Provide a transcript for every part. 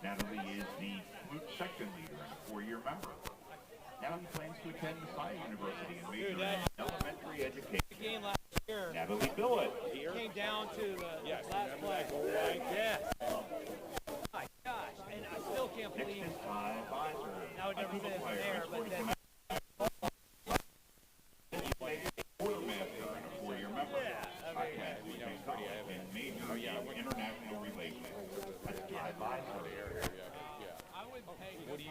Natalie is the flute section leader and a four-year member. Natalie plans to attend Messiah University and major in elementary education. Game last year. Natalie Billett. Came down to the last play. Yes. My gosh, and I still can't believe Next is Ty Visor. I would never say it there, but then Quartermaster and a four-year member. Ty plans to attend college and major in international relations. That's Ty Visor. I would pay. What do you?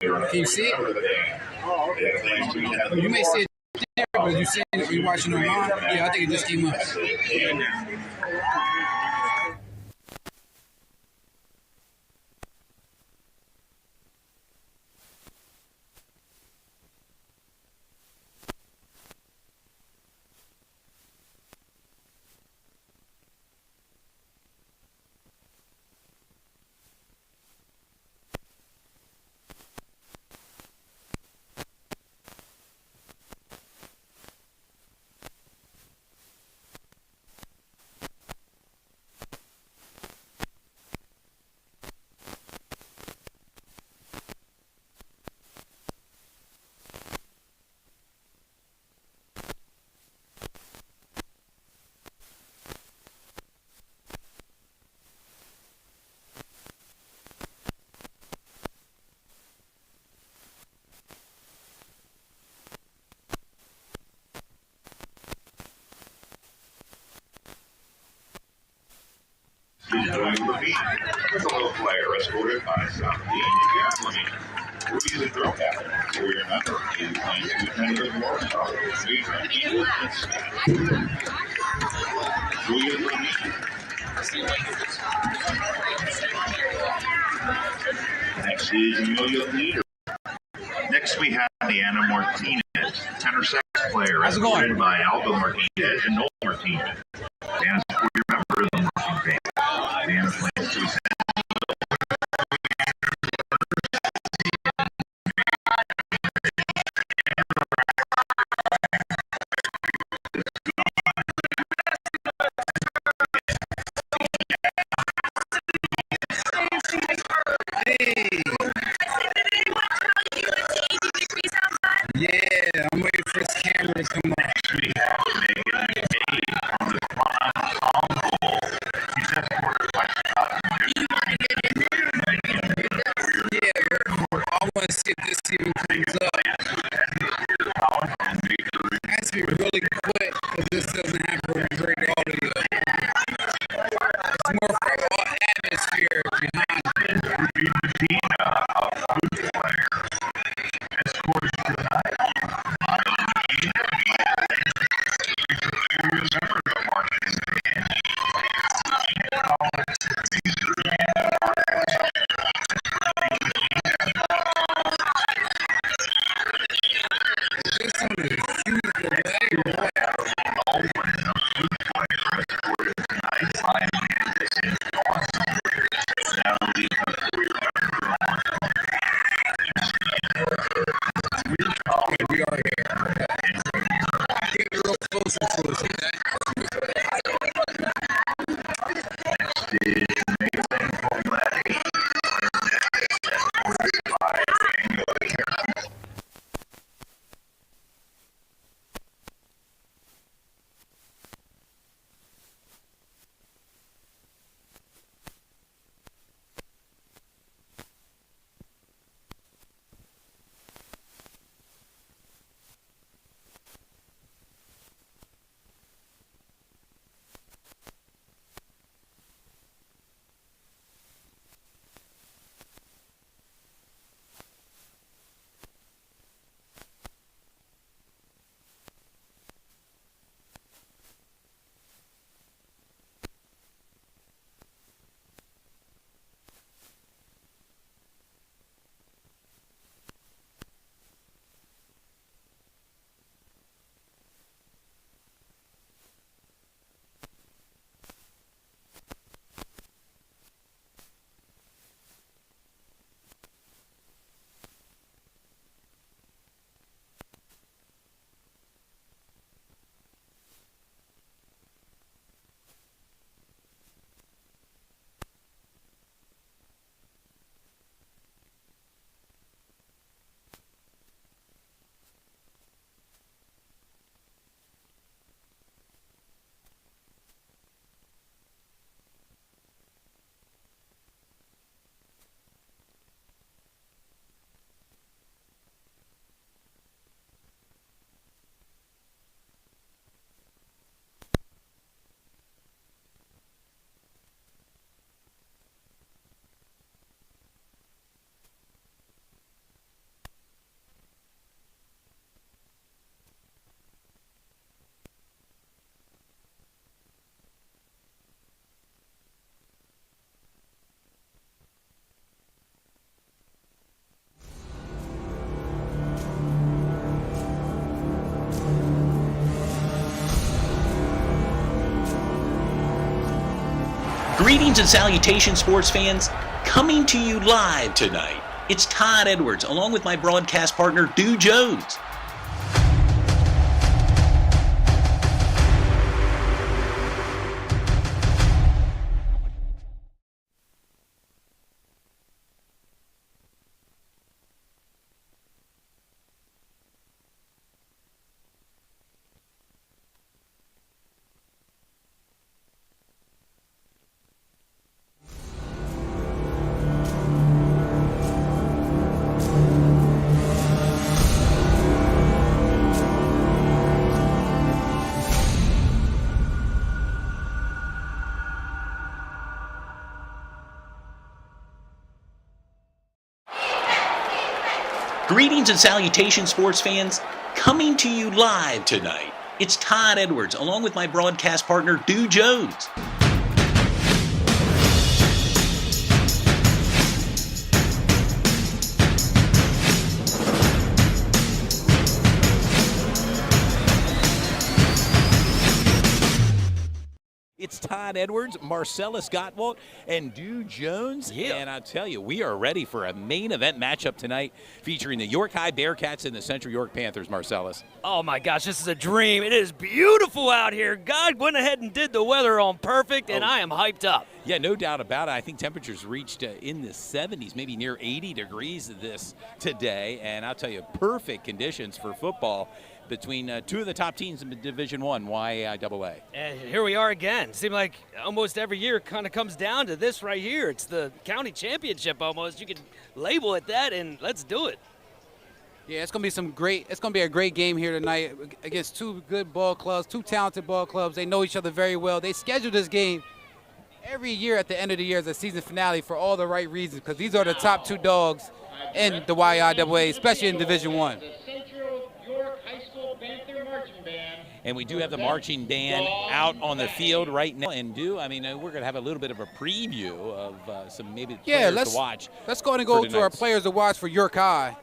Can you see it? Oh, okay. You may see it there, but you see it, you're watching online. Yeah, I think it just came up. With a little player escorted by some Kathleen. Ruby is a throw captain. For your member, he plans to attend the Warsaw. Julia Ruby. Next is Amelia Leader. Next we have Diana Martinez, tenor sax player, escorted by Alba Martinez and Noel Martinez. Diana's a 4-year member of the marching band. Diana plans to attend. Yeah, I'm waiting for this camera to come on. We have Megan McKay on the front ensemble. She's escorted by Scott. Greetings and salutations, sports fans. Coming to you live tonight, it's Todd Edwards, along with my broadcast partner, Stu Jones. Greetings and salutations, sports fans. Coming to you live tonight, it's Todd Edwards, along with my broadcast partner, Stu Jones. It's Todd Edwards, Marcellus Gottwalt, and Stu Jones. Yeah. And I tell you, we are ready for a main event matchup tonight featuring the York High Bearcats and the Central York Panthers, Marcellus. Oh my gosh, this is a dream. It is beautiful out here. God went ahead and did the weather on perfect, and I am hyped up. Yeah, no doubt about it. I think temperatures reached in the 70s, maybe near 80 degrees of this today. And I'll tell you, perfect conditions for football between two of the top teams in Division I, YAIAA. And here we are again. Seems like almost every year kind of comes down to this right here. It's the county championship almost. You can label it that, and let's do it. Yeah, it's gonna be a great game here tonight against two good ball clubs, two talented ball clubs. They know each other very well. They schedule this game every year at the end of the year as a season finale for all the right reasons, because these are the top two dogs in the YIAA, especially in Division I. And we do have the marching band out on the field right now. And we're going to have a little bit of a preview of some maybe players to watch. Let's go ahead and go to our players to watch for York High,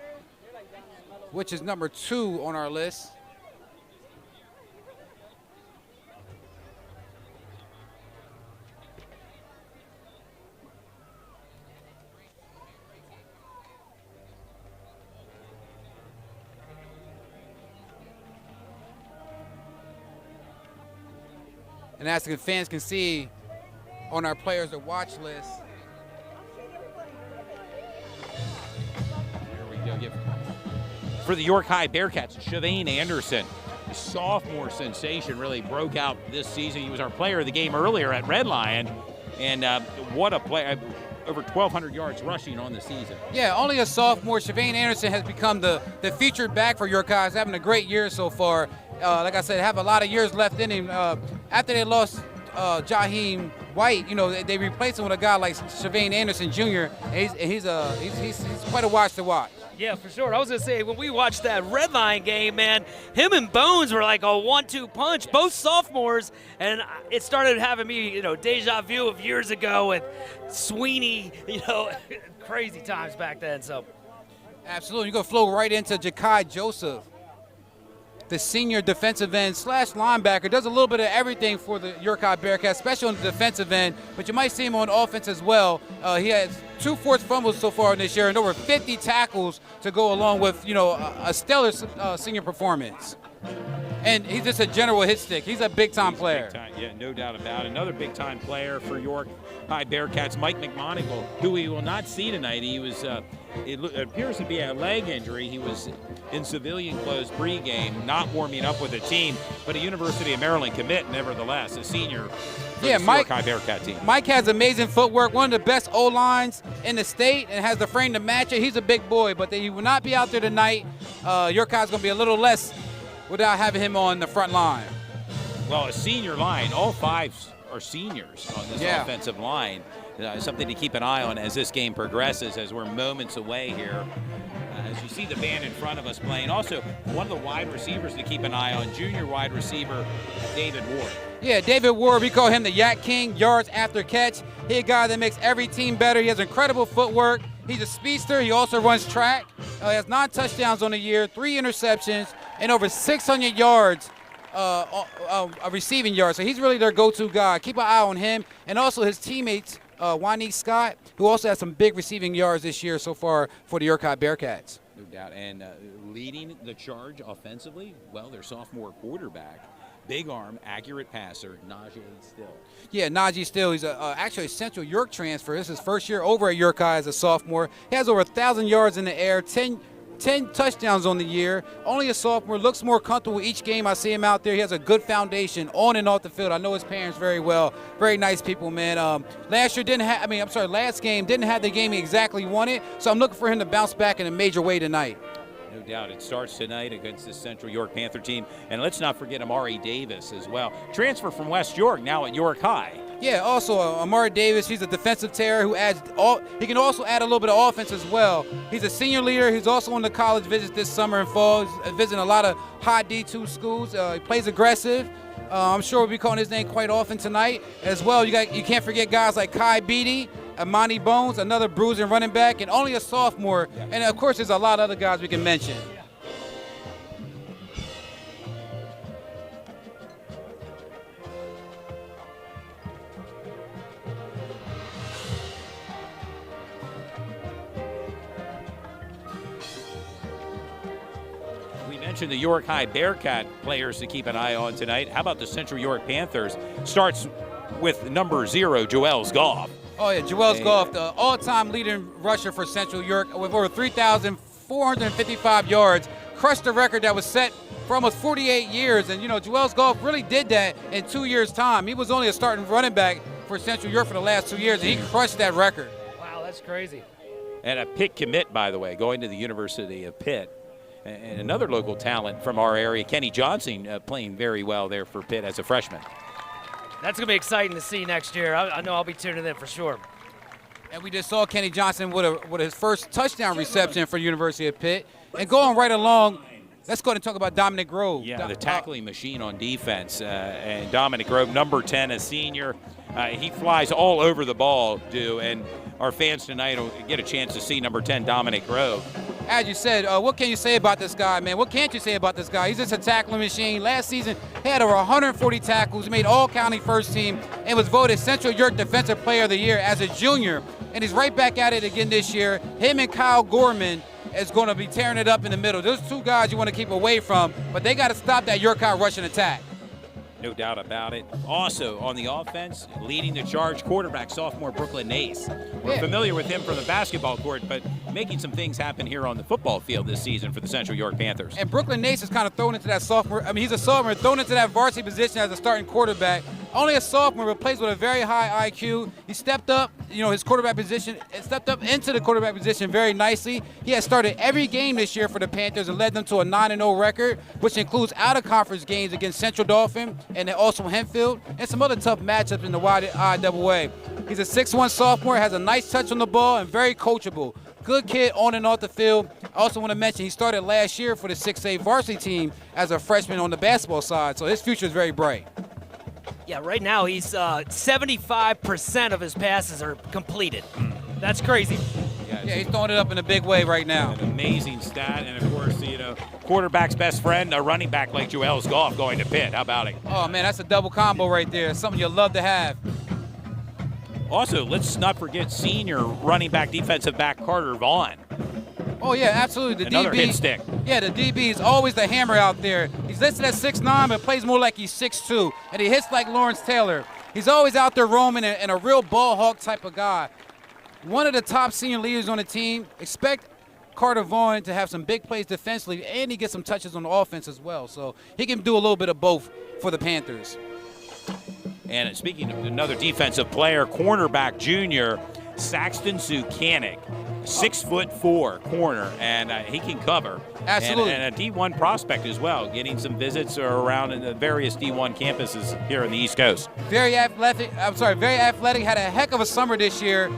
which is number 2 on our list. And as the fans can see on our players to watch list. Here we go. For the York High Bearcats, Shavane Anderson, the sophomore sensation, really broke out this season. He was our player of the game earlier at Red Lion. And what a play. Over 1,200 yards rushing on the season. Yeah, only a sophomore. Shavane Anderson has become the featured back for York High. He's having a great year so far. Like I said, have a lot of years left in him. After they lost Jaheim White, they replaced him with a guy like Shavane Anderson Jr. And he's quite a watch to watch. Yeah, for sure. I was going to say, when we watched that Red Line game, man, him and Bones were like a 1-2 punch, both sophomores, and it started having me, deja vu of years ago with Sweeney, crazy times back then. So, absolutely. You're going to flow right into Ja'Kai Joseph, the senior defensive end / linebacker. Does a little bit of everything for the York High Bearcats, especially on the defensive end, but you might see him on offense as well. He has 2 forced fumbles so far this year and over 50 tackles to go along with, a stellar senior performance. And he's just a general hit stick. He's a big-time player. Yeah, no doubt about it. Another big-time player for York High Bearcats, Mike McMonagle, who we will not see tonight. He was, it appears to be a leg injury. He was in civilian clothes pregame, not warming up with the team, but a University of Maryland commit, nevertheless, a senior for the York High Bearcat team. Mike has amazing footwork, one of the best O-lines in the state, and has the frame to match it. He's a big boy, but he will not be out there tonight. York High's going to be a little less without having him on the front line. Well, a senior line, all 5 are seniors on this offensive line. Something to keep an eye on as this game progresses, as we're moments away here. As you see the band in front of us playing. Also, one of the wide receivers to keep an eye on, junior wide receiver David Ward. Yeah, David Ward, we call him the Yak King, yards after catch. He's a guy that makes every team better. He has incredible footwork. He's a speedster. He also runs track. He has 9 touchdowns on the year, 3 interceptions, and over 600 yards receiving yards. So he's really their go-to guy. Keep an eye on him. And also his teammates, Wanique Scott, who also has some big receiving yards this year so far for the York High Bearcats. No doubt. And leading the charge offensively, well, their sophomore quarterback, big arm, accurate passer, Najee Still. Yeah, Najee Still. He's actually a Central York transfer. This is his first year over at York High as a sophomore. He has over 1,000 yards in the air, 10 touchdowns on the year. Only a sophomore. Looks more comfortable each game I see him out there. He has a good foundation on and off the field. I know his parents very well. Very nice people, man. Last game didn't have the game he exactly wanted. So I'm looking for him to bounce back in a major way tonight. No doubt. It starts tonight against the Central York Panther team. And let's not forget Amari Davis as well. Transfer from West York, now at York High. Yeah, also Amari Davis, he's a defensive terror who he can also add a little bit of offense as well. He's a senior leader. He's also on the college visits this summer and fall. He's visiting a lot of high D2 schools. He plays aggressive. I'm sure we'll be calling his name quite often tonight as well. You can't forget guys like Kai Beatty, Amani Bones, another bruising running back, and only a sophomore. And of course, there's a lot of other guys we can mention. The York High Bearcat players to keep an eye on tonight. How about the Central York Panthers? Starts with number 0, Joel's Goff. Oh, yeah, Joel's Goff, the all-time leading rusher for Central York with over 3,455 yards. Crushed the record that was set for almost 48 years. And, Joel's Goff really did that in 2 years' time. He was only a starting running back for Central York for the last 2 years, and he crushed that record. Wow, that's crazy. And a Pitt commit, by the way, going to the University of Pitt. And another local talent from our area, Kenny Johnson, playing very well there for Pitt as a freshman. That's going to be exciting to see next year. I know I'll be tuning in for sure. And we just saw Kenny Johnson with his first touchdown reception for University of Pitt. And going right along, let's go ahead and talk about Dominic Grove. Yeah, the tackling machine on defense. And Dominic Grove, number 10, a senior. He flies all over the ball, and our fans tonight will get a chance to see number 10, Dominic Grove. As you said, what can you say about this guy, man? What can't you say about this guy? He's just a tackling machine. Last season, he had over 140 tackles. He made all-county first team and was voted Central York Defensive Player of the Year as a junior. And he's right back at it again this year. Him and Kyle Gorman is going to be tearing it up in the middle. Those two guys you want to keep away from, but they got to stop that York High rushing attack. No doubt about it. Also, on the offense, leading the charge, quarterback, sophomore Brooklyn Nace. We're familiar with him from the basketball court, but making some things happen here on the football field this season for the Central York Panthers. And Brooklyn Nace is kind of thrown into that sophomore. He's a sophomore, thrown into that varsity position as a starting quarterback. Only a sophomore, but plays with a very high IQ. He stepped up, his quarterback position, and stepped up into the quarterback position very nicely. He has started every game this year for the Panthers and led them to a 9-0 record, which includes out-of-conference games against Central Dauphin and then also Hempfield, and some other tough matchups in the IAA. He's a 6'1 sophomore, has a nice touch on the ball, and very coachable. Good kid on and off the field. I also want to mention he started last year for the 6A varsity team as a freshman on the basketball side, so his future is very bright. Yeah, right now he's 75% of his passes are completed. That's crazy. Yeah, he's throwing it up in a big way right now. An amazing stat, and of course, quarterback's best friend, a running back like Joel's Goff going to Pitt. How about it? Oh man, that's a double combo right there. Something you'll love to have. Also, let's not forget senior running back, defensive back Carter Vaughn. Oh yeah, absolutely. Another hit stick. Yeah, the DB is always the hammer out there. He's listed at 6'9", but plays more like he's 6'2", and he hits like Lawrence Taylor. He's always out there roaming and a real ball hawk type of guy. One of the top senior leaders on the team. Expect Carter Vaughn to have some big plays defensively, and he gets some touches on the offense as well. So he can do a little bit of both for the Panthers. And speaking of another defensive player, cornerback junior, Saxton Zukanik, 6'4" corner, and he can cover. Absolutely. And a D1 prospect as well, getting some visits around in the various D1 campuses here on the East Coast. Very athletic. Had a heck of a summer this year.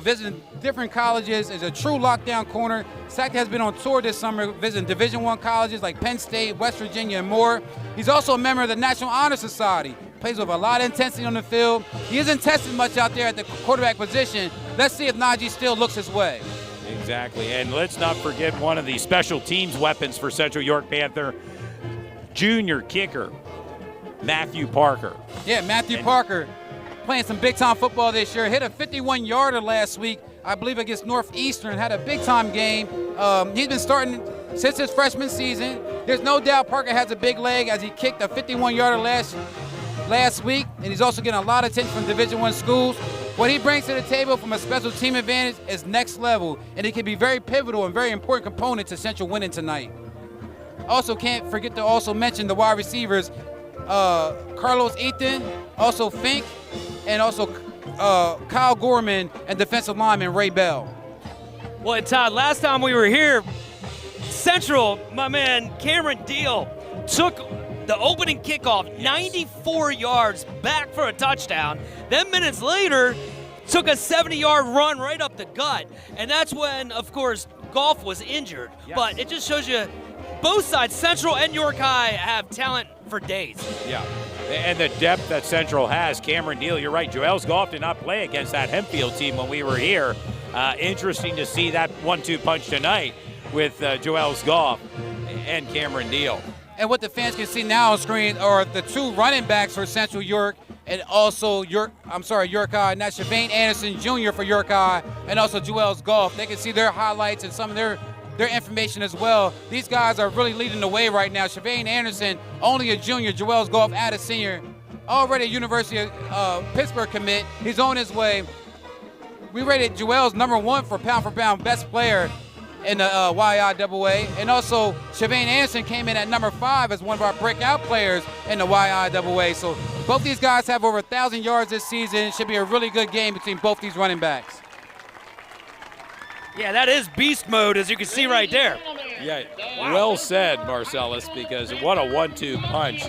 Visiting different colleges. Is a true lockdown corner. Saxton has been on tour this summer, visiting Division I colleges like Penn State, West Virginia, and more. He's also a member of the National Honor Society. Plays with a lot of intensity on the field. He isn't tested much out there at the quarterback position. Let's see if Najee still looks his way. Exactly, and let's not forget one of the special teams weapons for Central York Panther, junior kicker, Matthew Parker. Yeah, Matthew Parker playing some big-time football this year. Hit a 51-yarder last week, I believe against Northeastern. Had a big-time game. He's been starting since his freshman season. There's no doubt Parker has a big leg as he kicked a 51-yarder last week, and he's also getting a lot of attention from Division I schools. What he brings to the table from a special team advantage is next level, and it can be very pivotal and very important component to Central winning tonight. Also, can't forget to also mention the wide receivers, Carlos Ethan, also Fink, and also Kyle Gorman, and defensive lineman Ray Bell. Well, Todd, last time we were here, Central, my man Cameron Deal took the opening kickoff, 94 yards back for a touchdown. Then minutes later, took a 70-yard run right up the gut. And that's when, of course, Goff was injured. Yes. But it just shows you both sides, Central and York High, have talent for days. Yeah, and the depth that Central has. Cameron Deal, you're right. Joels Goff did not play against that Hempfield team when we were here. Interesting to see that 1-2 punch tonight with Joels Goff and Cameron Deal. And what the fans can see now on screen are the two running backs for Central York and also York High, and that's Shavane Anderson Jr. for York High, and also Joels Goff. They can see their highlights and some of their information as well. These guys are really leading the way right now. Shavane Anderson, only a junior, Joels Goff, at a senior, already a University of Pittsburgh commit. He's on his way. We rated Joels #1 for pound best player in the YIAA, and also Shavane Anderson came in at #5 as one of our breakout players in the YIAA. So both these guys have over 1,000 yards this season. It should be a really good game between both these running backs. Yeah, that is beast mode, as you can see right there. Yeah, well said, Marcellus, because what a 1-2 punch.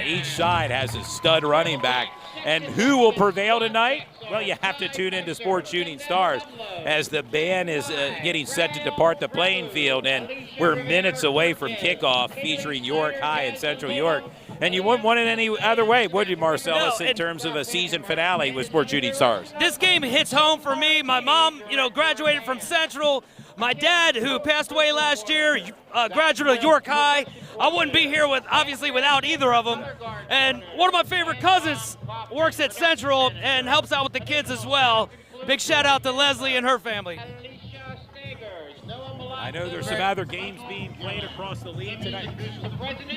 Each side has a stud running back. And who will prevail tonight? Well, you have to tune into Sports Shooting Stars as the band is getting set to depart the playing field, and we're minutes away from kickoff featuring York High and Central York. And you wouldn't want it any other way, would you, Marcellus, in terms of a season finale with Sports Shooting Stars? This game hits home for me. My mom, graduated from Central. My dad, who passed away last year, graduated of York High. I wouldn't be here obviously without either of them. And one of my favorite cousins works at Central and helps out with the kids as well. Big shout out to Leslie and her family. I know there's some other games being played across the league tonight.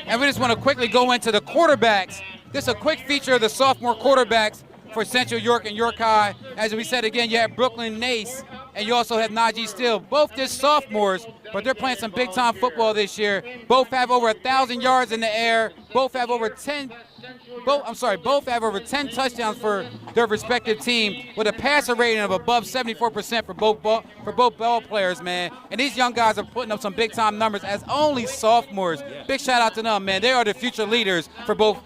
And we just want to quickly go into the quarterbacks. This is a quick feature of the sophomore quarterbacks for Central York and York High. As we said again, you have Brooklyn Nace, and you also have Najee Steele. Both just sophomores, but they're playing some big-time football this year. Both have over 1,000 yards in the air. Both have over 10 touchdowns for their respective team, with a passer rating of above 74% for both ball players, man. And these young guys are putting up some big-time numbers as only sophomores. Big shout out to them, man. They are the future leaders for both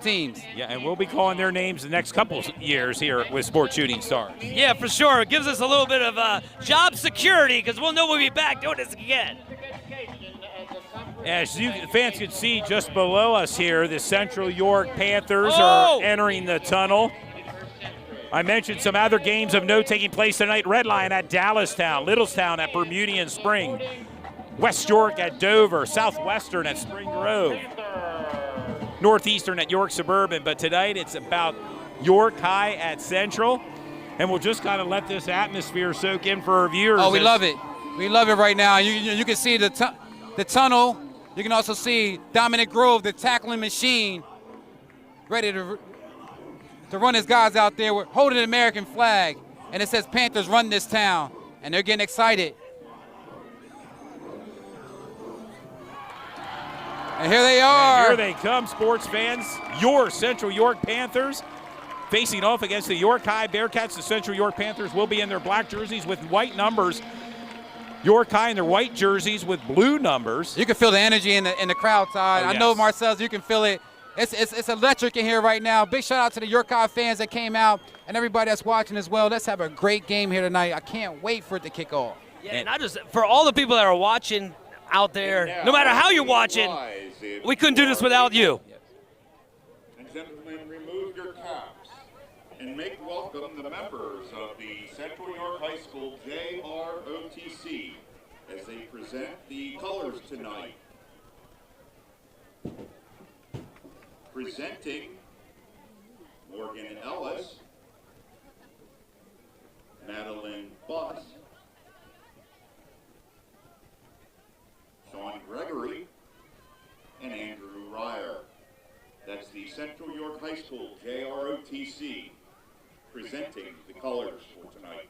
teams. Yeah, and we'll be calling their names the next couple years here with Sports Shooting Stars. Yeah, for sure. It gives us a little bit of job security, because we'll know we'll be back doing this again. As you fans can see just below us here, the Central York Panthers are entering the tunnel. I mentioned some other games of note taking place tonight. Red Lion at Dallastown, Littlestown at Bermudian Spring, West York at Dover, Southwestern at Spring Grove, Northeastern at York Suburban. But tonight it's about York High at Central, and we'll just kind of let this atmosphere soak in for our viewers. Oh, we love it. We love it right now. You can see the tunnel. You can also see Dominic Grove, the tackling machine, ready to run his guys out there. We're holding the American flag, and it says Panthers run this town, and they're getting excited. And here they are. And here they come, sports fans. Your Central York Panthers facing off against the York High Bearcats. The Central York Panthers will be in their black jerseys with white numbers. York High in their white jerseys with blue numbers. You can feel the energy in the crowd side. Oh, yes. I know, Marcellus, you can feel it. It's electric in here right now. Big shout out to the York High fans that came out and everybody that's watching as well. Let's have a great game here tonight. I can't wait for it to kick off. Yeah, and for all the people that are watching out there, no matter how you're watching, we couldn't do this without you. And gentlemen, remove your caps and make welcome the members of the Central York High School JROTC as they present the colors tonight. Presenting Morgan Ellis, Madeline Buss, Sean Gregory, and Andrew Ryer. That's the Central York High School JROTC presenting the colors for tonight.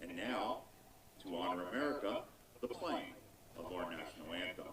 And now, to honor America, the playing of our national anthem.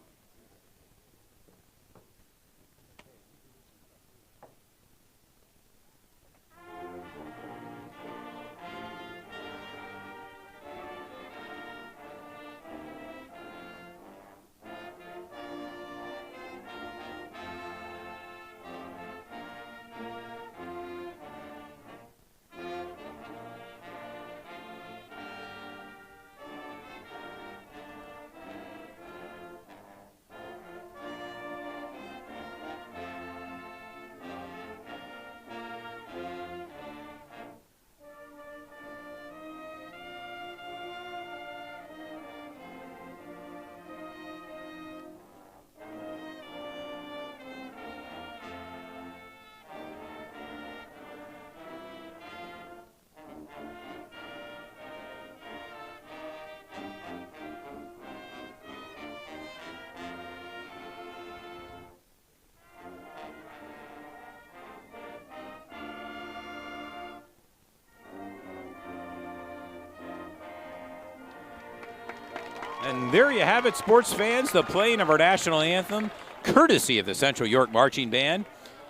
And there you have it, sports fans, the playing of our national anthem, courtesy of the Central York Marching Band.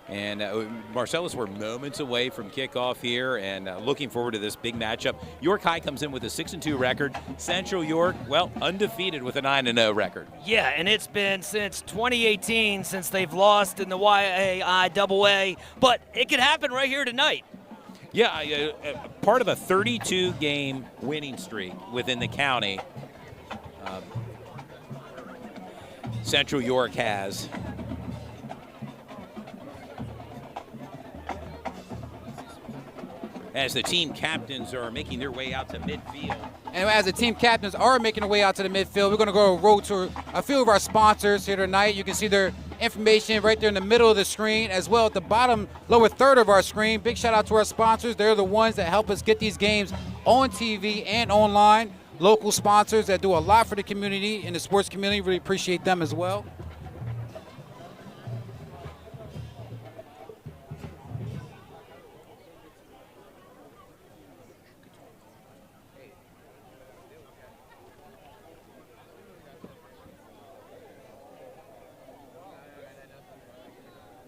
And Marcellus, we're moments away from kickoff here and looking forward to this big matchup. York High comes in with a 6-2 record. Central York, well, undefeated with a 9-0 record. Yeah, and it's been since 2018 since they've lost in the YAI-AA, but it could happen right here tonight. Yeah, part of a 32-game winning streak within the county. Central York has. As the team captains are making their way out to midfield. And as the team captains are making their way out to the midfield, we're going to go road to a few of our sponsors here tonight. You can see their information right there in the middle of the screen, as well at the bottom lower third of our screen. Big shout out to our sponsors. They're the ones that help us get these games on TV and online. Local sponsors that do a lot for the community and the sports community. Really appreciate them as well.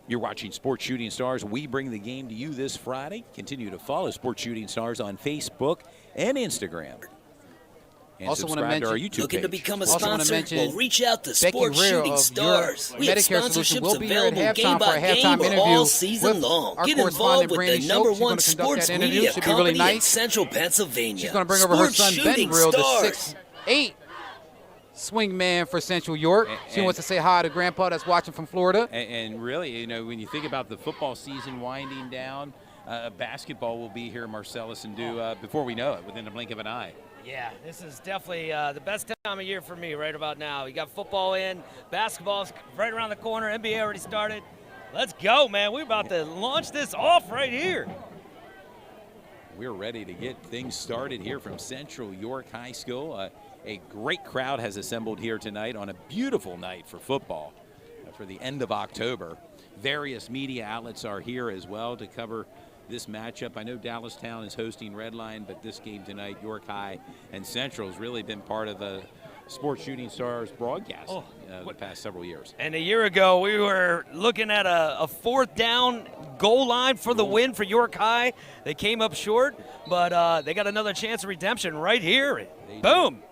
You're watching Sports Shooting Stars. We bring the game to you this Friday. Continue to follow Sports Shooting Stars on Facebook and Instagram. And also want to subscribe mention, to our YouTube Looking page. to become a Also sponsor? mention Well, reach out to Becky Sports Rear Shooting of Stars. your We have Medicare Solution sponsorships will be here at available game halftime for by a halftime game interview all season with long. our Get correspondent involved with Brandy the Shope. number She's going one to conduct sports that interview. media Should be really company in nice. Central Pennsylvania. She's going to bring over her Sports son Ben Shooting Real, the Stars. 6'8" swing man for Central York. She wants to say hi to Grandpa that's watching from Florida. And really, you know, when you think about the football season winding down, basketball will be here, Marcellus, and do before we know it, within the blink of an eye. Yeah, this is definitely the best time of year for me right about now. You got football in, basketball's right around the corner, NBA already started. Let's go, man. We're about to launch this off right here. We're ready to get things started here from Central York High School. A great crowd has assembled here tonight on a beautiful night for football for the end of October. Various media outlets are here as well to cover this matchup. I know Dallastown is hosting Redline, but this game tonight, York High and Central has really been part of the Sports Shooting Stars broadcast the past several years. And a year ago, we were looking at a fourth down goal line for the win for York High. They came up short, but they got another chance of redemption right here. Boom.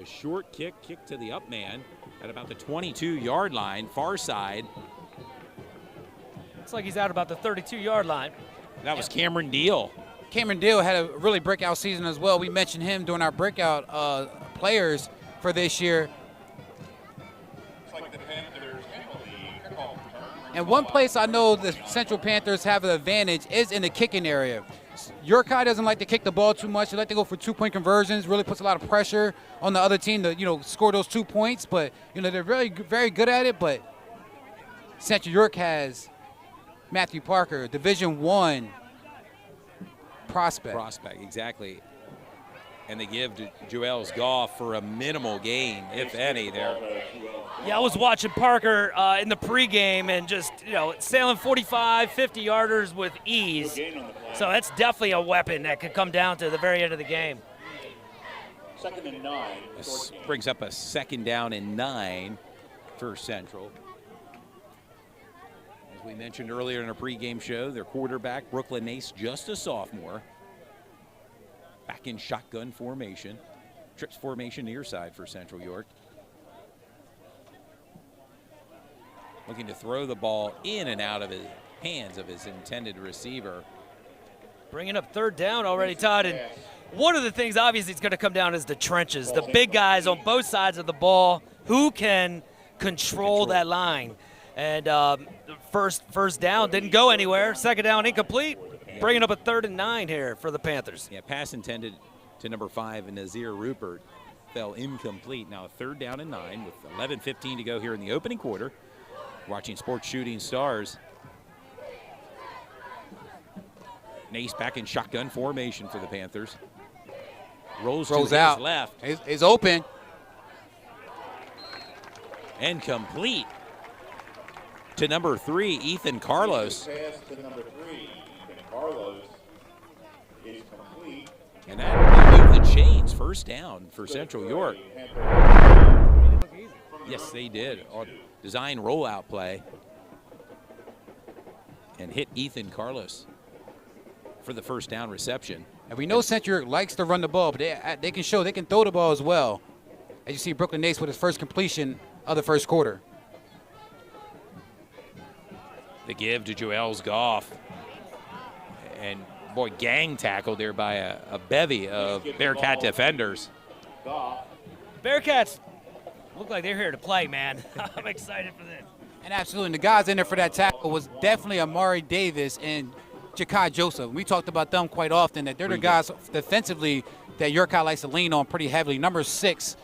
A short kick to the up man at about the 22-yard line, far side. Looks like he's out about the 32-yard line. That was Cameron Deal. Cameron Deal had a really breakout season as well. We mentioned him during our breakout players for this year. And one place I know the Central Panthers have an advantage is in the kicking area. York High doesn't like to kick the ball too much. They like to go for 2-point conversions. Really puts a lot of pressure on the other team to, score those 2 points. But, they're really very good at it. But Central York has Matthew Parker, Division I prospect. Prospect, exactly. And they give to Joel's Goff for a minimal gain, if any, there. Yeah, I was watching Parker in the pregame and just, sailing 45, 50-yarders with ease. So that's definitely a weapon that could come down to the very end of the game. 2nd and 9. This brings up a 2nd down and 9 for Central. As we mentioned earlier in our pregame show, their quarterback, Brooklyn Nace, just a sophomore. Back in shotgun formation. Trips formation near side for Central York. Looking to throw the ball in and out of his hands of his intended receiver. Bringing up 3rd down already, Todd. And one of the things, obviously, it's going to come down is the trenches. The big guys on both sides of the ball who can control that line. And first down didn't go anywhere. 2nd down incomplete. Bringing up a 3rd and 9 here for the Panthers. Yeah, pass intended to number 5, Nazir Rupert, fell incomplete. Now 3rd down and 9 with 11:15 to go here in the opening quarter. Watching Sports Shooting Stars. Nace back in shotgun formation for the Panthers. Rolls to his out. left. He's open. And complete to number 3, Ethan Carlos. Pass to number 3, Ethan Carlos, is complete. And that moved the chains. 1st down for Central York. Yes, they did. On design rollout play. And hit Ethan Carlos for the 1st down reception. And we know Central York likes to run the ball, but they can show they can throw the ball as well. As you see Brooklyn Nace with his first completion of the 1st quarter. The give to Joel's Goff. And boy, gang tackled there by a bevy of Bearcat defenders. Bearcats look like they're here to play, man. I'm excited for this. And absolutely, the guys in there for that tackle was definitely Amari Davis and Ja'Kai Joseph. We talked about them quite often, that they're the guys defensively that York High likes to lean on pretty heavily. Number 6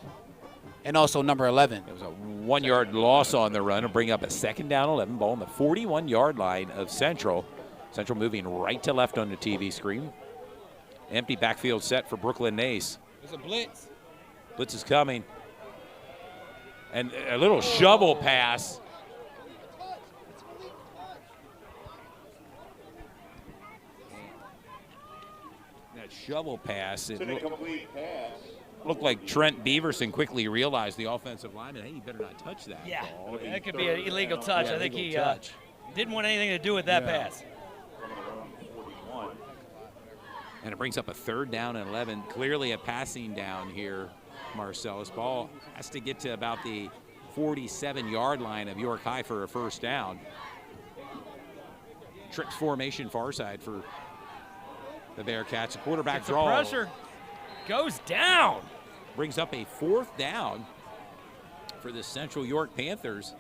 and also number 11. It was a 1-yard loss on the run to bring up a 2nd down 11 ball on the 41-yard line of Central. Central moving right to left on the TV screen. Empty backfield set for Brooklyn Nace. There's a blitz. Blitz is coming. And a little shovel pass. That shovel pass. It's an incomplete pass. Looked like Trent Beaverson quickly realized the offensive lineman, hey, you better not touch that Yeah, ball. that could be an illegal touch. Yeah, I think he illegal touch. didn't want anything to do with that pass. And it brings up a 3rd down and 11. Clearly a passing down here, Marcellus. Ball has to get to about the 47-yard line of York High for a 1st down. Trips formation far side for the Bearcats. A quarterback draw. Pressure goes down. Brings up a 4th down for the Central York Panthers.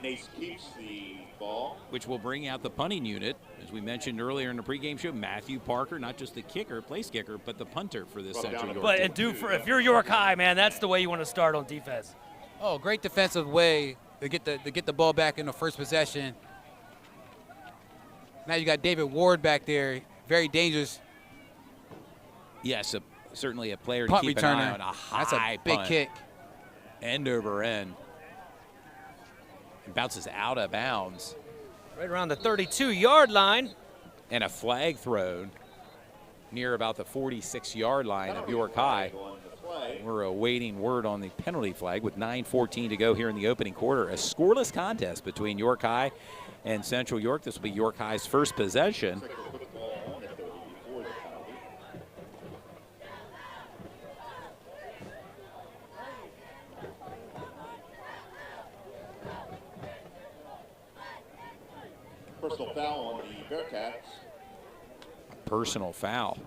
Nace keeps the ball. Which will bring out the punting unit. As we mentioned earlier in the pregame show, Matthew Parker, not just the kicker, place kicker, but the punter for this Central York But team. if you're York High, man, that's the way you want to start on defense. Oh, great defensive way to get the ball back in the first possession. Now you got David Ward back there, very dangerous. Yes, certainly a player Punt to keep returner. an eye on. A high That's a big punt, kick. end over end. And bounces out of bounds. Right around the 32-yard line. And a flag thrown near about the 46-yard line of York High. We're awaiting word on the penalty flag with 9:14 to go here in the opening quarter. A scoreless contest between York High and Central York. This will be York High's first possession. Personal foul on the Bearcats. Personal foul.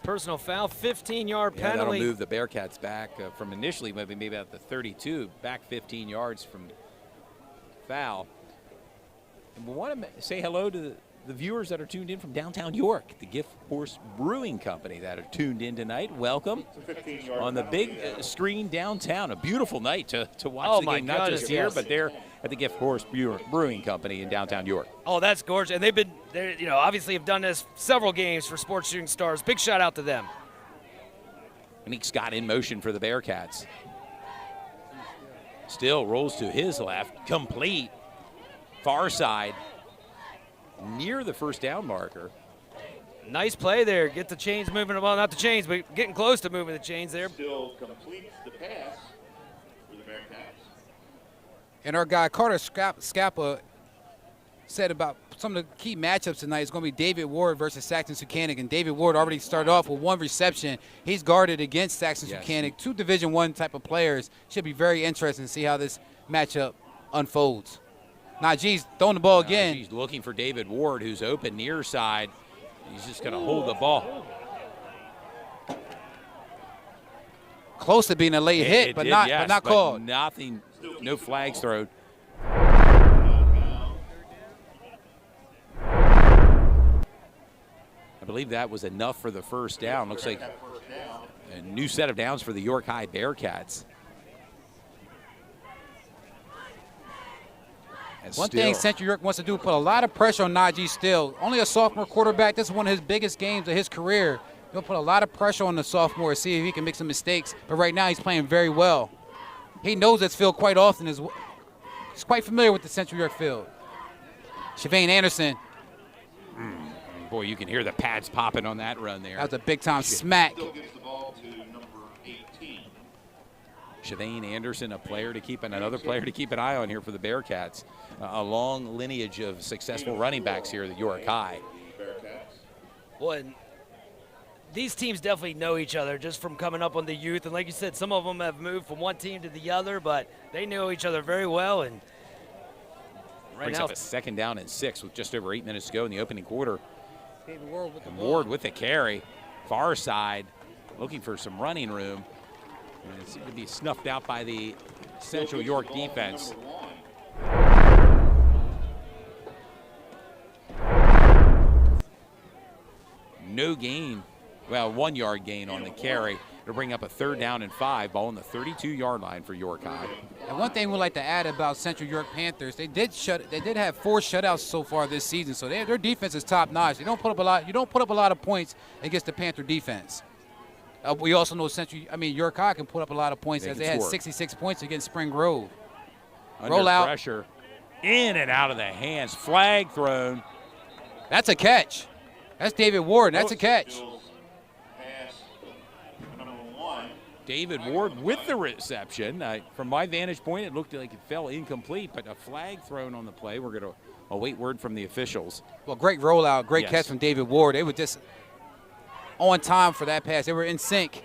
personal foul, 15-yard Yeah, that'll penalty. move the Bearcats back from initially maybe about the 32, back 15 yards from foul. And we want to say hello to the viewers that are tuned in from downtown York, the Gift Horse Brewing Company that are tuned in tonight. Welcome on the big screen downtown. A beautiful night to watch the game, not just here, but there at the Gift Horse Brewing Company in downtown York. Oh, that's gorgeous. And they obviously have done this several games for Sports Shooting Stars. Big shout out to them. Monique Scott in motion for the Bearcats. Still rolls to his left, complete, far side, near the first down marker. Nice play there. Get the chains moving. Well, not the chains, but getting close to moving the chains there. Still completes the pass for the Bearcats. And our guy Carter Scappa said about some of the key matchups tonight is going to be David Ward versus Saxon Sucanic. And David Ward already started off with 1 reception. He's guarded against Saxon Sucanic. 2 Division I type of players. Should be very interesting to see how this matchup unfolds. Najee's throwing the ball again. He's looking for David Ward, who's open near side. He's just going to hold the ball. Close to being a late hit, but not called. Nothing, no flags thrown. I believe that was enough for the first down. Looks like a new set of downs for the York High Bearcats. One thing Central York wants to do, put a lot of pressure on Najee Still. Only a sophomore quarterback. This is one of his biggest games of his career. He'll put a lot of pressure on the sophomore, see if he can make some mistakes. But right now he's playing very well. He knows this field quite often. He's quite familiar with the Central York field. Shavane Anderson. Boy, you can hear the pads popping on that run there. That was a big-time smack. Still gives the ball to number 18. Shavane Anderson, another player to keep an eye on here for the Bearcats. A long lineage of successful running backs here at York High. Well, these teams definitely know each other just from coming up on the youth. And like you said, some of them have moved from one team to the other, but they know each other very well. And Brings up a 2nd down and 6 with just over 8 minutes to go in the opening quarter. David Ward with the And Ward with the carry. Far side, looking for some running room. And it seemed to be snuffed out by the Central York defense. No gain. Well, 1 yard gain on the carry. It'll bring up a 3rd down and 5. Ball on the 32-yard line for York High. And one thing we'd like to add about Central York Panthers, they did have 4 shutouts so far this season, so their defense is top notch. You don't put up a lot of points against the Panther defense. We also know York High can put up a lot of points as they had 66 points against Spring Grove. Under pressure, in and out of the hands, flag thrown. That's a catch. That's David Ward. That's a catch. David Ward with the reception. From my vantage point, it looked like it fell incomplete, but a flag thrown on the play. We're going to await word from the officials. Well, great rollout, great catch from David Ward. They were just on time for that pass. They were in sync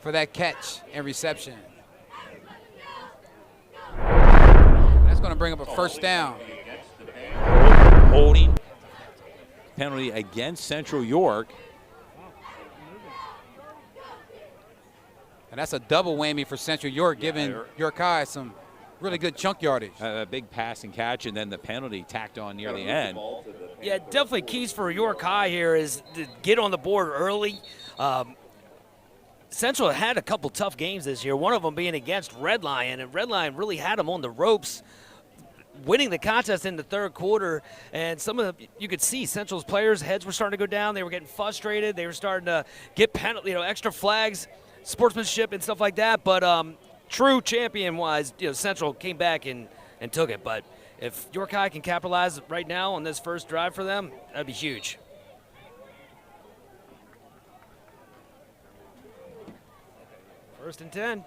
for that catch and reception. That's going to bring up a 1st down. Holding penalty against Central York. And that's a double whammy for Central York, giving York High some really good chunk yardage. A big pass and catch, and then the penalty tacked on near the end. yeah, definitely keys for York High here is to get on the board early. Central had a couple tough games this year, one of them being against Red Lion, and Red Lion really had them on the ropes, winning the contest in the 3rd quarter. And you could see Central's players' heads were starting to go down. They were getting frustrated. They were starting to get extra flags, sportsmanship and stuff like that. But true champion-wise, Central came back and took it. But if York High can capitalize right now on this first drive for them, that'd be huge. First and 10.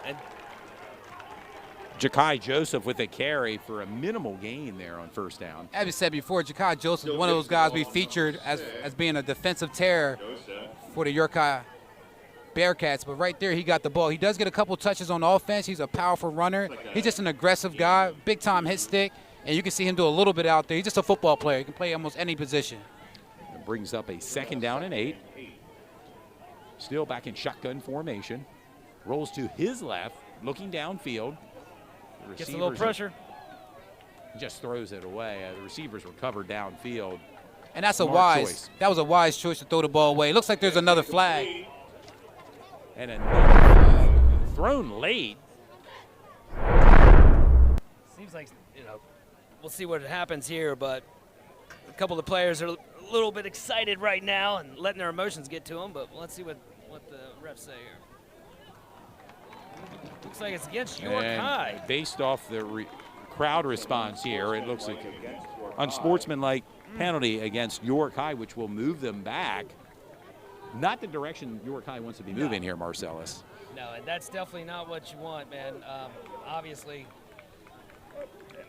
And Ja'Kai Joseph with a carry for a minimal gain there on 1st down. As we said before, Ja'Kai Joseph is one of those guys we featured as being a defensive terror for the York High Bearcats. But right there, he got the ball. He does get a couple touches on offense. He's a powerful runner. He's just an aggressive guy, big-time hit stick. and you can see him do a little bit out there. He's just a football player. He can play almost any position. It brings up a 2nd down and 8. Still back in shotgun formation. Rolls to his left, looking downfield. Gets a little pressure. Just throws it away. The receivers were covered downfield. And that's that was a wise choice to throw the ball away. It looks like there's another flag. And another thrown late. Seems like, we'll see what happens here, but a couple of the players are a little bit excited right now and letting their emotions get to them, but let's see what the refs say here. Looks like it's against York High. Based off the crowd response here, it looks like unsportsmanlike penalty against York High, which will move them back. Not the direction York High wants to be moving here, Marcellus. No, and that's definitely not what you want, man. Obviously,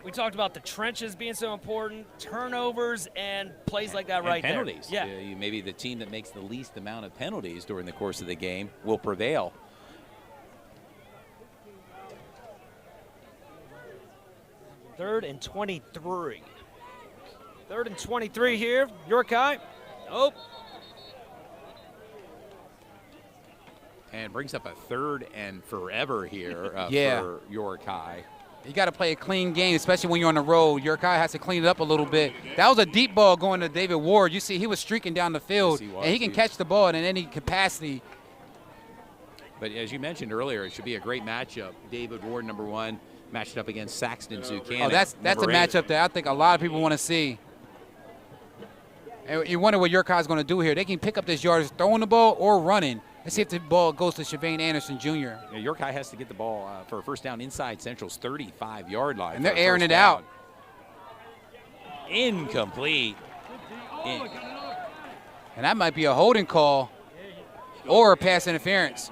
we talked about the trenches being so important, turnovers, and plays like that right penalties. there. Yeah. Maybe the team that makes the least amount of penalties during the course of the game will prevail. Third and 23. 3rd and 23 here, York High. Oh. And brings up a 3rd and forever here for York High. You got to play a clean game, especially when you're on the road. York High has to clean it up a little bit. That was a deep ball going to David Ward. You see, he was streaking down the field, and he can catch the ball in any capacity. But as you mentioned earlier, it should be a great matchup. David Ward, number 1, matched up against Saxton Zucchini. Oh, that's a matchup that I think a lot of people want to see. And you wonder what York High is going to do here. They can pick up this yardage throwing the ball or running. Let's see if the ball goes to Shavane Anderson Jr. Yeah, York High has to get the ball for a first down inside Central's 35-yard line. And they're airing it out. Incomplete. And that might be a holding call or a pass interference.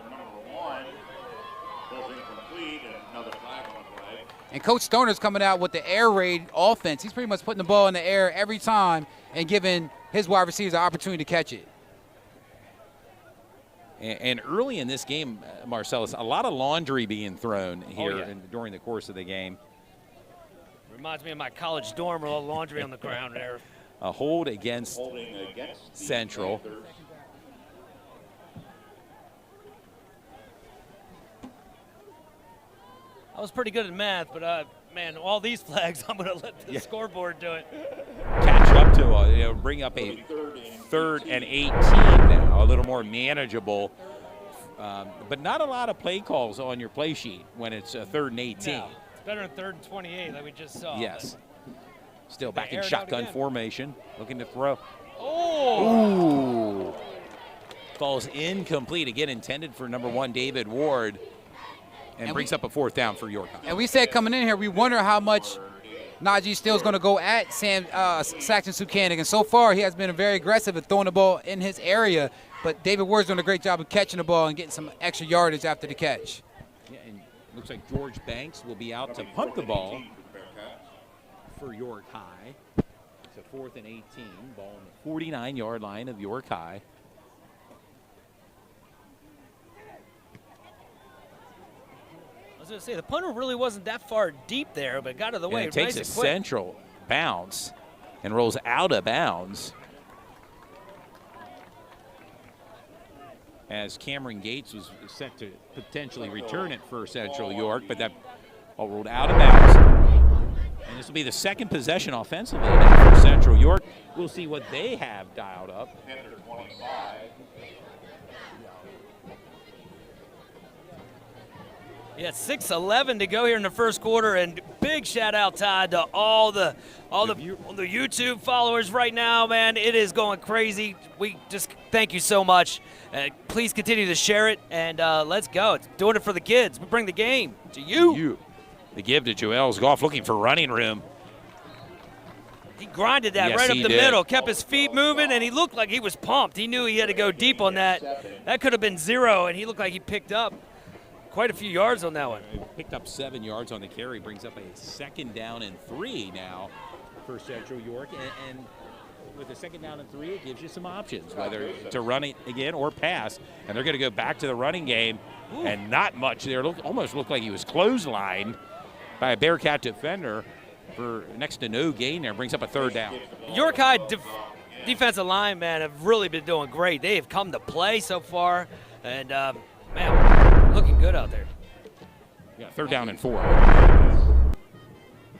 And Coach Stoner's coming out with the air raid offense. He's pretty much putting the ball in the air every time and giving his wide receivers an opportunity to catch it. And early in this game, Marcellus, a lot of laundry being thrown here during the course of the game. Reminds me of my college dorm with all the laundry on the ground there. A hold against Central. I was pretty good at math, but man, all these flags, I'm going to let the scoreboard do it. Catch up to bring up a 3rd and 18 now, a little more manageable. But not a lot of play calls on your play sheet when it's 3rd and 18. No, it's better than 3rd and 28 like we just saw. Yes. Still back in shotgun formation, looking to throw. Oh! Ooh. Falls incomplete, again intended for number 1, David Ward. And brings up a 4th down for York High. And we said coming in here, we wonder how much Najee Steele's going to go at Saxton Sukanik. And so far, he has been very aggressive at throwing the ball in his area. But David Ward's doing a great job of catching the ball and getting some extra yardage after the catch. Yeah, and looks like George Banks will be out to punt the ball for York High. It's a 4th and 18, ball on the 49-yard line of York High. I was going to say, the punter really wasn't that far deep there, but got out of the way. And it takes a Central bounce and rolls out of bounds. As Cameron Gates was set to potentially return it for Central York, but that all rolled out of bounds. And this will be the 2nd possession offensively now for Central York. We'll see what they have dialed up. Yeah, 6:11 to go here in the first quarter, and big shout out, Todd, to all the YouTube followers right now, man. It is going crazy. We just thank you so much. Please continue to share it, and let's go. It's doing it for the kids. We bring the game to you. The give to Joel's Golf, looking for running room. He grinded that right up the middle, kept his feet moving, and he looked like he was pumped. He knew he had to go deep on that. That could have been 0, and he looked like he picked up quite a few yards on that one. Picked up 7 yards on the carry, brings up a 2nd down and 3 now for Central York. And with a 2nd down and 3, it gives you some options, whether to run it again or pass. And they're going to go back to the running game. Ooh. And not much there. Almost looked like he was clotheslined by a Bearcat defender. for next to no gain there. Brings up a third down. York High defensive line, man, have really been doing great. They have come to play so far, and, man, looking good out there. Yeah, third down and 4.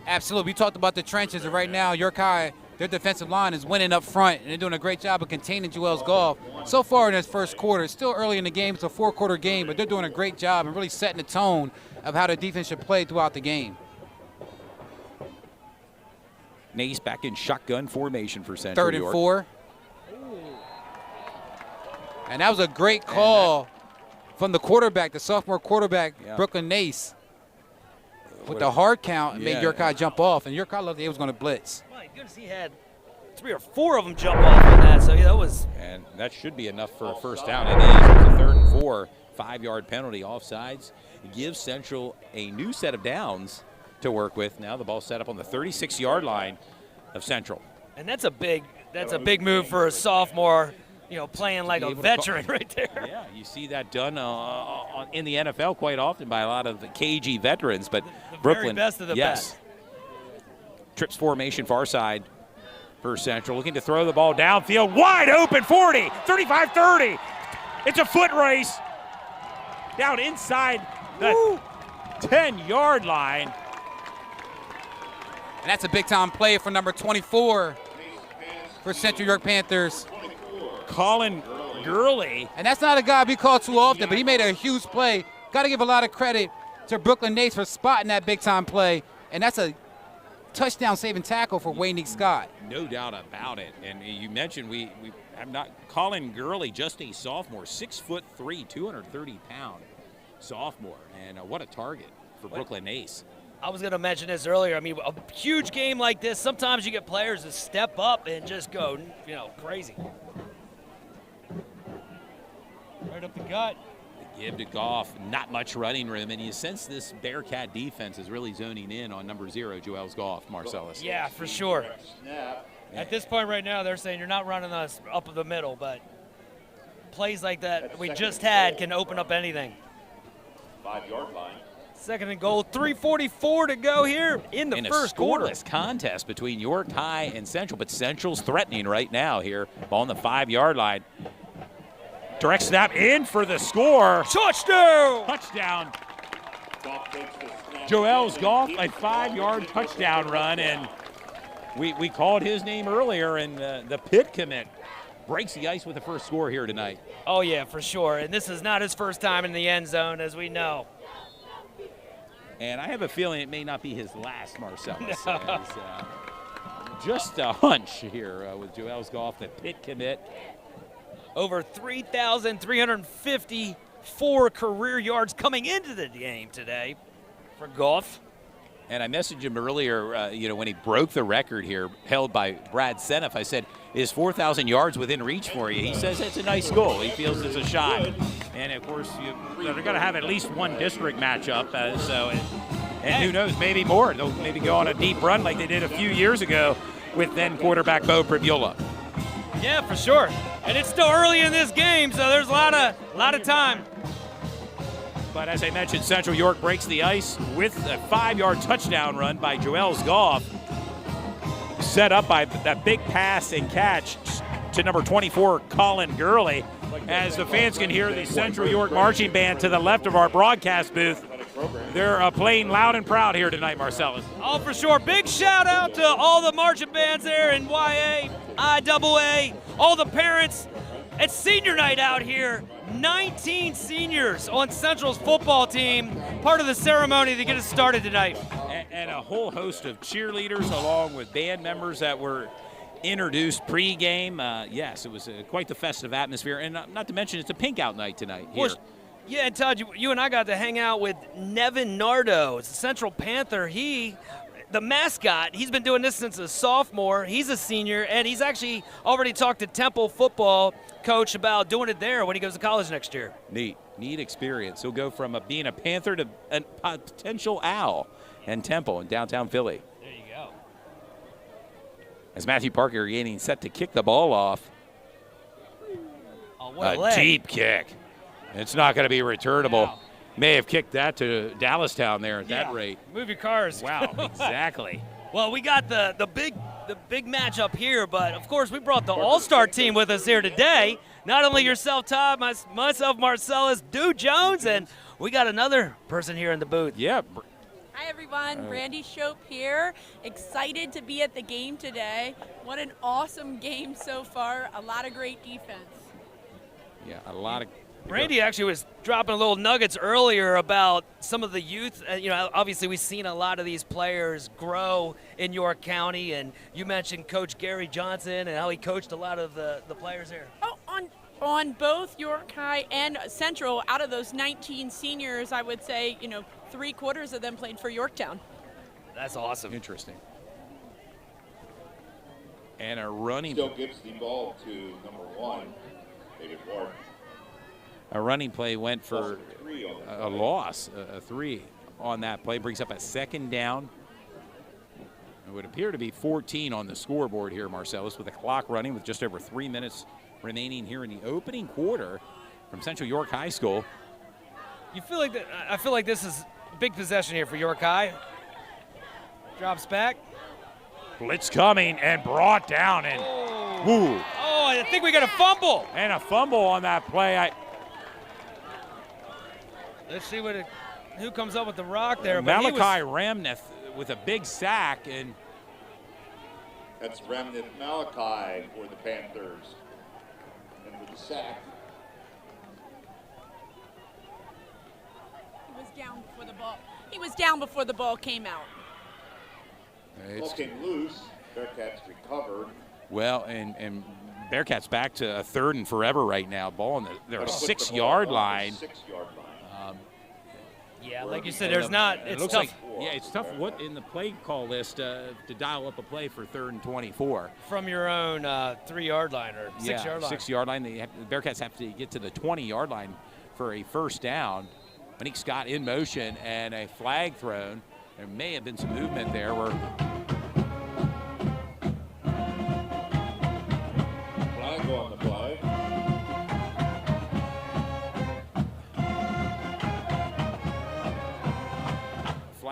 Absolutely. We talked about the trenches, and right now, York High, their defensive line is winning up front, and they're doing a great job of containing Joel's Golf. So far in this first quarter, it's still early in the game. It's a 4-quarter game, but they're doing a great job and really setting the tone of how the defense should play throughout the game. Nace back in shotgun formation for Central Third and York. 4. And that was a great call from the quarterback, the sophomore quarterback, Brooklyn Nace, with the hard count and made York High jump off. And York High looked like he was going to blitz. My goodness, he had 3 or 4 of them jump off on that. So, yeah, that was. And that should be enough for a first down. It is. It was a 3rd and 4, 5-yard penalty offsides. It gives Central a new set of downs to work with. Now the ball set up on the 36-yard line of Central. And that's a big move for a sophomore, you know, playing like a veteran right there. Yeah, you see that done in the NFL quite often by a lot of KG veterans, but The Brooklyn, very best of the best. Trips formation far side for Central, looking to throw the ball downfield, wide open, 40, 35, 30. It's a foot race down inside the 10-yard line. And that's a big-time play for number 24 for Central York Panthers. Colin Gurley. And that's not a guy we call too often, but he made a huge play. Got to give a lot of credit to Brooklyn Nace for spotting that big-time play. And that's a touchdown-saving tackle for Wayne Scott. No doubt about it. And you mentioned we have not Colin Gurley, just a sophomore, 6'3", 230-pound sophomore. And what a target for Brooklyn Nace. I was going to mention this earlier. I mean, a huge game like this, sometimes you get players that step up and just go, you know, crazy. Right up the gut. Give to Goff, not much running room, and you sense this Bearcat defense is really zoning in on number 0, Joel's Goff, Marcellus. Yeah, for sure. At this point right now, they're saying you're not running us up the middle, but plays like that we just had can open up anything. 5-yard line. 2nd and goal, 3:44 to go here in the first quarter. A scoreless contest between York High and Central, but Central's threatening right now here. Ball on the 5-yard line. Direct snap in for the score. Touchdown! Touchdown. Goff takes the snap. Joel's Goff, a 5-yard touchdown run, and we called his name earlier, and the Pitt commit breaks the ice with the first score here tonight. Oh, yeah, for sure. And this is not his first time in the end zone, as we know. And I have a feeling it may not be his last, Marcellus. Just a hunch here with Joel's Goff, the Pitt commit. Over 3,354 career yards coming into the game today for Goff. And I messaged him earlier, when he broke the record here held by Brad Seneff. I said, is 4,000 yards within reach for you? He says it's a nice goal. He feels it's a shot. And, of course, they're going to have at least one district matchup. And who knows, maybe more. They'll maybe go on a deep run like they did a few years ago with then quarterback Bo Privula. Yeah, for sure. And it's still early in this game, so there's a lot of time. But as I mentioned, Central York breaks the ice with a 5-yard touchdown run by Joel's Goff, set up by that big pass and catch to number 24, Colin Gurley. As the fans can hear the Central York marching band to the left of our broadcast booth, they're playing loud and proud here tonight, Marcellus. Oh, for sure. Big shout out to all the marching bands there in YA, IAA, all the parents. It's senior night out here. 19 seniors on Central's football team, part of the ceremony to get us started tonight. And a whole host of cheerleaders along with band members that were introduced pregame. Yes, it was quite the festive atmosphere. And not to mention, it's a pink out night tonight here. Yeah, and Todd, you and I got to hang out with Nevin Nardo. It's a Central Panther. The mascot, he's been doing this since a sophomore. He's a senior, and he's actually already talked to Temple football coach about doing it there when he goes to college next year. Neat experience. He'll go from being a Panther to a potential Owl and Temple in downtown Philly. There you go. As Matthew Parker getting set to kick the ball off. Oh, what a leg. Deep kick. It's not going to be returnable. Wow. May have kicked that to Dallastown there at that rate. Move your cars. Wow, exactly. Well, we got the big matchup here, but of course we brought the All-Star team with us here today. Not only yourself, Todd, myself, Marcellus, Dude Jones, and we got another person here in the booth. Yeah. Hi everyone, Brandy Shope here. Excited to be at the game today. What an awesome game so far. A lot of great defense. Yeah, a lot of. Brandy actually was dropping little nuggets earlier about some of the youth. You know, obviously we've seen a lot of these players grow in York County, and you mentioned Coach Gary Johnson and how he coached a lot of the players here. Oh, on both York High and Central, out of those 19 seniors, I would say, you know, 3/4 of them played for Yorktown. That's awesome. Interesting. And a running. Still gives the ball to number 1, David Ward. A running play went for a loss, a 3 on that play. Brings up a second down. It would appear to be 14 on the scoreboard here, Marcellus, with the clock running with just over 3 minutes remaining here in the opening quarter from Central York High School. You feel like I feel like this is a big possession here for York High. Drops back. Blitz coming and brought down, and woo. Oh, I think we got a fumble. And a fumble on that play. Let's see who comes up with the rock there. Malachi Ramneth with a big sack, and That's Ramnith Malachi for the Panthers. And with the sack, He was down before the ball. He was down before the ball came out. ball came loose. Bearcats recovered. well, and Bearcats back to a 3rd and forever right now. Ball on their 6-yard line. 6-yard line. Yeah, like you said, there's not. It It's looks tough. like, yeah, it's tough. What in the play call list to dial up a play for 3rd and 24 From your own 3-yard line or 6-yard line. 6-yard line. The Bearcats have to get to the 20-yard line for a first down. Monique Scott in motion and a flag thrown. There may have been some movement there where Flag on the play.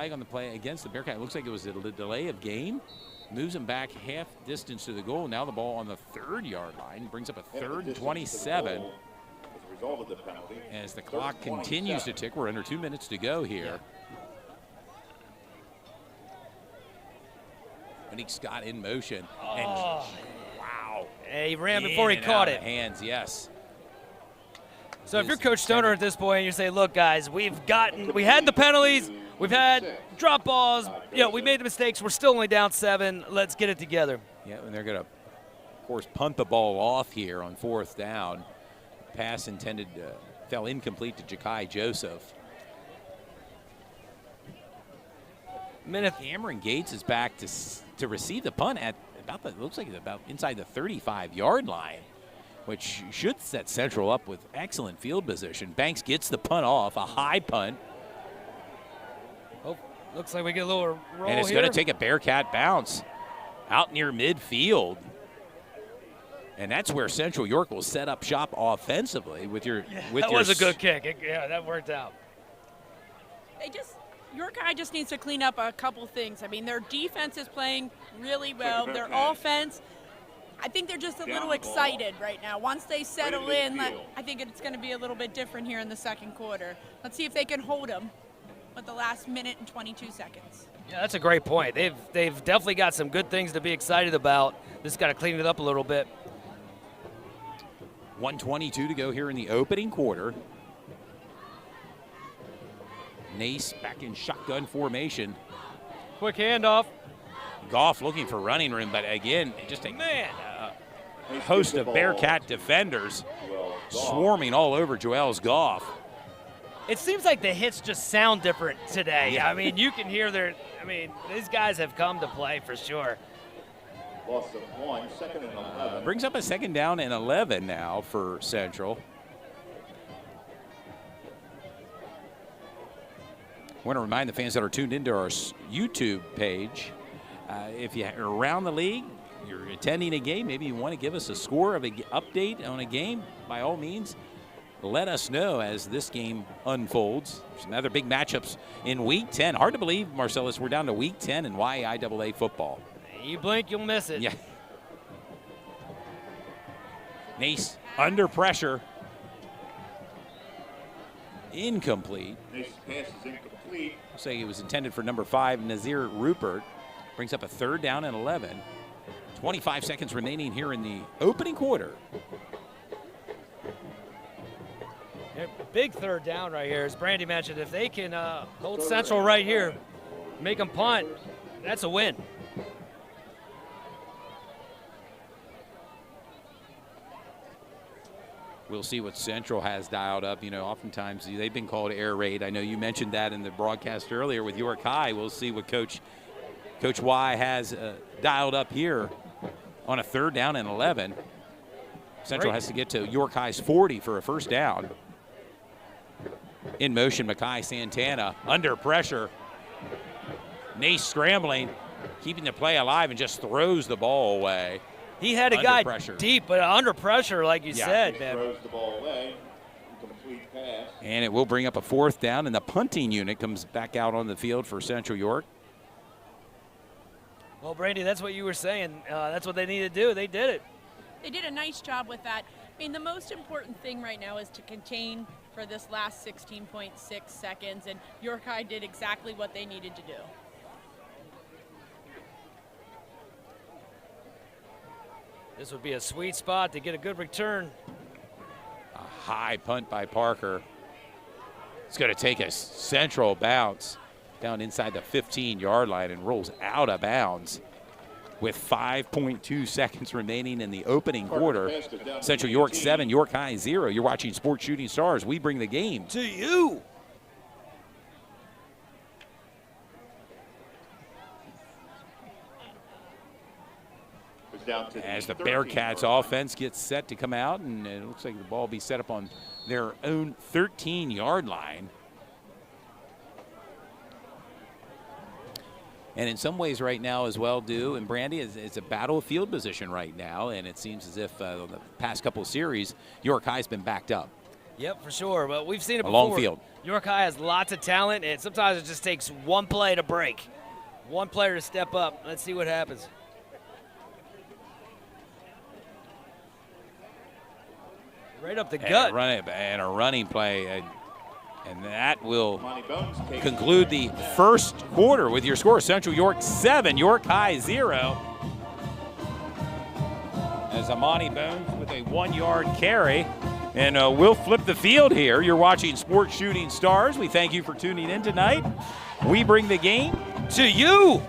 flag on the play against the Bearcat. It looks like it was a delay of game. Moves them back half distance to the goal. Now the ball on the 3rd-yard line. Brings up a 3rd and 27. As a result of the penalty. As the clock continues to tick, we're under 2 minutes to go here. Monique Scott in motion. And wow. Hey, he ran before he caught it. Hands, yes. So if you're Coach Stoner at this point, you say, look, guys, we had the penalties, we've had drop balls, we made the mistakes, we're still only down 7, let's get it together. Yeah, and they're going to, of course, punt the ball off here on 4th down. Pass intended fell incomplete to Ja'Kai Joseph. Cameron Gates is back to receive the punt at looks like it's about inside the 35-yard line, which should set Central up with excellent field position. Banks gets the punt off, a high punt. Oh, looks like we get a little roll And it's going to take a Bearcat bounce out near midfield. And that's where Central York will set up shop offensively with your. That was a good kick. That worked out. York High just needs to clean up a couple things. I mean, their defense is playing really well. Their offense, I think they're just a little excited right now. Once they settle in, I think it's going to be a little bit different here in the 2nd quarter. Let's see if they can hold them with the last minute and 22 seconds. Yeah, that's a great point. They've definitely got some good things to be excited about. Just got to clean it up a little bit. 1:22 to go here in the opening quarter. Nace back in shotgun formation. Quick handoff. Goff looking for running room, but again, just a host of Bearcat defenders swarming all over Joel's Goff. It seems like the hits just sound different today. Yeah. I mean, you can hear these guys have come to play for sure. Loss of 1, 2nd and 11. Brings up a 2nd down and 11 now for Central. I want to remind the fans that are tuned into our YouTube page, if you're around the league, you're attending a game, maybe you want to give us a score of an update on a game, by all means, let us know as this game unfolds. There's some other big matchups in Week 10. Hard to believe, Marcellus, we're down to Week 10 in YIAA football. You blink, you'll miss it. Yeah. Nace under pressure. Incomplete. Nace's pass is incomplete. I'll say it was intended for number 5, Nazir Rupert. Brings up a 3rd down and 11. 25 seconds remaining here in the opening quarter. Yeah, big 3rd down right here. As Brandy mentioned, if they can hold Central right here, make them punt, that's a win. We'll see what Central has dialed up. You know, oftentimes they've been called air raid. I know you mentioned that in the broadcast earlier with York High. We'll see what Coach Y has dialed up here on a 3rd down and 11. Central has to get to York High's 40 for a 1st down. In motion, Mackay Santana under pressure. Nace scrambling, keeping the play alive, and just throws the ball away. He had a Under guy pressure. deep, but under pressure, like you said, man. Throws the ball away. Incomplete pass. And it will bring up a 4th down, and the punting unit comes back out on the field for Central York. Well, Brandy, that's what you were saying. That's what they need to do. They did it. They did a nice job with that. I mean, the most important thing right now is to contain for this last 16.6 seconds, and York High did exactly what they needed to do. This would be a sweet spot to get a good return. A high punt by Parker. It's going to take a Central bounce down inside the 15-yard line and rolls out of bounds with 5.2 seconds remaining in the opening quarter. Central York 7, York High 0. You're watching Sports Shooting Stars. We bring the game to you. As the Bearcats offense gets set to come out, and it looks like the ball will be set up on their own 13-yard line. And in some ways right now as well, and Brandy, it's a battle of field position right now, and it seems as if the past couple of series, York High's been backed up. Yep, for sure. But we've seen it before. Long field. York High has lots of talent, and sometimes it just takes one play to break. One player to step up. Let's see what happens. Right up the gut. And a running play. And that will conclude the first quarter with your score. Central York 7, York High 0. As Amani Bones with a 1-yard carry. And we'll flip the field here. You're watching Sports Shooting Stars. We thank you for tuning in tonight. We bring the game to you.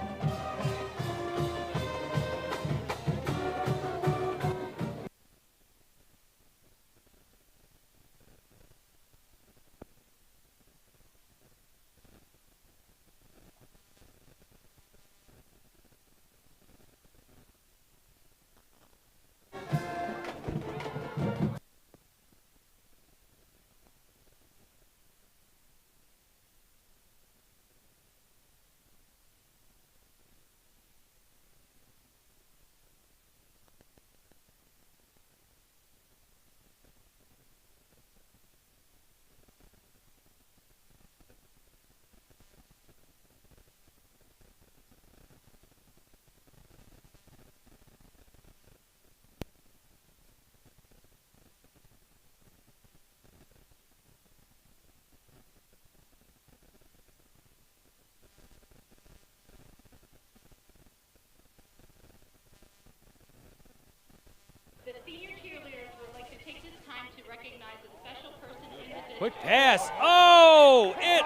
Quick pass. Oh, it.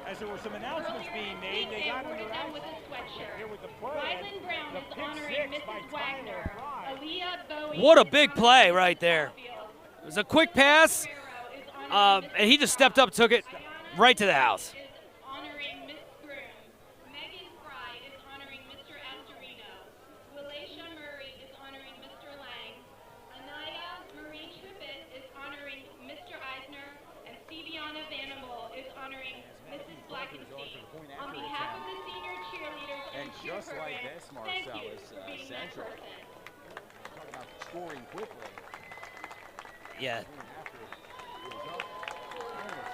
As there were some announcements being made, they got him with a sweatshirt. Here with the play. Ryland Brown is honoring Mrs. Wagner. Aaliyah Bowie. What a big play right there. It was a quick pass, and he just stepped up, took it right to the house. And just like this, Marcellus, Central. Talk about scoring quickly. Yeah.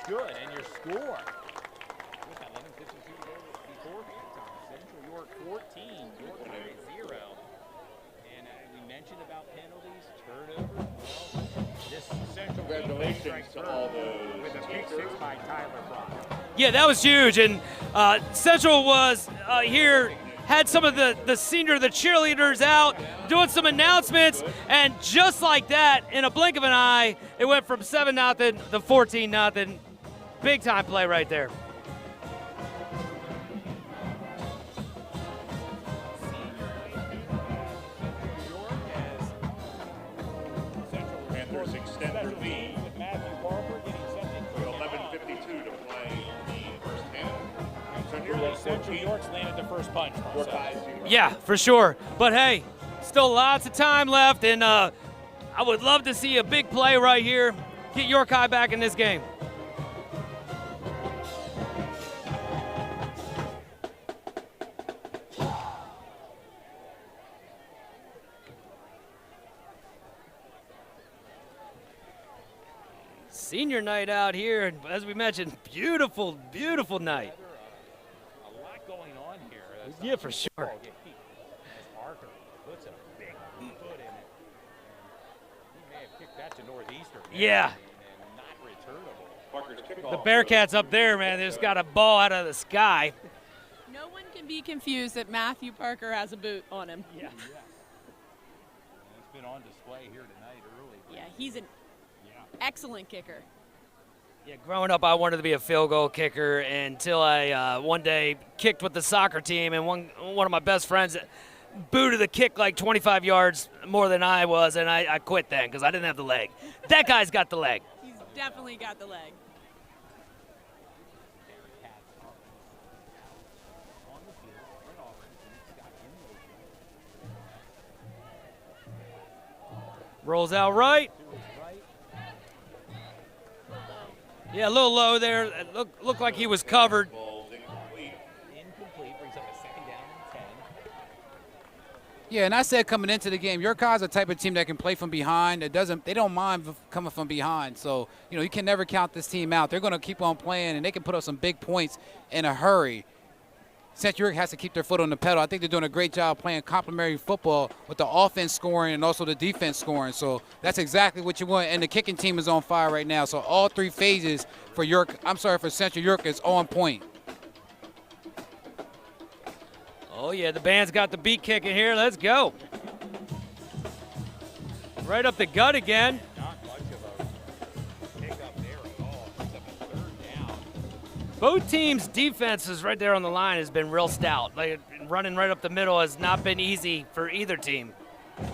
Good, and your score. We've got 11:52 to go before halftime. Central York 14, York 0. And we mentioned about penalties, turnover. Well, this Central Congratulations to all those with a pick six by Tyler Frost. Yeah, that was huge. And Central was here, had some of the cheerleaders out, doing some announcements, and just like that, in a blink of an eye, it went from 7-0 to 14-0. Big time play right there. Panthers extend their lead With Matthew Barber getting something with 11:52 to play the first half. So nearly Central 14. York's landed the first punch. York High 0. Yeah, for sure. But hey, still lots of time left, and I would love to see a big play right here. Get York High back in this game. Senior night out here, and as we mentioned, beautiful, beautiful night. A lot going on here. Yeah, for sure. As Parker puts a big foot in it. He may have kicked that to Northeastern. Yeah. And not returnable. Parker's kickoff. The Bearcats up there, man, they just got a ball out of the sky. No one can be confused that Matthew Parker has a boot on him. Yeah. He's been on display here tonight early. Yeah, he's an excellent kicker. Yeah, growing up, I wanted to be a field goal kicker until I one day kicked with the soccer team, and one of my best friends booted the kick like 25 yards more than I was, and I quit then because I didn't have the leg. That guy's got the leg. He's definitely got the leg. Rolls out right. Yeah, a little low there. It looked like he was covered. Ball's incomplete. Incomplete, brings up a second down and 10. Yeah, and I said coming into the game, York High's a type of team that can play from behind. They don't mind coming from behind. So, you can never count this team out. They're going to keep on playing, and they can put up some big points in a hurry. Central York has to keep their foot on the pedal. I think they're doing a great job playing complementary football with the offense scoring and also the defense scoring. So that's exactly what you want. And the kicking team is on fire right now. So all three phases for Central York is on point. Oh, yeah, the band's got the beat kicking here. Let's go. Right up the gut again. Not much of a pickup there at all. Brings up a third down. Both teams' defenses right there on the line has been real stout. Like, running right up the middle has not been easy for either team. Not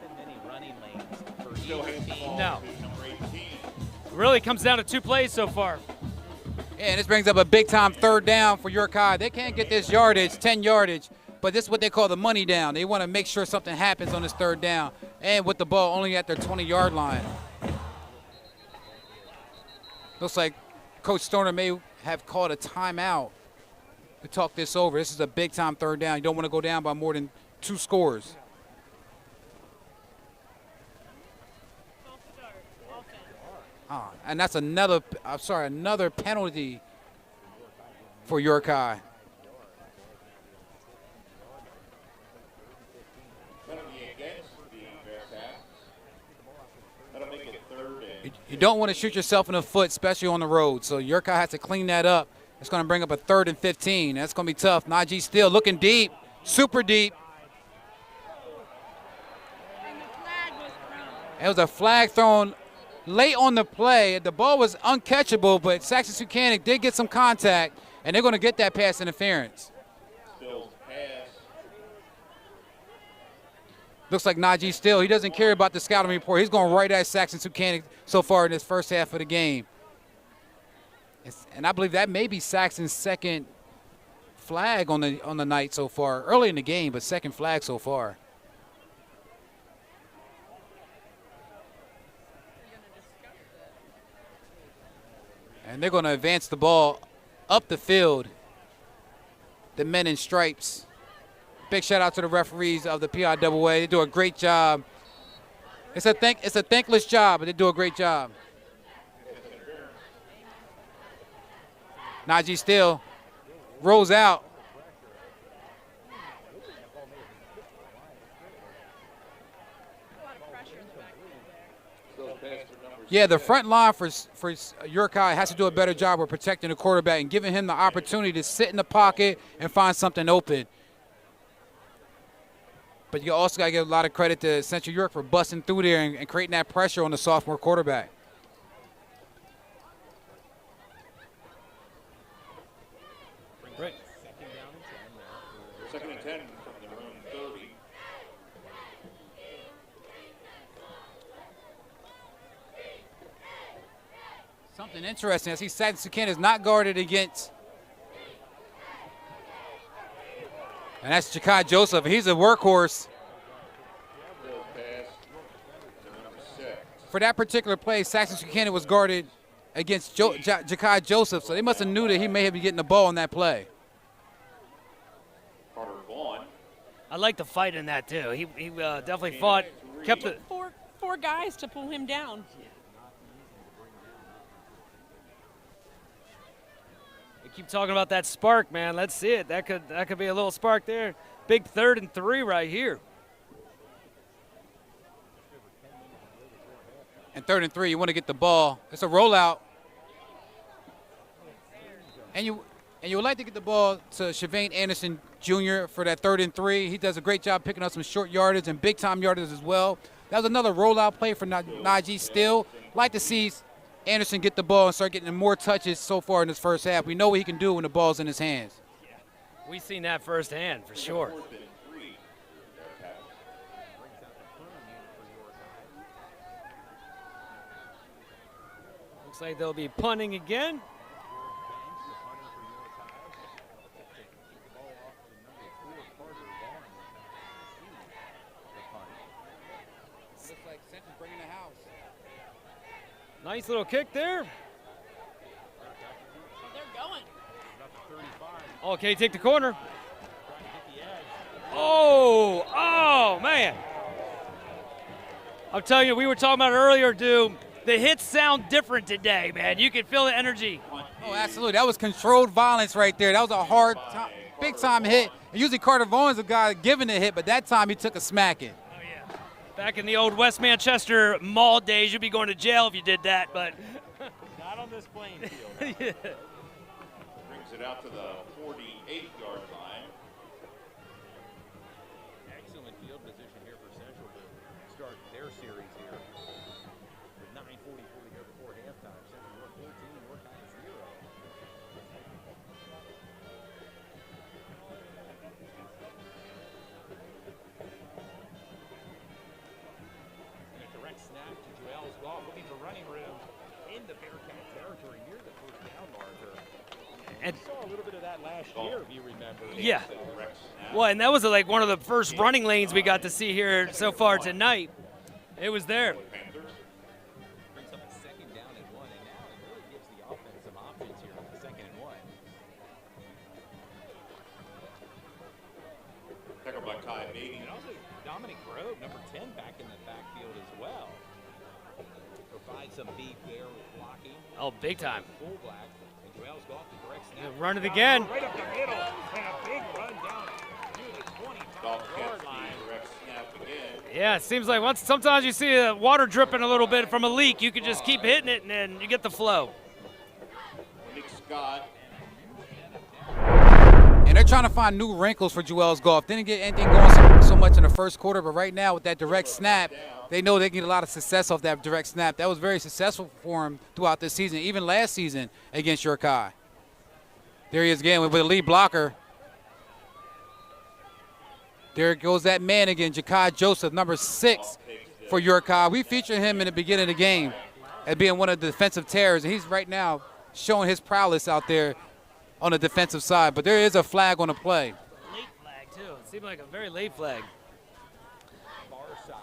been many running lanes for Still either hits the team. ball No. to number 18. Really comes down to 2 plays so far. Yeah, and this brings up a big-time third down for York High. They can't get this yardage, 10 yardage, but this is what they call the money down. They want to make sure something happens on this third down, and with the ball only at their 20-yard line. Looks like Coach Stoner may have called a timeout to talk this over. This is a big-time third down. You don't want to go down by more than 2 scores. And that's another penalty for York High. Penalty against the Bearcats. That'll make it third and You don't want to shoot yourself in the foot, especially on the road. So York High has to clean that up. It's going to bring up a 3rd and 15. That's going to be tough. Najee still looking deep, super deep. And the flag was thrown. It was a flag thrown late on the play. The ball was uncatchable, but Saxon Sucanic did get some contact, and they're going to get that pass interference. Stills pass. Looks like Najee Still, he doesn't care about the scouting report. He's going right at Saxon Sucanic so far in this first half of the game. And I believe that may be Saxon's second flag on the night so far. Early in the game, but second flag so far. And they're going to advance the ball up the field. The men in stripes Big shout out to the referees of the PIAA. They do a great job. It's a thankless job, but they do a great job. Najee Steele rolls out. Yeah, the front line for York High has to do a better job of protecting the quarterback and giving him the opportunity to sit in the pocket and find something open. But you also got to give a lot of credit to Central York for busting through there and creating that pressure on the sophomore quarterback. Right. Second and 10 from their own 30. Something interesting, I see Saxon Suquehanna is not guarded against. And that's Jakai Joseph. He's a workhorse. For that particular play, Saxon Suquehanna was guarded against Jakai Joseph, so they must have knew that he may have been getting the ball on that play. I like the fight in that too. He definitely fought, kept the four guys to pull him down. We keep talking about that spark, man. Let's see it. That could be a little spark there. Big 3rd and 3 right here. And 3rd and 3, you want to get the ball. It's a rollout. And you would like to get the ball to Shavane Anderson Jr. for that 3rd and 3. He does a great job picking up some short yardage and big-time yardage as well. That was another rollout play for Najee Steele. Like to see Anderson get the ball and start getting more touches so far in this first half. We know what he can do when the ball's in his hands. Yeah. We've seen that firsthand for sure. Looks like they'll be punting again. Looks like Center's bringing the house. Nice little kick there. They're going. Oh, can he take the corner? Oh, man. I'm telling you, we were talking about it earlier, dude. The hits sound different today, man. You can feel the energy. Oh, absolutely. That was controlled violence right there. That was a hard, big-time hit. Usually Carter Vaughan's the guy giving the hit, but that time he took a smacking. Oh, yeah. Back in the old West Manchester Mall days, you'd be going to jail if you did that, but. Not on this playing field. Yeah. Brings it out to the 48-yard line. Excellent field position here for Central to start their series here. With 9:44 to go before halftime. Central York 14, York High 0. And a direct snap to Joel's Golf, looking for running room in the Bearcat territory near the first down marker. And We saw a little bit of that last year, if you remember. yeah. Well, and that was like one of the first running lanes we got to see here so far tonight. It was there. Brings up a 2nd down and 1, and now it really gives the offense some options here on the 2nd and 1. Tackled by Kai Beatty. And also Dominic Grove, number 10, back in the backfield as well. Provides some beef there with blocking. Oh, big time. Fullback. And Joel's Golf, the direct snap. Run it again. Right up the middle. And a big run down to the 25-yard line. Direct snap again. Yeah, it seems like sometimes you see water dripping a little bit from a leak. You can just keep hitting it, and then you get the flow. Nick Scott. And they're trying to find new wrinkles for Joel's Golf. Didn't get anything going so much in the first quarter, but right now with that direct snap, they know they can get a lot of success off that direct snap. That was very successful for him throughout this season, even last season against York High. There he is again with a lead blocker. There goes that man again, Jakai Joseph, number 6 for York High. We featured him in the beginning of the game as being one of the defensive terrors, and he's right now showing his prowess out there on the defensive side. But there is a flag on the play. Late flag, too. It seemed like a very late flag. Far side.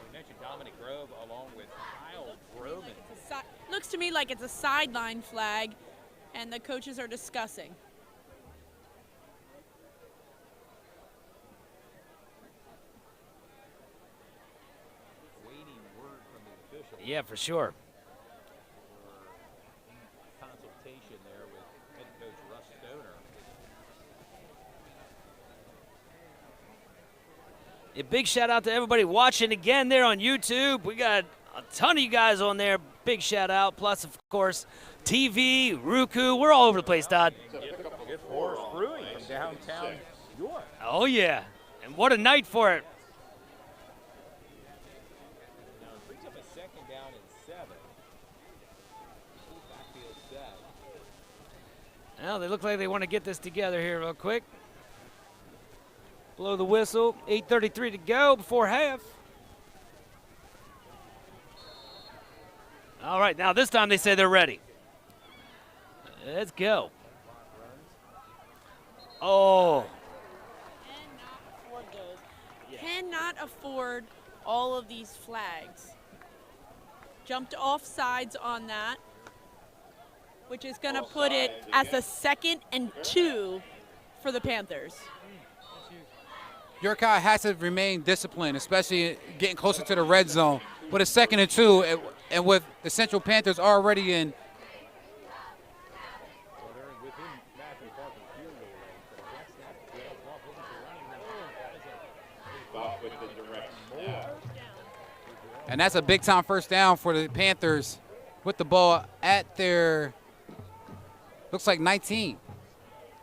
We mentioned Dominic Grove along with Kyle Groman. Looks to me like it's a sideline flag, and the coaches are discussing. Yeah, for sure. Consultation there with head coach Russ Stoner. A big shout out to everybody watching again there on YouTube. We got a ton of you guys on there. Big shout out. Plus, of course, TV, Roku. We're all over the place, Todd. Good Forest Brewing from downtown York. Oh, yeah. And what a night for it. Now it brings up a second down and 7. Full backfield set. Well, they look like they want to get this together here real quick. Blow the whistle. 8:33 to go before half. All right, now this time they say they're ready. Let's go. Oh. Cannot afford those. Cannot afford all of these flags. Jumped off sides on that, which is going to put it as a 2nd and 2 for the Panthers. York High has to remain disciplined, especially getting closer to the red zone. With a 2nd and 2, and with the Central Panthers already in. And that's a big-time first down for the Panthers with the ball at their, looks like 19,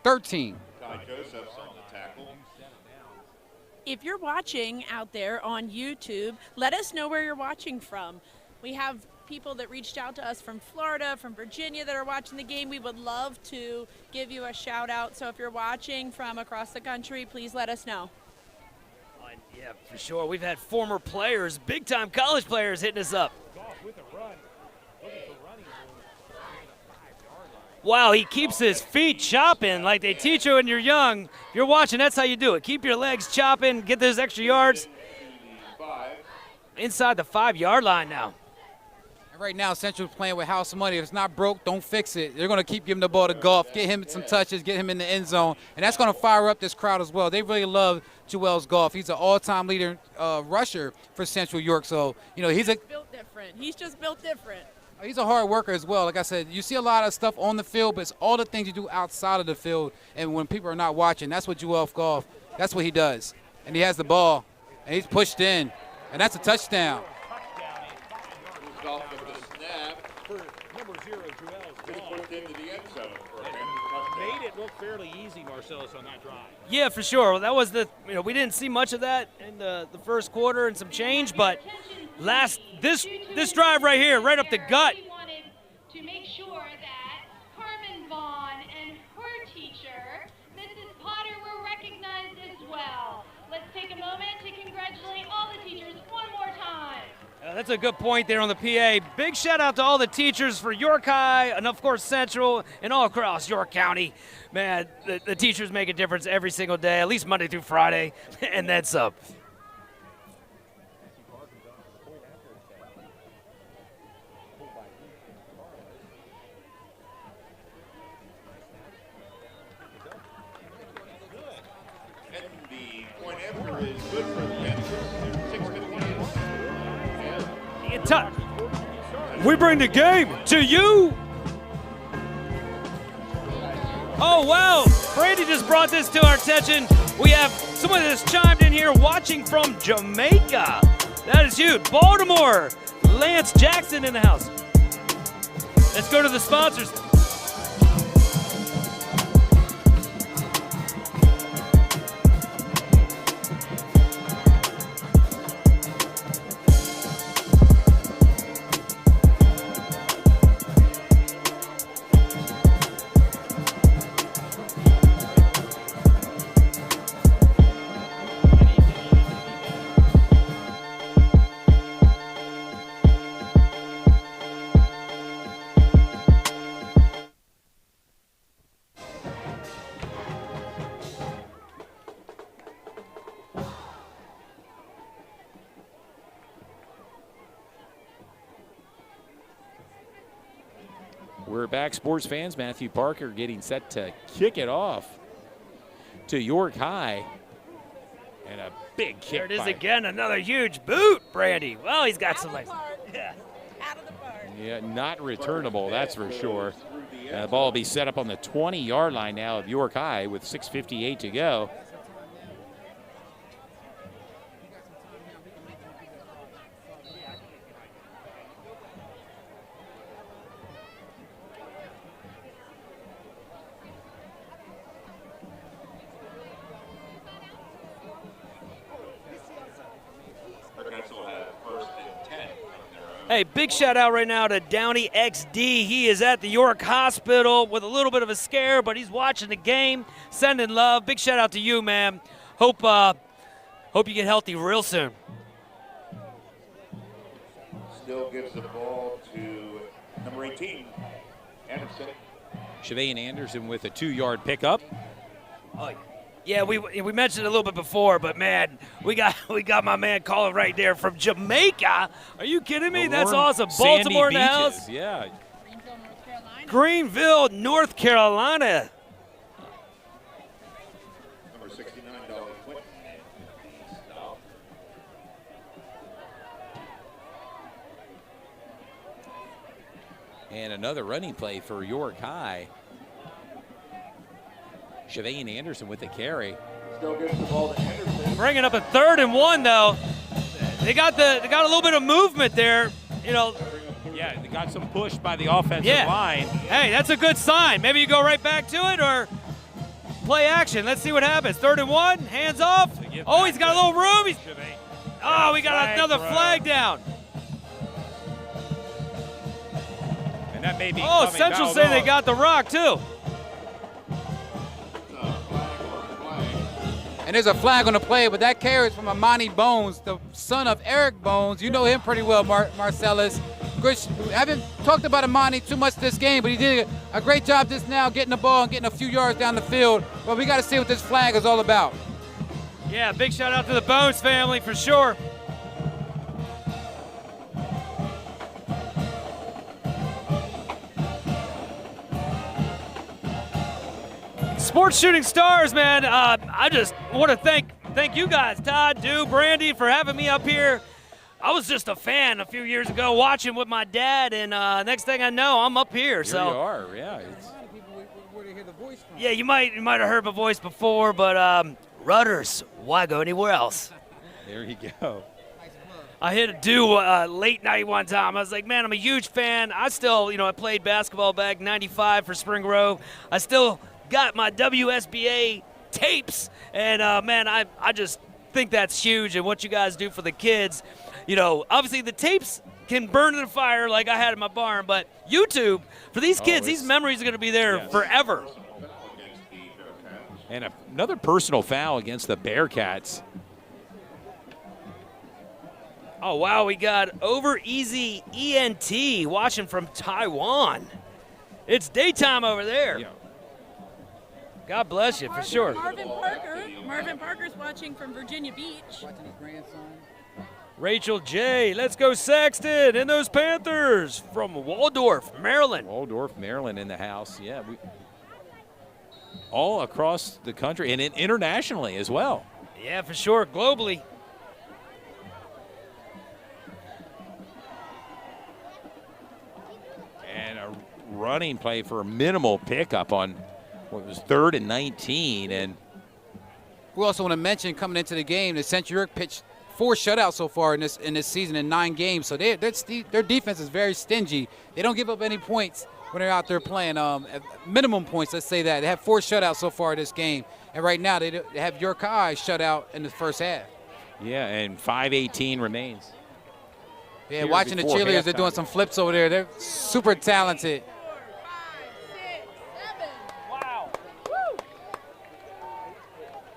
13. Ty Joseph's on the tackle. If you're watching out there on YouTube, let us know where you're watching from. We have people that reached out to us from Florida, from Virginia that are watching the game. We would love to give you a shout out. So if you're watching from across the country, please let us know. Yeah, for sure. We've had former players, big-time college players hitting us up. Wow, he keeps his feet chopping like they teach you when you're young. If you're watching, that's how you do it. Keep your legs chopping, get those extra yards. Inside the 5-yard line now. And right now, Central's playing with house money. If it's not broke, don't fix it. They're going to keep giving the ball to Goff, get him some touches, get him in the end zone, and that's going to fire up this crowd as well. They really love Joel's Goff. He's an all-time leader rusher for Central York. So, you know, he's built different. He's just built different. He's a hard worker as well. Like I said, you see a lot of stuff on the field, but it's all the things you do outside of the field. And when people are not watching, that's what Joel Goff, that's what he does. And he has the ball, and he's pushed in, and that's a touchdown. Goff with the snap. For number 0, Joel's He Goff. put it into the end zone for a Panther touchdown. Made it look fairly easy, Marcellus, on that drive. Yeah, for sure. Well, that was we didn't see much of that in the first quarter and some change, but this drive right here, right up the gut. We wanted to make sure that Carmen Vaughn and her teacher, Mrs. Potter, were recognized as well. Let's take a moment to congratulate all the teachers one more time. That's a good point there on the PA. Big shout out to all the teachers for York High and, of course, Central and all across York County. Man, the teachers make a difference every single day, at least Monday through Friday, and then some. And the point after is good for the Panthers. 6:58. We bring the game to you. Oh, wow. Brandy just brought this to our attention. We have someone that's chimed in here watching from Jamaica. That is huge. Baltimore. Lance Jackson in the house. Let's go to the sponsors. We're back, sports fans. Matthew Parker getting set to kick it off to York High. And a big kick. There it is by again, another huge boot, Brandy. Well, he's got some legs. Yeah. Yeah, not returnable, that's for sure. The ball will be set up on the 20-yard line now of York High with 6:58 to go. Hey, big shout out right now to Downey XD. He is at the York Hospital with a little bit of a scare, but he's watching the game, sending love. Big shout out to you, man. Hope you get healthy real soon. Still gives the ball to number 18, Anderson. Chevain Anderson with a 2-yard pickup. Oh, yeah, we mentioned it a little bit before, but man, we got my man calling right there from Jamaica. Are you kidding me? That's awesome. Baltimore in the house. Yeah. Greenville, North Carolina. Number 69, Quentin. And another running play for York High. Chevain Anderson with the carry. Still gives the ball to Anderson. Bringing up a 3rd and 1 though. They got a little bit of movement there. You know. Yeah, they got some push by the offensive line. Hey, that's a good sign. Maybe you go right back to it or play action. Let's see what happens. 3rd and 1, hands off. Oh, he's got a little room. We got another flag down. And that may be Central say they got the rock too. And there's a flag on the play, but that carry is from Amani Bones, the son of Eric Bones. You know him pretty well, Marcellus. I haven't talked about Amani too much this game, but he did a great job just now getting the ball and getting a few yards down the field. But we got to see what this flag is all about. Yeah, big shout out to the Bones family for sure. Sports Shooting Stars, man. I just want to thank you guys, Todd, Dew, Brandy, for having me up here. I was just a fan a few years ago watching with my dad, and next thing I know, I'm up here. Here you are, yeah. Yeah, you might have heard my voice before, but Rudders, why go anywhere else? There you go. I hit a late night one time. I was like, man, I'm a huge fan. I still, I played basketball back in '95 for Spring Grove. I still got my WSBA tapes, and man, I just think that's huge, and what you guys do for the kids. Obviously the tapes can burn in the fire like I had in my barn, but YouTube, for these kids, these memories are going to be there forever. And another personal foul against the Bearcats. Oh, wow, we got Over Easy ENT watching from Taiwan. It's daytime over there. Yeah. God bless you, for sure. Marvin Parker's watching from Virginia Beach. Watching his grandson. Rachel J. Let's go Sexton and those Panthers from Waldorf, Maryland. Waldorf, Maryland in the house. Yeah, all across the country and internationally as well. Yeah, for sure, globally. And a running play for a minimal pickup on what was 3rd and 19. And we also want to mention coming into the game that Central York pitched 4 shutouts so far in this season in 9 games. So their defense is very stingy. They don't give up any points when they're out there playing. Minimum points, let's say that. They have 4 shutouts so far this game. And right now they have York High shut out in the first half. yeah, and 5:18 remains. Yeah, Here watching the before cheerleaders, they're halftime. doing some flips over there. They're super talented.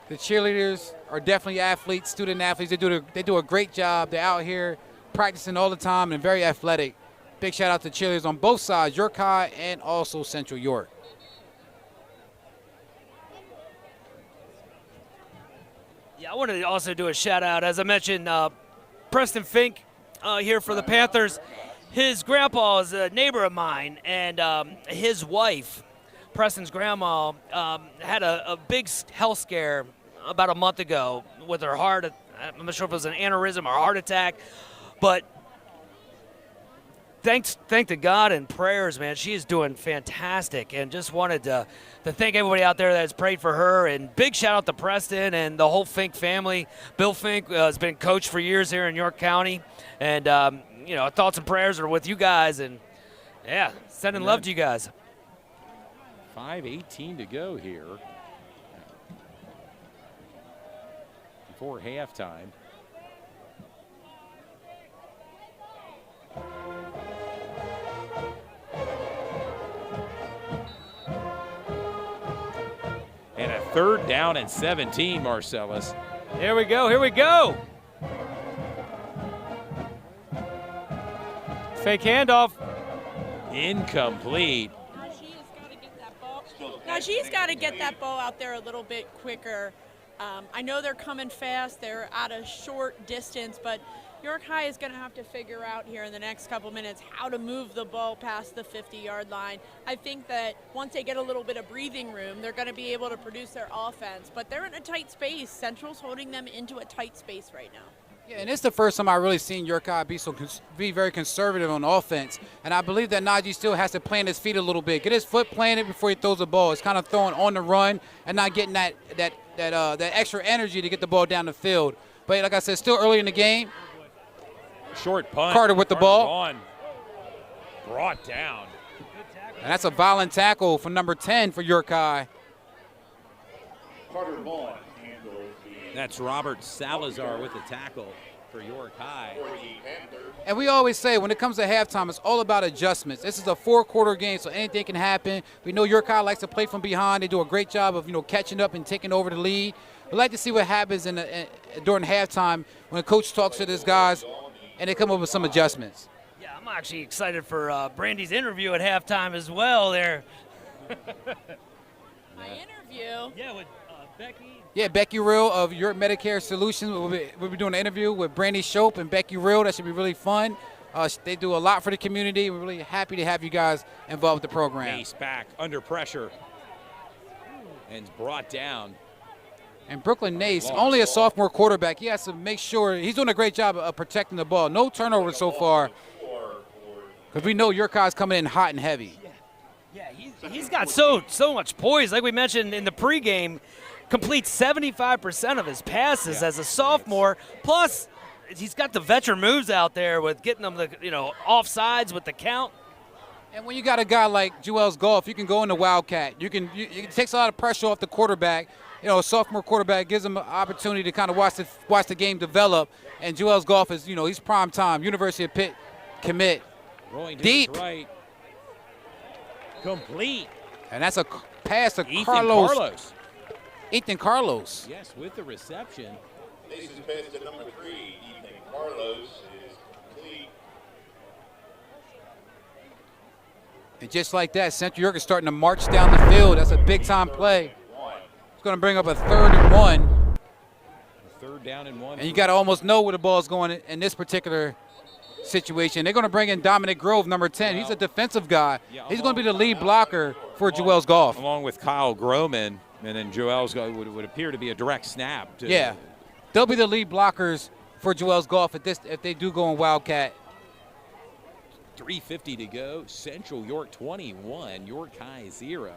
The cheerleaders are definitely athletes, student athletes. They do a great job. They're out here practicing all the time and very athletic. Big shout out to cheerleaders on both sides, York High and also Central York. Yeah, I wanted to also do a shout out. As I mentioned, Preston Fink here for the Panthers. His grandpa is a neighbor of mine, and his wife, Preston's grandma, had a big health scare about a month ago with her heart. I'm not sure if it was an aneurysm or a heart attack, but thank to God and prayers, man. She is doing fantastic, and just wanted to thank everybody out there that has prayed for her. And big shout out to Preston and the whole Fink family. Bill Fink has been coach for years here in York County, and thoughts and prayers are with you guys. And yeah, sending love to you guys. 5:18 to go here before halftime. And a 3rd down and 17, Marcellus. Here we go. Here we go. Fake handoff. Incomplete. Now she's got to get that ball out there a little bit quicker. I know they're coming fast. They're at a short distance, but York High is going to have to figure out here in the next couple minutes how to move the ball past the 50-yard line. I think that once they get a little bit of breathing room, they're going to be able to produce their offense. But they're in a tight space. Central's holding them into a tight space right now. Yeah, and it's the first time I really seen York High be very conservative on offense. And I believe that Najee still has to plant his feet a little bit, get his foot planted before he throws the ball. It's kind of throwing on the run and not getting that extra energy to get the ball down the field. But like I said, still early in the game. Short punt. Carter with the ball. Brought down. And that's a violent tackle for number 10 for York High. Carter Vaughn. That's Robert Salazar with the tackle for York High. And we always say when it comes to halftime, it's all about adjustments. This is a 4-quarter game, so anything can happen. We know York High likes to play from behind. They do a great job of catching up and taking over the lead. We like to see what happens during halftime when the coach talks to these guys and they come up with some adjustments. Yeah, I'm actually excited for Brandy's interview at halftime as well there. My interview? Yeah, with Becky. Yeah, Becky Real of York Medicare Solutions. We'll be doing an interview with Brandy Shope and Becky Real. That should be really fun. They do a lot for the community. We're really happy to have you guys involved with the program. Ace back under pressure and brought down. And Brooklyn Nace, only a sophomore quarterback. He has to make sure he's doing a great job of protecting the ball. No turnovers so far, because we know York High's coming in hot and heavy. Yeah, he's got so much poise. Like we mentioned in the pregame, completes 75% of his passes as a sophomore. Plus, he's got the veteran moves out there with getting them offsides with the count. And when you got a guy like Joel's Golf, you can go into Wildcat. It takes a lot of pressure off the quarterback. A sophomore quarterback gives him an opportunity to kind of watch the game develop. And Joel's Golf is, he's prime time. University of Pitt commit. Rolling to deep. His right. Complete. And that's a pass to Ethan Carlos. Ethan Carlos. Yes, with the reception. This is pass to number 3, Ethan Carlos is complete. And just like that, Central York is starting to march down the field. That's a big-time play. It's going to bring up a 3rd and 1. 3rd down and 1. And you got to almost know where the ball's going in this particular situation. They're going to bring in Dominic Grove, number 10. He's a defensive guy. He's going to be the lead blocker for Joel's Golf. Along with Kyle Groman, and then Joel's would appear to be a direct snap. Yeah. They'll be the lead blockers for Joel's Golf if they do go in Wildcat. 3:50 to go. Central York 21, York High 0.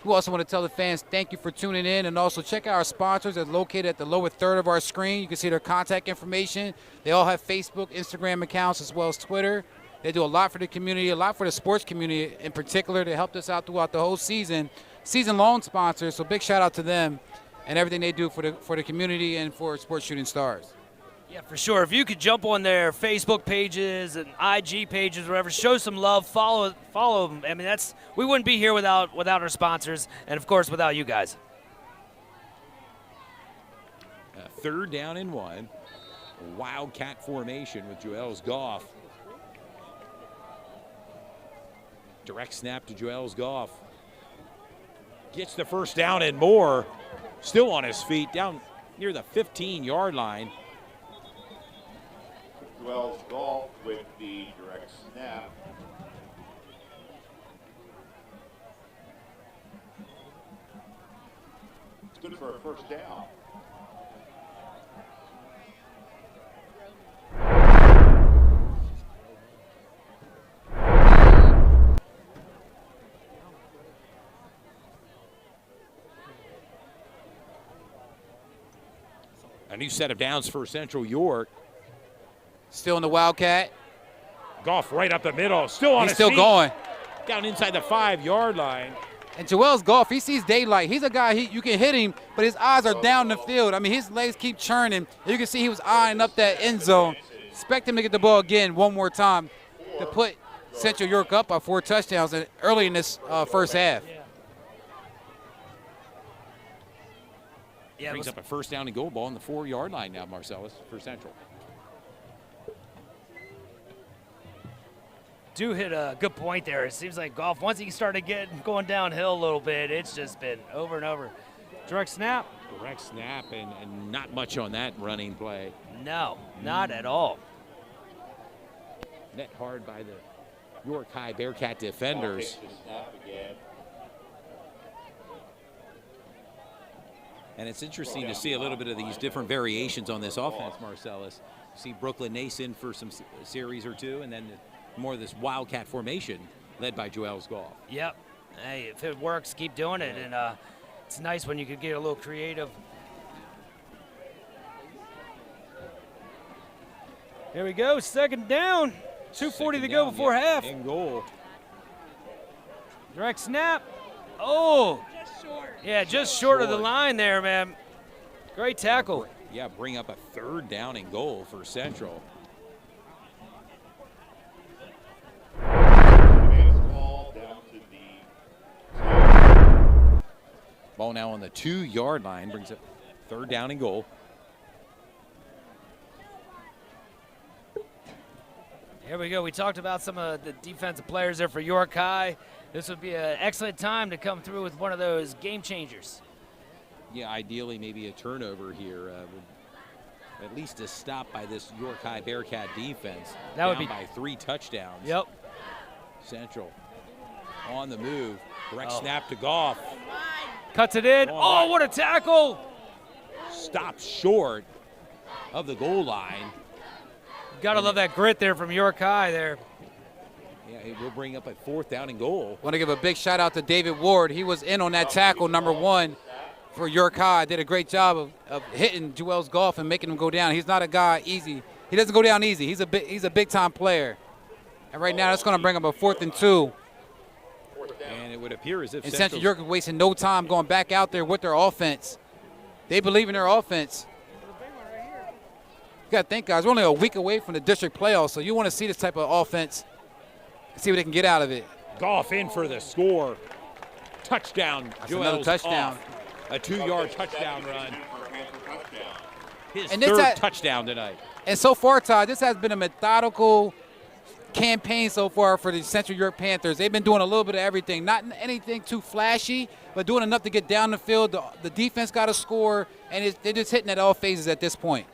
We also want to tell the fans thank you for tuning in, and also check out our sponsors that are located at the lower third of our screen. You can see their contact information. They all have Facebook, Instagram accounts, as well as Twitter. They do a lot for the community, a lot for the sports community in particular. They helped us out throughout the whole season-long sponsors. So big shout out to them and everything they do for the community and for Sports Shooting Stars. Yeah, for sure. If you could jump on their Facebook pages and IG pages, whatever, show some love, follow them. I mean, we wouldn't be here without our sponsors, and of course without you guys. 3rd down and 1. Wildcat formation with Joel's Goff. Direct snap to Joel's Goff. Gets the 1st down and more. Still on his feet, down near the 15-yard line. Joel's Golf with the direct snap. It's good for a 1st down. A new set of downs for Central York. Still in the Wildcat. Goff right up the middle. Still on He's his still feet. going. Down inside the 5-yard line. And Joel's Goff, he sees daylight. He's a guy, you can hit him, but his eyes are down the field. I mean, his legs keep churning. You can see he was eyeing up that end zone. Expect him to get the ball again one more time to put Central York up by 4 touchdowns early in this first half. Yeah, Brings up a first down and goal ball on the 4-yard line now, Marcellus, for Central. Do hit a good point there. It seems like Goff, once he started going downhill a little bit, it's just been over and over. Direct snap. Direct snap and not much on that running play. No, not at all. Net hard by the York High Bearcat defenders. And it's interesting to see a little bit of these different variations on this offense, Marcellus. See Brooklyn Nace in for some series or two, and then more of this Wildcat formation led by Joel's Goff. Yep. Hey, if it works, keep doing it. And it's nice when you could get a little creative. Here we go, second down. 2:40 to go before half. In goal. Direct snap. Oh. Just short. Yeah, just short of the line there, man. Great tackle. Yeah, bring up a 3rd down and goal for Central. Ball now on the 2-yard line, brings up 3rd down and goal. Here we go. We talked about some of the defensive players there for York High. This would be an excellent time to come through with one of those game changers. Yeah, ideally maybe a turnover here. At least a stop by this York High Bearcat defense. That would down be by 3 touchdowns. Yep. Central on the move. Direct snap to Goff. Cuts it in. Oh, what a tackle. Stops short of the goal line. Gotta love that grit there from York High there. Yeah, it will bring up a 4th down and goal. Want to give a big shout out to David Ward. He was in on that tackle, number 1 for York High. Did a great job of hitting Joel's Goff and making him go down. He's not a guy easy. He doesn't go down easy. He's a big time player. And right now that's going to bring up a 4th and 2. And it would appear as if Central York is wasting no time going back out there with their offense. They believe in their offense. You got to think, guys, we're only a week away from the district playoffs, so you want to see this type of offense, see what they can get out of it. Goff in for the score. Touchdown. That's another touchdown. A 2-yard touchdown run. His And 3rd touchdown tonight. And so far, Todd, this has been a methodical campaign so far for the Central York Panthers. They've been doing a little bit of everything, not anything too flashy, but doing enough to get down the field. The defense got to score, and they're just hitting at all phases at this point.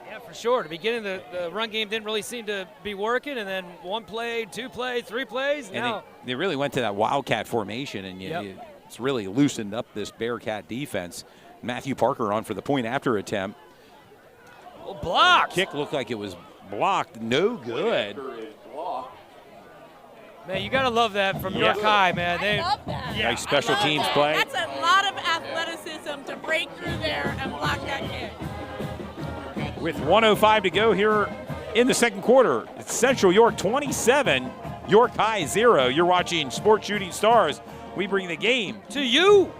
Yeah, for sure. At the beginning, the run game didn't really seem to be working, and then 1 play, 2 plays, 3 plays. And now they really went to that Wildcat formation, and it's really loosened up this Bearcat defense. Matthew Parker on for the point after attempt. blocked. Kick looked like it was blocked. No good. Man, you got to love that from York High, man. I love that. Nice special I love teams that. play. That's a lot of athleticism to break through there and block that kick. With 1:05 to go here in the second quarter, it's Central York 27, York High 0. You're watching Sports Shooting Stars. We bring the game to you.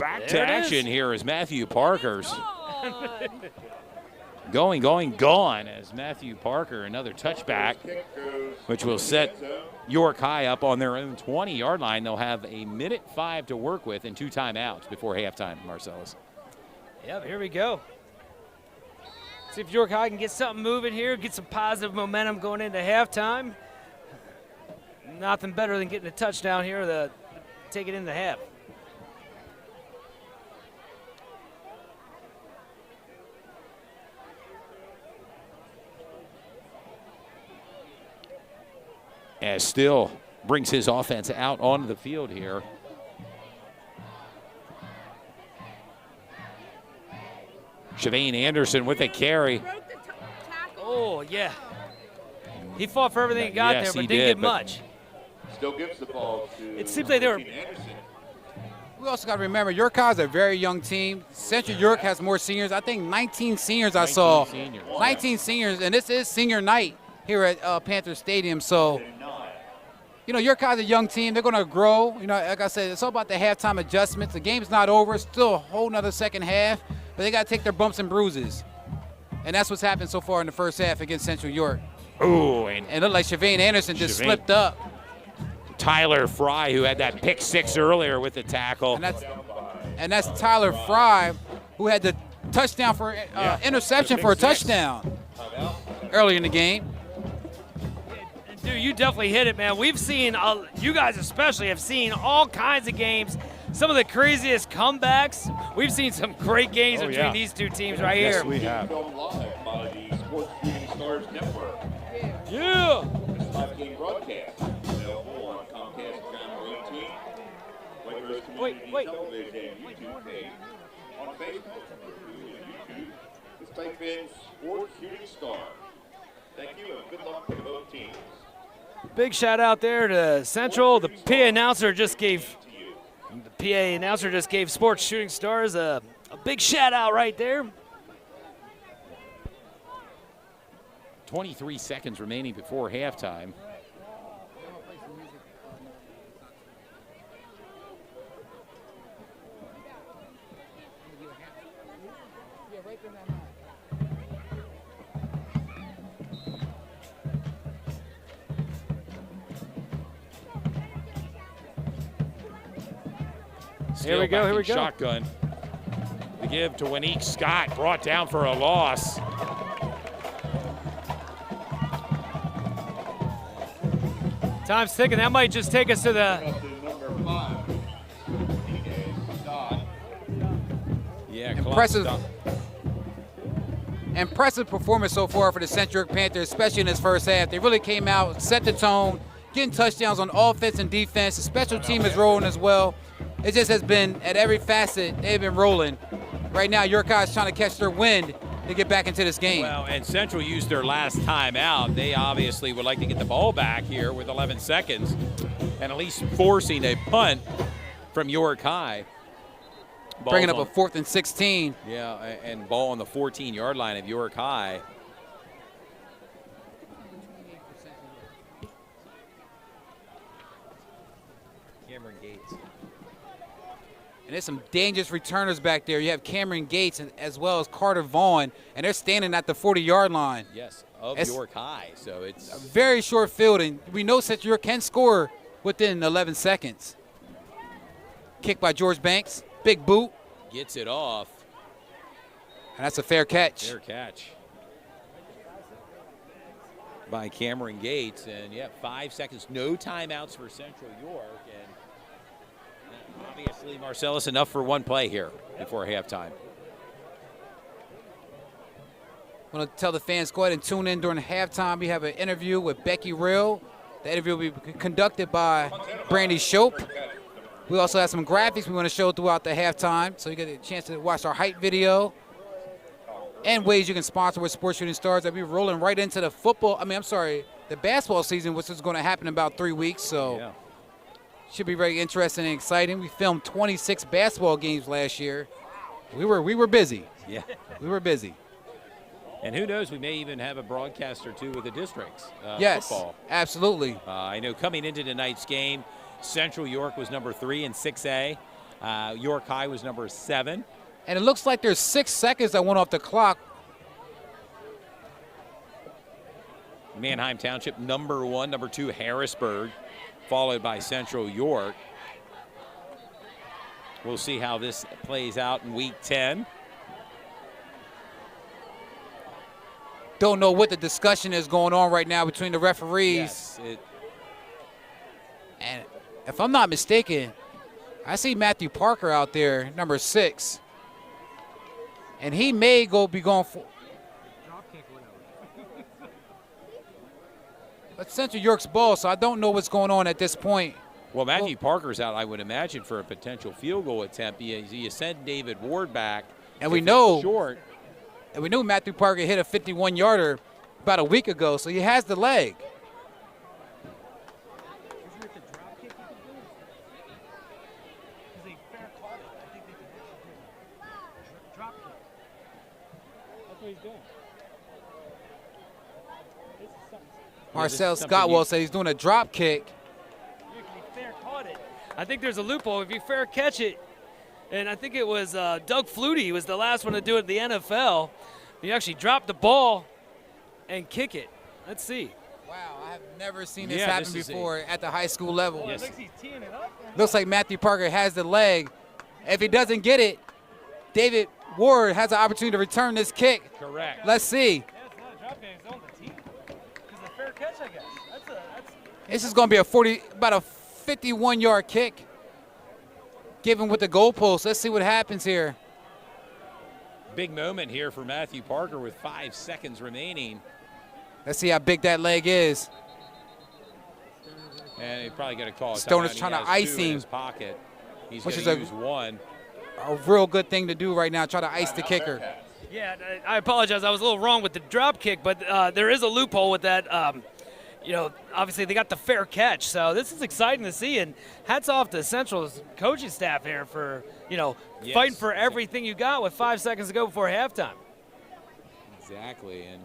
back to action here is Matthew Parkers. Gone as Matthew Parker, another touchback, which will set York High up on their own 20-yard line. They'll have a minute 5 to work with and 2 timeouts before halftime, Marcellus. Yep, here we go. See if York High can get something moving here, get some positive momentum going into halftime. Nothing better than getting a touchdown here to take it into half. As Still brings his offense out onto the field here. Shavane Anderson with a carry. Oh, yeah. He fought for everything he got Yes, there, but he didn't did, get but much. Still gives the ball to It seems like they were. Anderson. We also got to remember, York High is a very young team. Central York has more seniors. I think 19 seniors I saw. Seniors. 19 seniors, and this is senior night here at Panther Stadium. So, you know, York High's a young team. They're going to grow. You know, like I said, it's all about the halftime adjustments. The game's not over. It's still a whole nother second half, but they got to take their bumps and bruises. And that's what's happened so far in the first half against Central York. Ooh, And it looked like Shavane Anderson just slipped up. Tyler Fry, who had that pick 6 earlier with the tackle. And that's Tyler Fry, who had the touchdown for interception for a touchdown early in the game. Dude, you definitely hit it, man. We've seen, you guys especially have seen all kinds of games, some of the craziest comebacks. We've seen some great games between these two teams right here. Yes, we have. Filmed live by the Sports Shooting Stars Network. Yeah. This live game broadcast available on Comcast Channel 18, Whitehurst Community Television YouTube page, on Facebook, YouTube. Just type in Sports Shooting Star. Thank you and good luck to both teams. Big shout out there to Central. The PA announcer just gave Sports Shooting Stars a big shout out right there. 23 seconds remaining before halftime. Here we go, here we go. Shotgun. The give to Wanique Scott, brought down for a loss. Time's ticking. That might just take us to the. Number 5. Yeah, Impressive performance so far for the Central York Panthers, especially in this first half. They really came out, set the tone, getting touchdowns on offense and defense. The special team is rolling as well. It just has been, at every facet, they've been rolling. Right now, York High is trying to catch their wind to get back into this game. Well, and Central used their last time out. They obviously would like to get the ball back here with 11 seconds and at least forcing a punt from York High. Bringing up a 4th and 16. Yeah, and ball on the 14-yard line of York High. Cameron Gates. And there's some dangerous returners back there. You have Cameron Gates as well as Carter Vaughn, and they're standing at the 40-yard line. Yes, of York High. So it's a very short field, and we know Central York can score within 11 seconds. Kick by George Banks. Big boot. Gets it off. And that's a fair catch. Fair catch by Cameron Gates. And, 5 seconds. No timeouts for Central York. And obviously, Marcellus, enough for one play here before halftime. I want to tell the fans, go ahead and tune in during halftime. We have an interview with Becky Rill. The interview will be conducted by Brandy Shope. We also have some graphics we want to show throughout the halftime, so you get a chance to watch our hype video and ways you can sponsor with Sports Shooting Stars. That we're rolling right into the the basketball season, which is going to happen in about 3 weeks. So should be very interesting and exciting. We filmed 26 basketball games last year. We were busy. Yeah, we were busy. And who knows, we may even have a broadcast or two with the districts. Yes, football. Absolutely. I know coming into tonight's game, Central York was number 3 in 6A. York High was number 7. And it looks like there's 6 seconds that went off the clock Manheim Township, number 1. Number 2, Harrisburg, followed by Central York. We'll see how this plays out in week 10. Don't know what the discussion is going on right now between the referees. Yes, And if I'm not mistaken, I see Matthew Parker out there, number 6. And he may be going for. But Central York's ball, so I don't know what's going on at this point. well, Matthew Parker's out, I would imagine, for a potential field goal attempt. You send David Ward back. And we know short. And we knew Matthew Parker hit a 51-yarder about a week ago, so he has the leg. Marcel Scottwell said he's doing a drop kick. I think there's a loophole if you fair catch it. And I think it was Doug Flutie was the last one to do it in the NFL. You actually drop the ball and kick it. Let's see. Wow, I have never seen this happen before at the high school level. Yes. Looks like Matthew Parker has the leg. If he doesn't get it, David Ward has an opportunity to return this kick. Correct. Let's see. Catch, I guess. This is going to be about a 51-yard kick. Given with the goalpost. Let's see what happens here. Big moment here for Matthew Parker with 5 seconds remaining. Let's see how big that leg is. And he's probably going to call it. Stoner's trying to ice him. In his pocket. He's which going is to use one. A real good thing to do right now, try to ice the kicker. Yeah, I apologize. I was a little wrong with the drop kick, but there is a loophole with that. Obviously they got the fair catch, so this is exciting to see. And hats off to Central's coaching staff here for, fighting for everything you got with 5 seconds to go before halftime. Exactly. And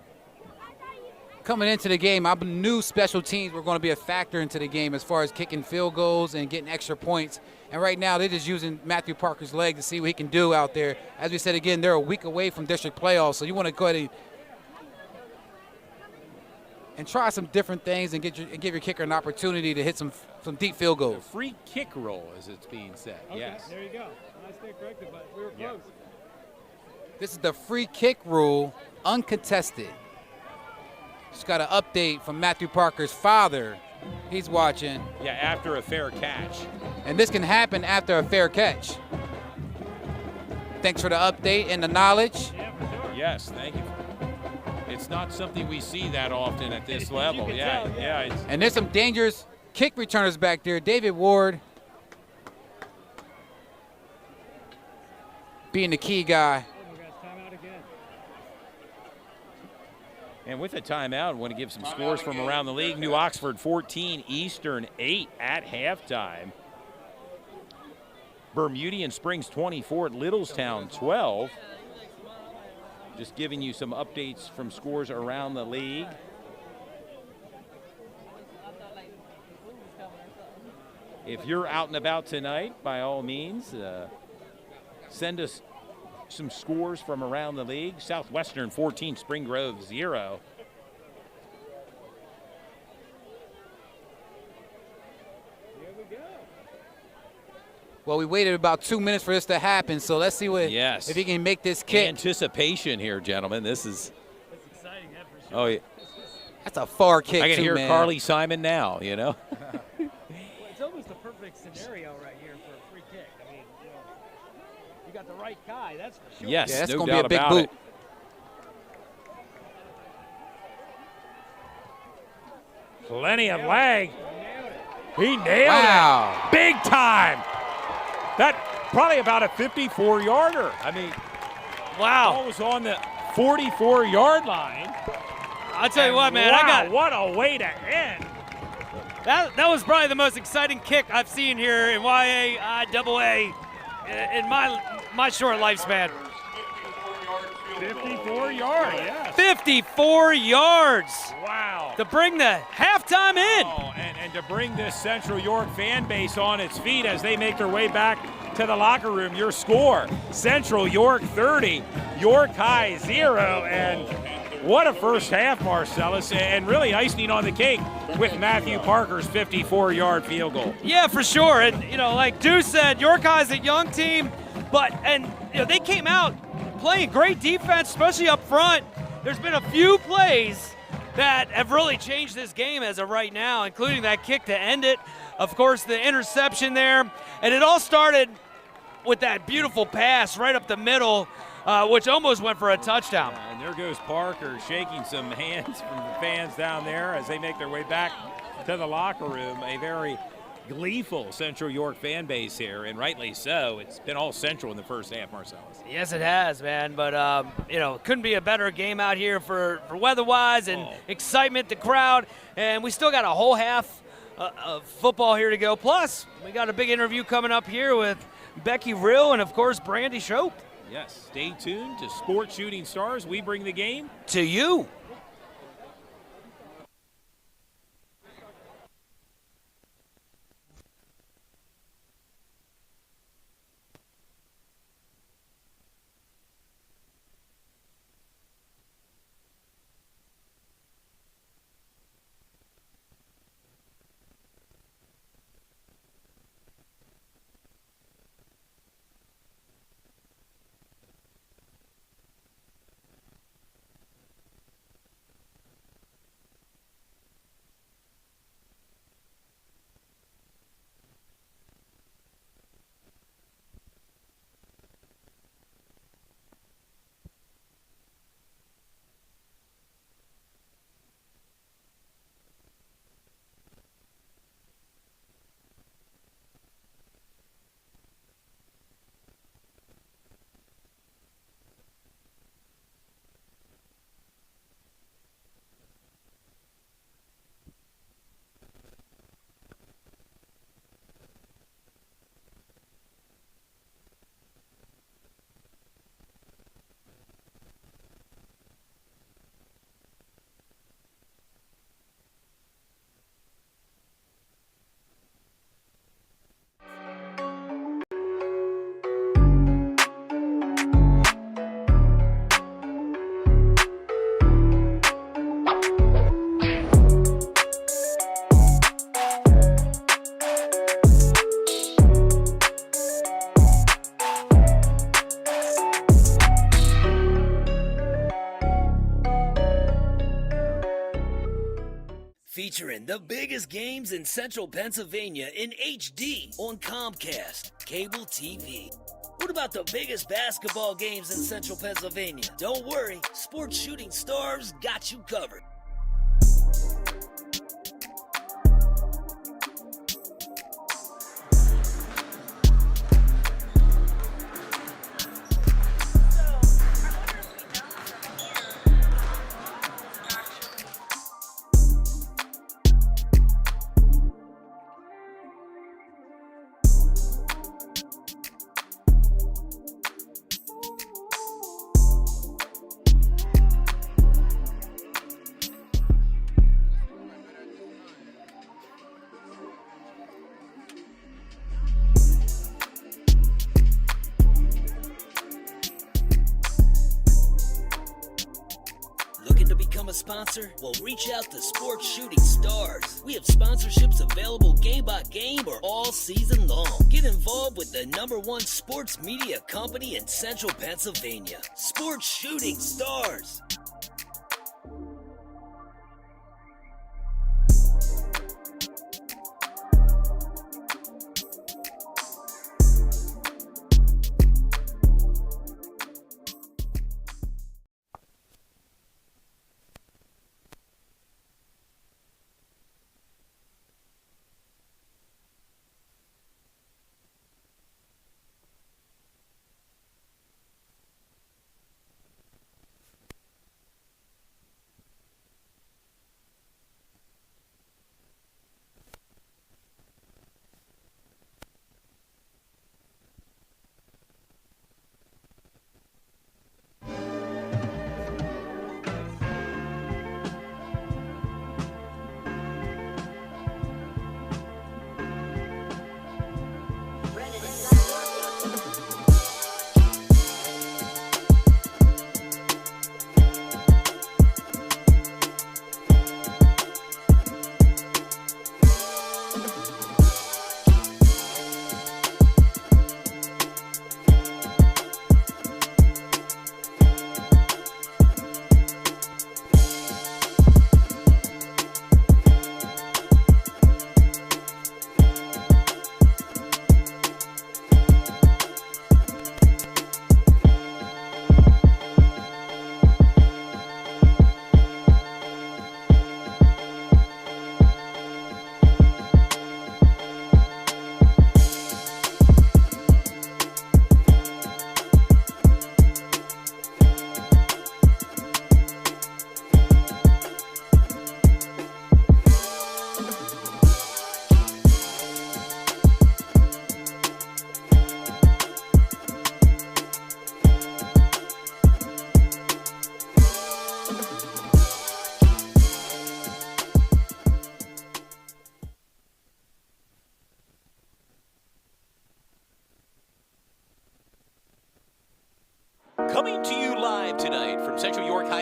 coming into the game, I knew special teams were going to be a factor into the game as far as kicking field goals and getting extra points. And right now, they're just using Matthew Parker's leg to see what he can do out there. As we said again, they're a week away from district playoffs, so you want to go ahead and try some different things and give your kicker an opportunity to hit some deep field goals. Free kick roll, as it's being said. Okay, yes. There you go. I stand corrected, but we were close. This is the free kick rule, uncontested. Just got an update from Matthew Parker's father. He's watching. Yeah, after a fair catch. And this can happen after a fair catch. Thanks for the update and the knowledge. Yeah, for sure. Yes, thank you. It's not something we see that often at this level. Yeah, tell, yeah. And there's some dangerous kick returners back there. David Ward being the key guy. And with a timeout, I want to give some scores from around the league. New Oxford 14, Eastern 8 at halftime. Bermudian Springs 24 at Littlestown 12. Just giving you some updates from scores around the league. If you're out and about tonight, by all means, send us some scores from around the league. Southwestern 14, Spring Grove 0. Well, we waited about 2 minutes for this to happen, so let's see if he can make this kick. Anticipation here, gentlemen. This is. That's exciting, yeah, for sure. Oh, yeah. That's a far kick, I can hear man. Carly Simon now, Well, it's almost a perfect scenario right here for a free kick. I mean, you got the right guy, that's for sure. Yes, yeah, that's no going to be a doubt big about boot. it. Plenty of leg. He nailed it. Big time. That probably about a 54-yarder. I mean, Wow. ball was on the 44-yard line. I'll tell you what, man. Wow, what a way to end. That was probably the most exciting kick I've seen here in YAAA in my short lifespan. 54 yards, yes. 54 yards Wow. to bring the halftime in. Oh, and to bring this Central York fan base on its feet as they make their way back to the locker room. Your score, Central York 30, York High 0, and What a first half, Marcellus, and really icing on the cake with Matthew Parker's 54-yard field goal. Yeah, for sure. And, like Deuce said, York High's a young team, and they came out playing great defense, especially up front. There's been a few plays that have really changed this game as of right now, including that kick to end it. Of course, the interception there. And it all started with that beautiful pass right up the middle, which almost went for a touchdown. And there goes Parker shaking some hands from the fans down there as they make their way back to the locker room. A very gleeful Central York fan base here, and rightly so. It's been all Central in the first half, Marcellus. Yes, it has, man. But, couldn't be a better game out here for weather-wise and excitement, the crowd. And we still got a whole half of football here to go. Plus, we got a big interview coming up here with Becky Rill and, of course, Brandy Shope. Yes, stay tuned to Sports Shooting Stars. We bring the game to you. Featuring the biggest games in Central Pennsylvania in HD on Comcast Cable TV. What about the biggest basketball games in Central Pennsylvania? Don't worry, Sports Shooting Stars got you covered. Sponsor? Well, reach out to Sports Shooting Stars. We have sponsorships available game by game or all season long. Get involved with the #1 sports media company in Central Pennsylvania. Sports Shooting Stars.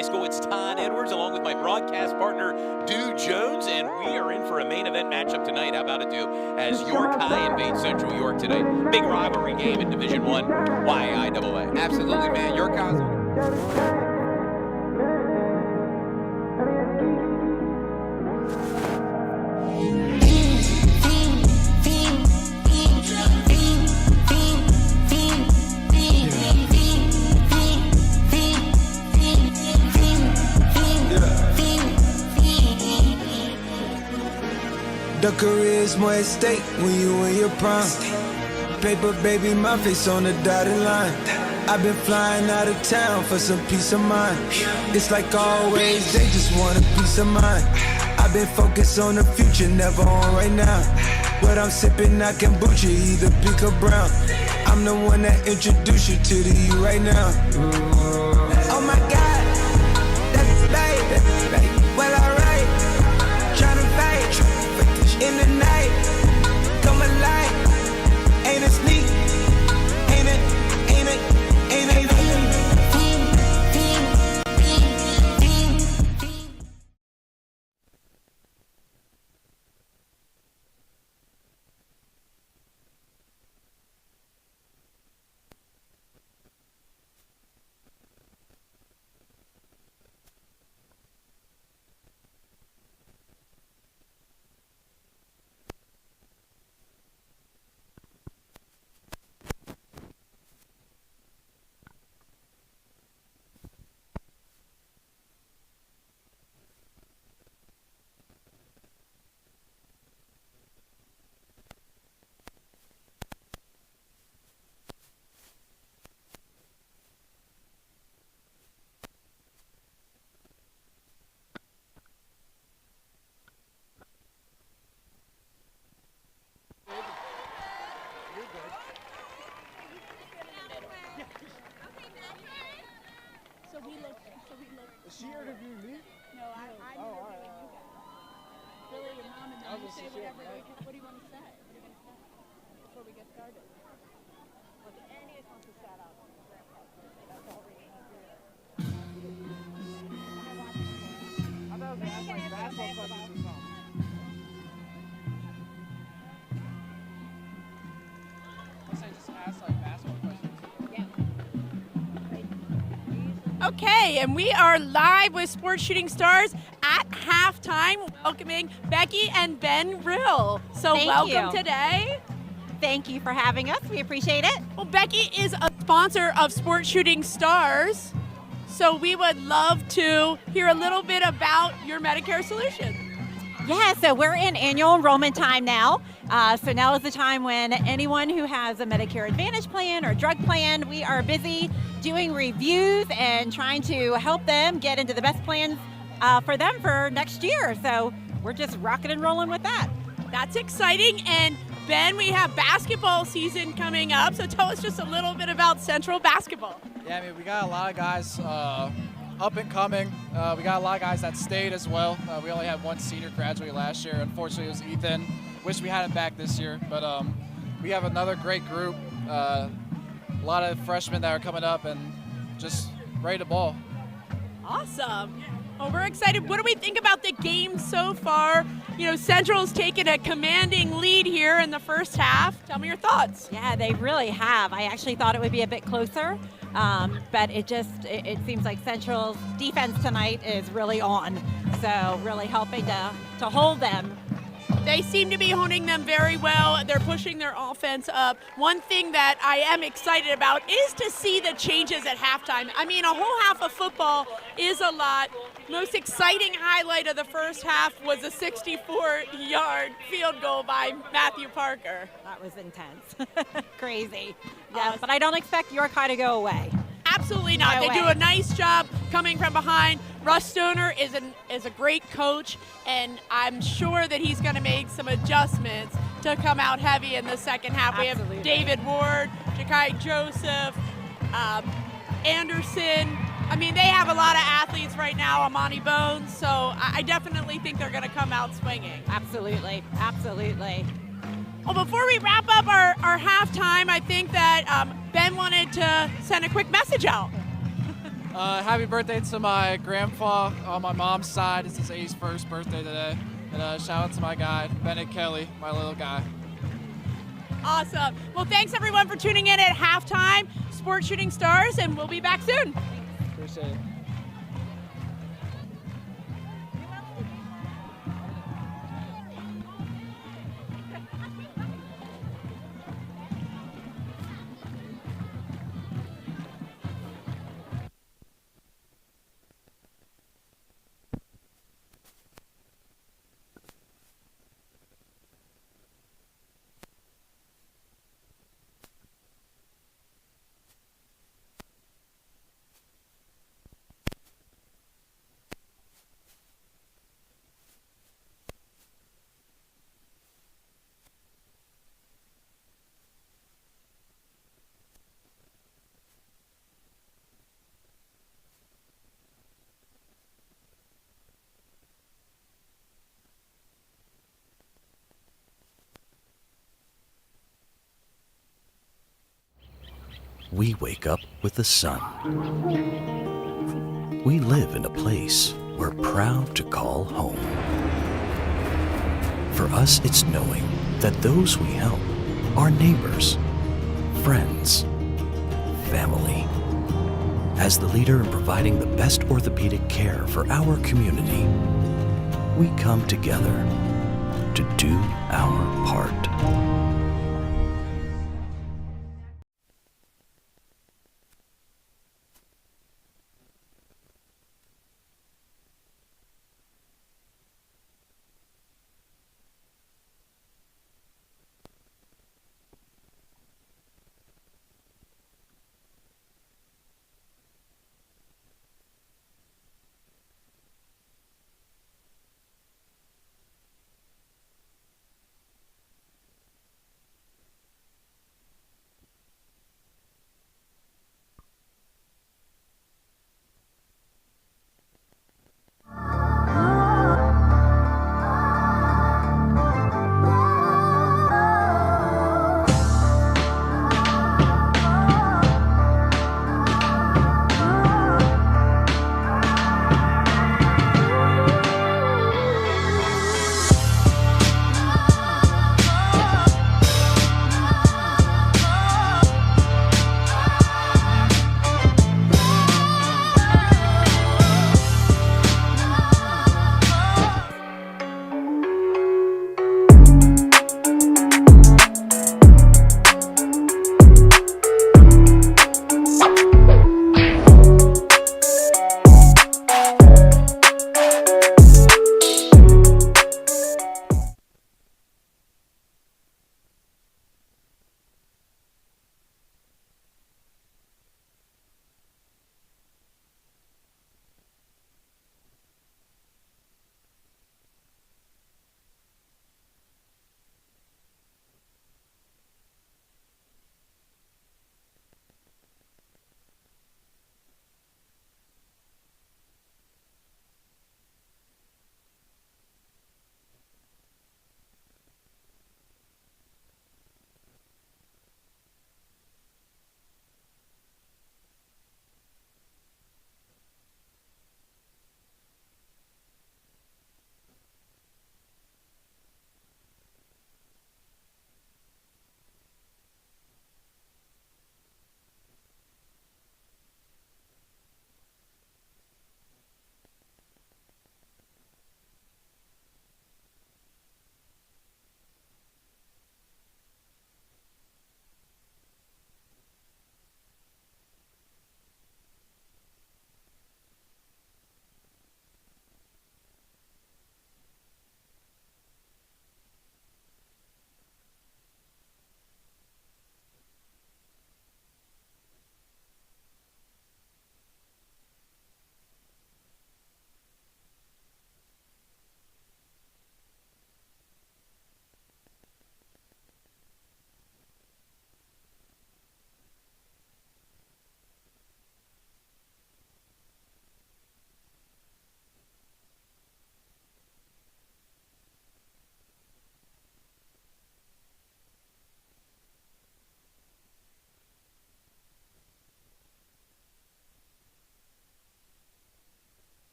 High School. It's Todd Edwards along with my broadcast partner, Dew Jones, and we are in for a main event matchup tonight. How about it, Dew? As York High invades Central York today. Big rivalry game in Division I YIAA. Absolutely, man. York High's The career's more at stake when you in your prime. Paper baby, my face on the dotted line. I've been flying out of town for some peace of mind. It's like always, they just want a peace of mind. I've been focused on the future, never on right now. What I'm sipping, I kombucha, either pink or brown. I'm the one that introduced you to the you right now. Oh my God, that's right. Well, alright, tryna fight in the night, come alive, ain't it sneak, ain't it, ain't it, ain't it, Is she interviewing me? No, I'm interviewing you guys. Really, your mom and then you say whatever. What do you want to say? What are you going to say before we get started? Look, Andy just wants to shout out. That's all we need to do. I thought it was like basketball questions or something. Let's say just ask like basketball questions. Okay, and we are live with Sports Shooting Stars at halftime, welcoming Becky and Ben Rill. So welcome today. Thank you for having us. We appreciate it. Well, Becky is a sponsor of Sports Shooting Stars, so we would love to hear a little bit about your Medicare solution. Yeah, so we're in annual enrollment time now. So now is the time when anyone who has a Medicare Advantage plan or drug plan, we are busy doing reviews and trying to help them get into the best plans for them for next year. So we're just rocking and rolling with that. That's exciting. And Ben, we have basketball season coming up. So tell us just a little bit about Central basketball. Yeah, I mean, we got a lot of guys up and coming. We got a lot of guys that stayed as well. We only had one senior graduate last year. Unfortunately, it was Ethan. Wish we had him back this year. But we have another great group. A lot of freshmen that are coming up and just ready to ball. Awesome. Well, we're excited. What do we think about the game so far? You know, Central's taken a commanding lead here in the first half. Tell me your thoughts. Yeah, they really have. I actually thought it would be a bit closer, but it seems like Central's defense tonight is really on. So really helping to hold them. They seem to be honing them very well. They're pushing their offense up. One thing that I am excited about is to see the changes at halftime. I mean, a whole half of football is a lot. Most exciting highlight of the first half was a 64-yard field goal by Matthew Parker. That was intense. Crazy. Yeah, but I don't expect York High to go away. Absolutely not. No they way. do a nice job coming from behind. Russ Stoner is a great coach, and I'm sure that he's going to make some adjustments to come out heavy in the second half. Absolutely. We have David Ward, Ja'Kai Joseph, Anderson. I mean, they have a lot of athletes right now, Amani Bones, so I definitely think they're going to come out swinging. Absolutely. Absolutely. Well, before we wrap up our halftime, I think that Ben wanted to send a quick message out. Happy birthday to my grandpa on my mom's side. It's his 81st birthday today. And shout out to my guy, Bennett Kelly, my little guy. Awesome. Well, thanks everyone for tuning in at halftime. Sports Shooting Stars, and we'll be back soon. Appreciate it. We wake up with the sun. We live in a place we're proud to call home. For us, it's knowing that those we help are neighbors, friends, family. As the leader in providing the best orthopedic care for our community, we come together to do our part.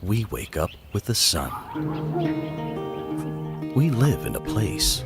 we wake up with the sun. We live in a place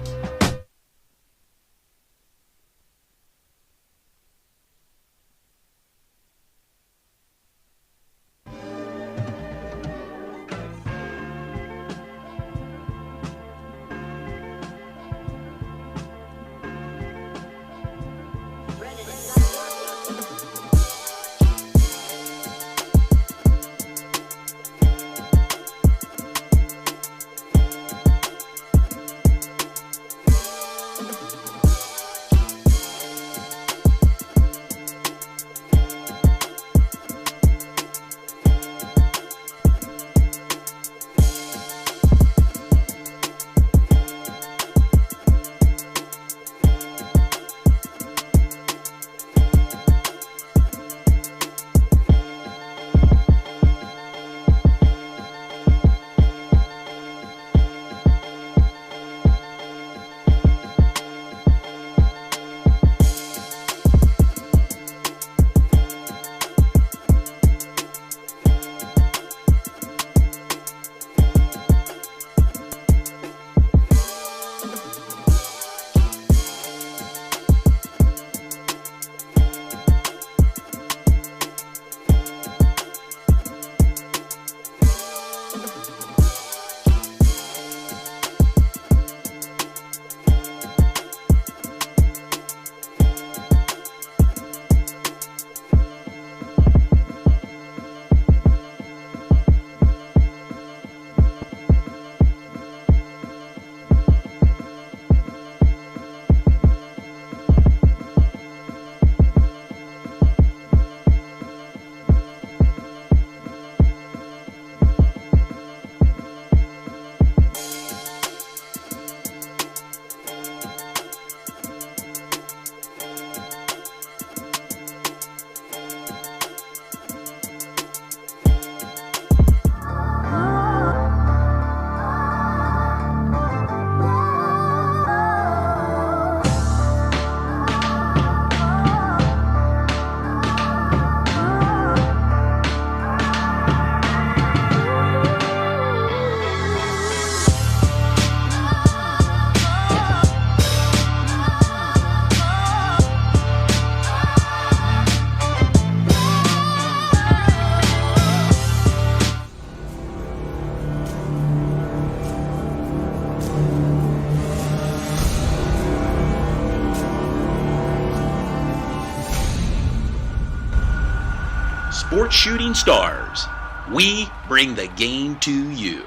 Sports Shooting Stars. We bring the game to you.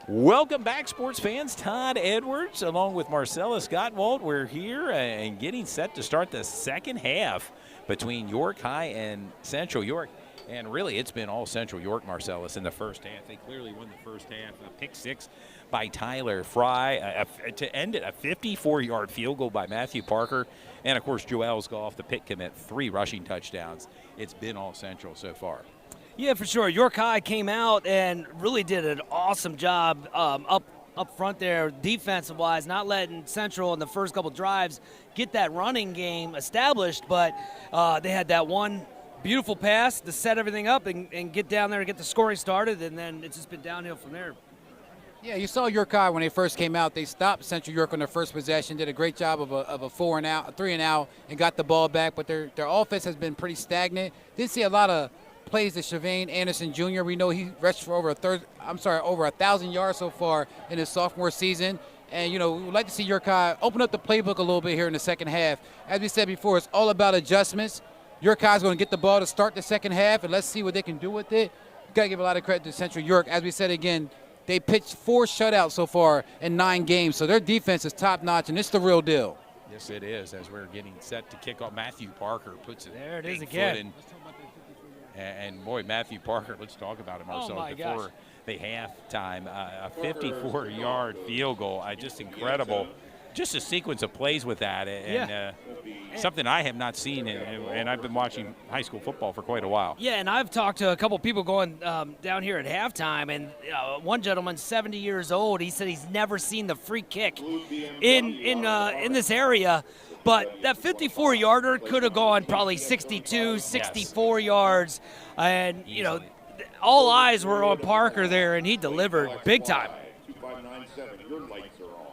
Welcome back, sports fans. Todd Edwards along with Marcellus Gottwald. We're here and getting set to start the second half between York High and Central York. And really, it's been all Central York, Marcellus, in the first half. They clearly won the first half. A pick six by Tyler Fry. To end it, a 54-yard field goal by Matthew Parker. And, of course, Joel's Goff, the pick commit, 3 rushing touchdowns. It's been all Central so far. Yeah, for sure. York High came out and really did an awesome job up front there, defensive-wise, not letting Central in the first couple drives get that running game established, but they had that one beautiful pass to set everything up and get down there and get the scoring started, and then it's just been downhill from there. Yeah, you saw York High when they first came out. They stopped Central York on their first possession, did a great job of a 3 and out, and got the ball back, but their offense has been pretty stagnant. Didn't see a lot of plays to Shavane Anderson Jr. We know he rushed for over 1,000 yards so far in his sophomore season. And, we would like to see York High open up the playbook a little bit here in the second half. As we said before, it's all about adjustments. York High is going to get the ball to start the second half, and let's see what they can do with it. Got to give a lot of credit to Central York. As we said again, they pitched 4 shutouts so far in 9 games, so their defense is top-notch, and it's the real deal. Yes, it is. As we're getting set to kick off, Matthew Parker puts it there. It is foot again. In. And boy, Matthew Parker, let's talk about him ourselves before the halftime. A 54-yard field goal, just incredible. Just a sequence of plays with that, and something I have not seen, and I've been watching high school football for quite a while. Yeah, and I've talked to a couple people going down here at halftime, and one gentleman, 70 years old, he said he's never seen the free kick in this area. But that 54-yarder could have gone probably 62, 64 yards. And, all eyes were on Parker there, and he delivered big time. 2597, your lights are on.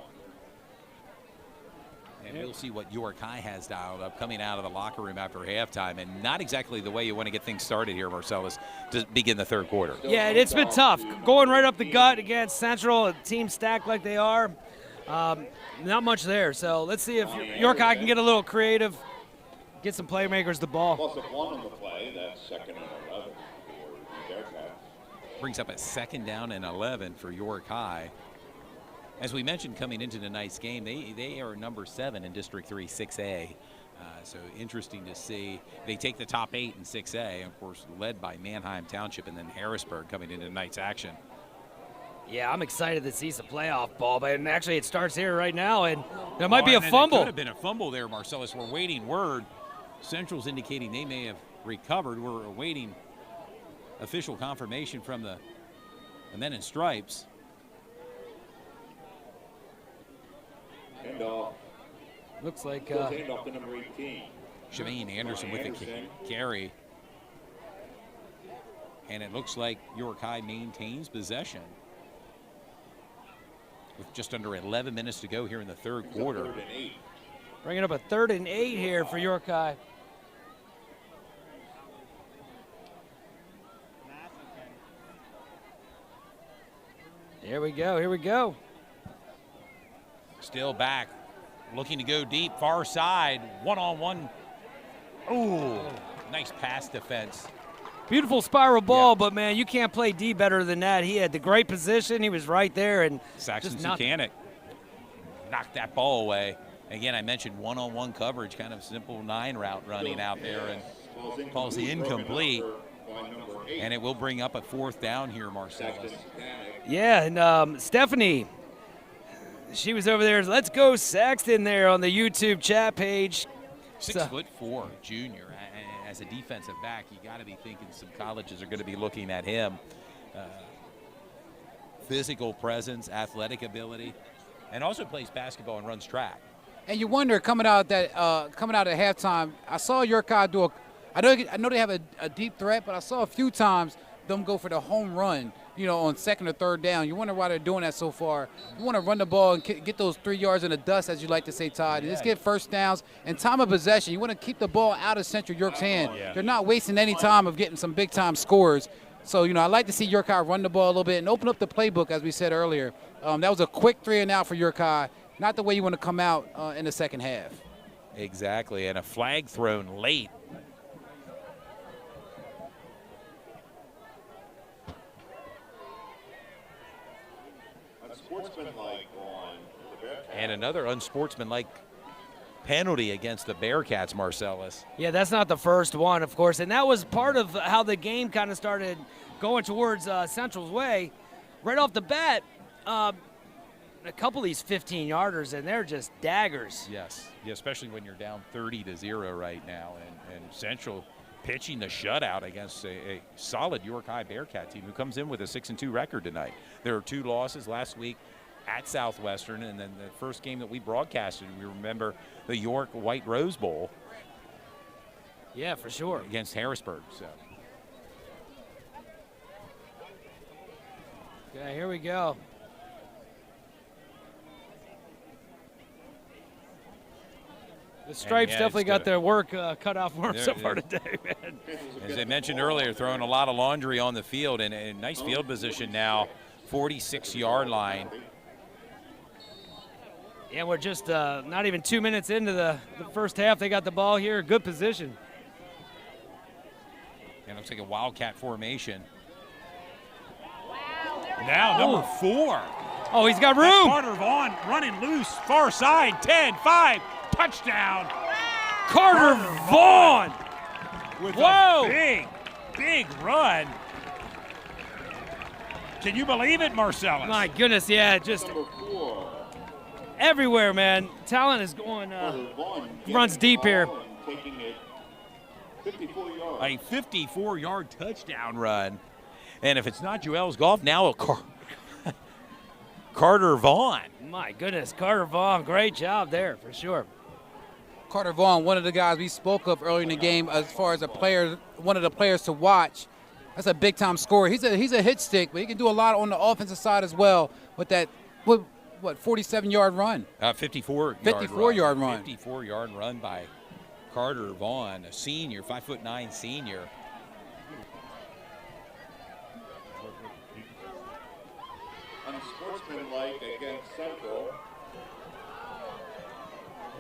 And we'll see what York High has dialed up coming out of the locker room after halftime, and not exactly the way you want to get things started here, Marcellus, to begin the third quarter. Yeah, it's been tough. Going right up the gut against Central, a team stacked like they are. Not much there, so let's see if York High can get a little creative, get some playmakers the ball. Plus a 1 on the play, that's 2nd and 11 for the Bearcats. Brings up a 2nd down and 11 for York High. As we mentioned coming into tonight's game, they are number 7 in District 3 6A. So interesting to see. They take the top 8 in 6A, of course, led by Manheim Township and then Harrisburg coming into tonight's action. Yeah, I'm excited to see some playoff ball, but actually it starts here right now, and there might be a fumble. It could have been a fumble there, Marcellus. We're waiting word. Central's indicating they may have recovered. We're awaiting official confirmation from the men in stripes. Handoff. Looks like handoff to number 18. Shavane Anderson with the carry. And it looks like York High maintains possession with just under 11 minutes to go here in the third quarter. Bringing up a 3rd and 8 here for York High. Here we go. Still back, looking to go deep, far side, one-on-one. Ooh, nice pass defense. Beautiful spiral ball, but, man, you can't play D better than that. He had the great position. He was right there. And Saxon Sukanic knocked that ball away. Again, I mentioned one-on-one coverage, kind of simple 9 route running out there, and calls the incomplete. And it will bring up a 4th down here, Marcellus. Yeah, and Stephanie, she was over there. Let's go Saxton there on the YouTube chat page. 6'4" junior. As a defensive back, you got to be thinking some colleges are going to be looking at him. Physical presence, athletic ability, and also plays basketball and runs track. And you wonder coming out at halftime, I saw York High do I know they have a deep threat, but I saw a few times them go for the home run, on 2nd or 3rd down. You wonder why they're doing that so far. You want to run the ball and get those 3 yards in the dust, as you like to say, Todd. And just get first downs and time of possession. You want to keep the ball out of Central York's hand. They're not wasting any time of getting some big-time scores. So, I like to see York High run the ball a little bit and open up the playbook, as we said earlier. That was a quick 3 and out for York High. Not the way you want to come out in the second half. Exactly, and a flag thrown late. And another unsportsmanlike penalty against the Bearcats, Marcellus. Yeah, that's not the first one, of course. And that was part of how the game kind of started going towards Central's way. Right off the bat, a couple of these 15-yarders, and they're just daggers. Yes, yeah, especially when you're down 30-0 right now. And Central pitching the shutout against a solid York High Bearcat team who comes in with a 6-2 record tonight. There are 2 losses last week at Southwestern, and then the first game that we broadcasted, we remember the York White Rose Bowl. Yeah, for sure. Against Harrisburg. So. Okay, here we go. The Stripes definitely got their work cut out for them so far today, man. As I mentioned earlier, throwing a lot of laundry on the field, and a nice field position now, 46-yard line. Yeah, we're just not even 2 minutes into the first half. They got the ball here. Good position. And it looks like a Wildcat formation. Now number 4. Oh, he's got room. That's Carter Vaughn running loose, far side, 10, 5, touchdown. Carter Vaughn. With Whoa. a big run. Can you believe it, Marcellus? My goodness, yeah, just everywhere, man. Talent is going, runs deep here. A 54-yard touchdown run. And if it's not Joel's Golf, now a Carter Vaughn. My goodness, Carter Vaughn, great job there for sure. Carter Vaughn, one of the guys we spoke of early in the game as far as a player, one of the players to watch. That's a big-time scorer. He's a hit stick, but he can do a lot on the offensive side as well with that, what 47-yard run? 54-yard run. 54-yard run by Carter Vaughn, a senior, 5'9" senior. Unsportsmanlike against Central.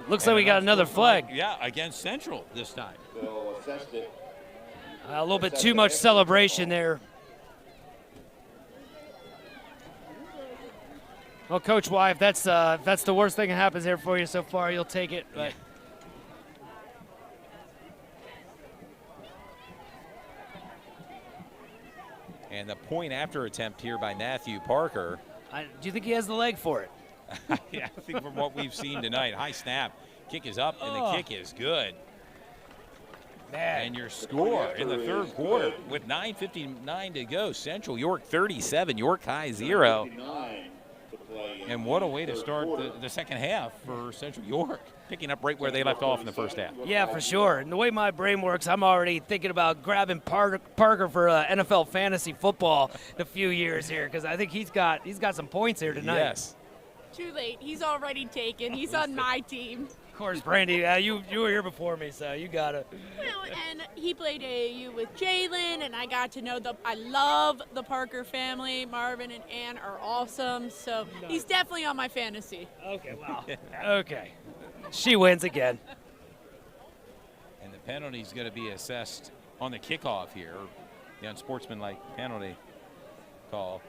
Looks like we got another flag. Yeah, against Central this time. They'll assess it. A little bit too much celebration there. Well, Coach Y, if that's the worst thing that happens here for you so far, you'll take it. But And the point after attempt here by Matthew Parker. do you think he has the leg for it? Yeah, I think from what we've seen tonight, high snap, kick is up, and the kick is good. Man. And your score in the third quarter with 9:59 to go. Central York 37, York High 0. And what a way to start the second half for Central York, picking up right where they left off in the first half. Yeah, for sure. And the way my brain works, I'm already thinking about grabbing Parker for NFL fantasy football in a few years here because I think he's got some points here tonight. Yes. Too late. He's already taken. He's on my team. Of course, Brandy, you were here before me, so you got it. Well, and he played AAU with Jalen, and I got to know I love the Parker family. Marvin and Ann are awesome, so he's definitely on my fantasy. Okay, wow. Okay. She wins again. And the penalty is going to be assessed on the kickoff here. The unsportsmanlike penalty call.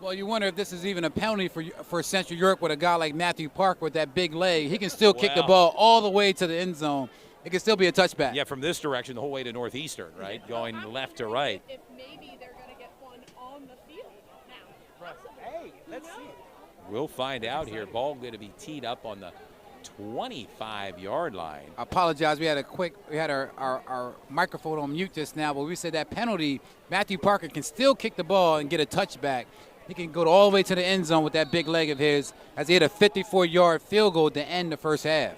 Well, you wonder if this is even a penalty for Central York with a guy like Matthew Parker with that big leg. He can still kick the ball all the way to the end zone. It can still be a touchback. Yeah, from this direction the whole way to Northeastern, right? Going left to right. If maybe they're going to get one on the field now. Hey, let's see. We'll find out here. Ball going to be teed up on the 25-yard line. I apologize. We had our microphone on mute just now, but we said that penalty, Matthew Parker can still kick the ball and get a touchback. He can go all the way to the end zone with that big leg of his as he hit a 54-yard field goal to end the first half.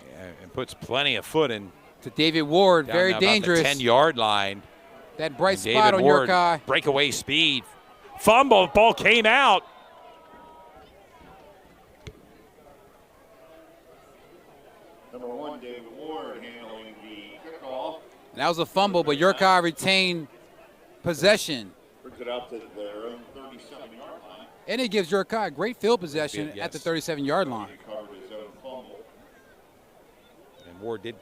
Yeah, and puts plenty of foot in. To David Ward, very dangerous. About the 10-yard line. That bright and spot David on Ward, your guy. Breakaway speed. Fumble, ball came out. Number 1, David Ward handling the kickoff. And that was a fumble, but your guy retained possession. Brings it out to their own 37-yard line. And it gives your guy great field possession at the 37-yard line. He recovered his own fumble. And Ward did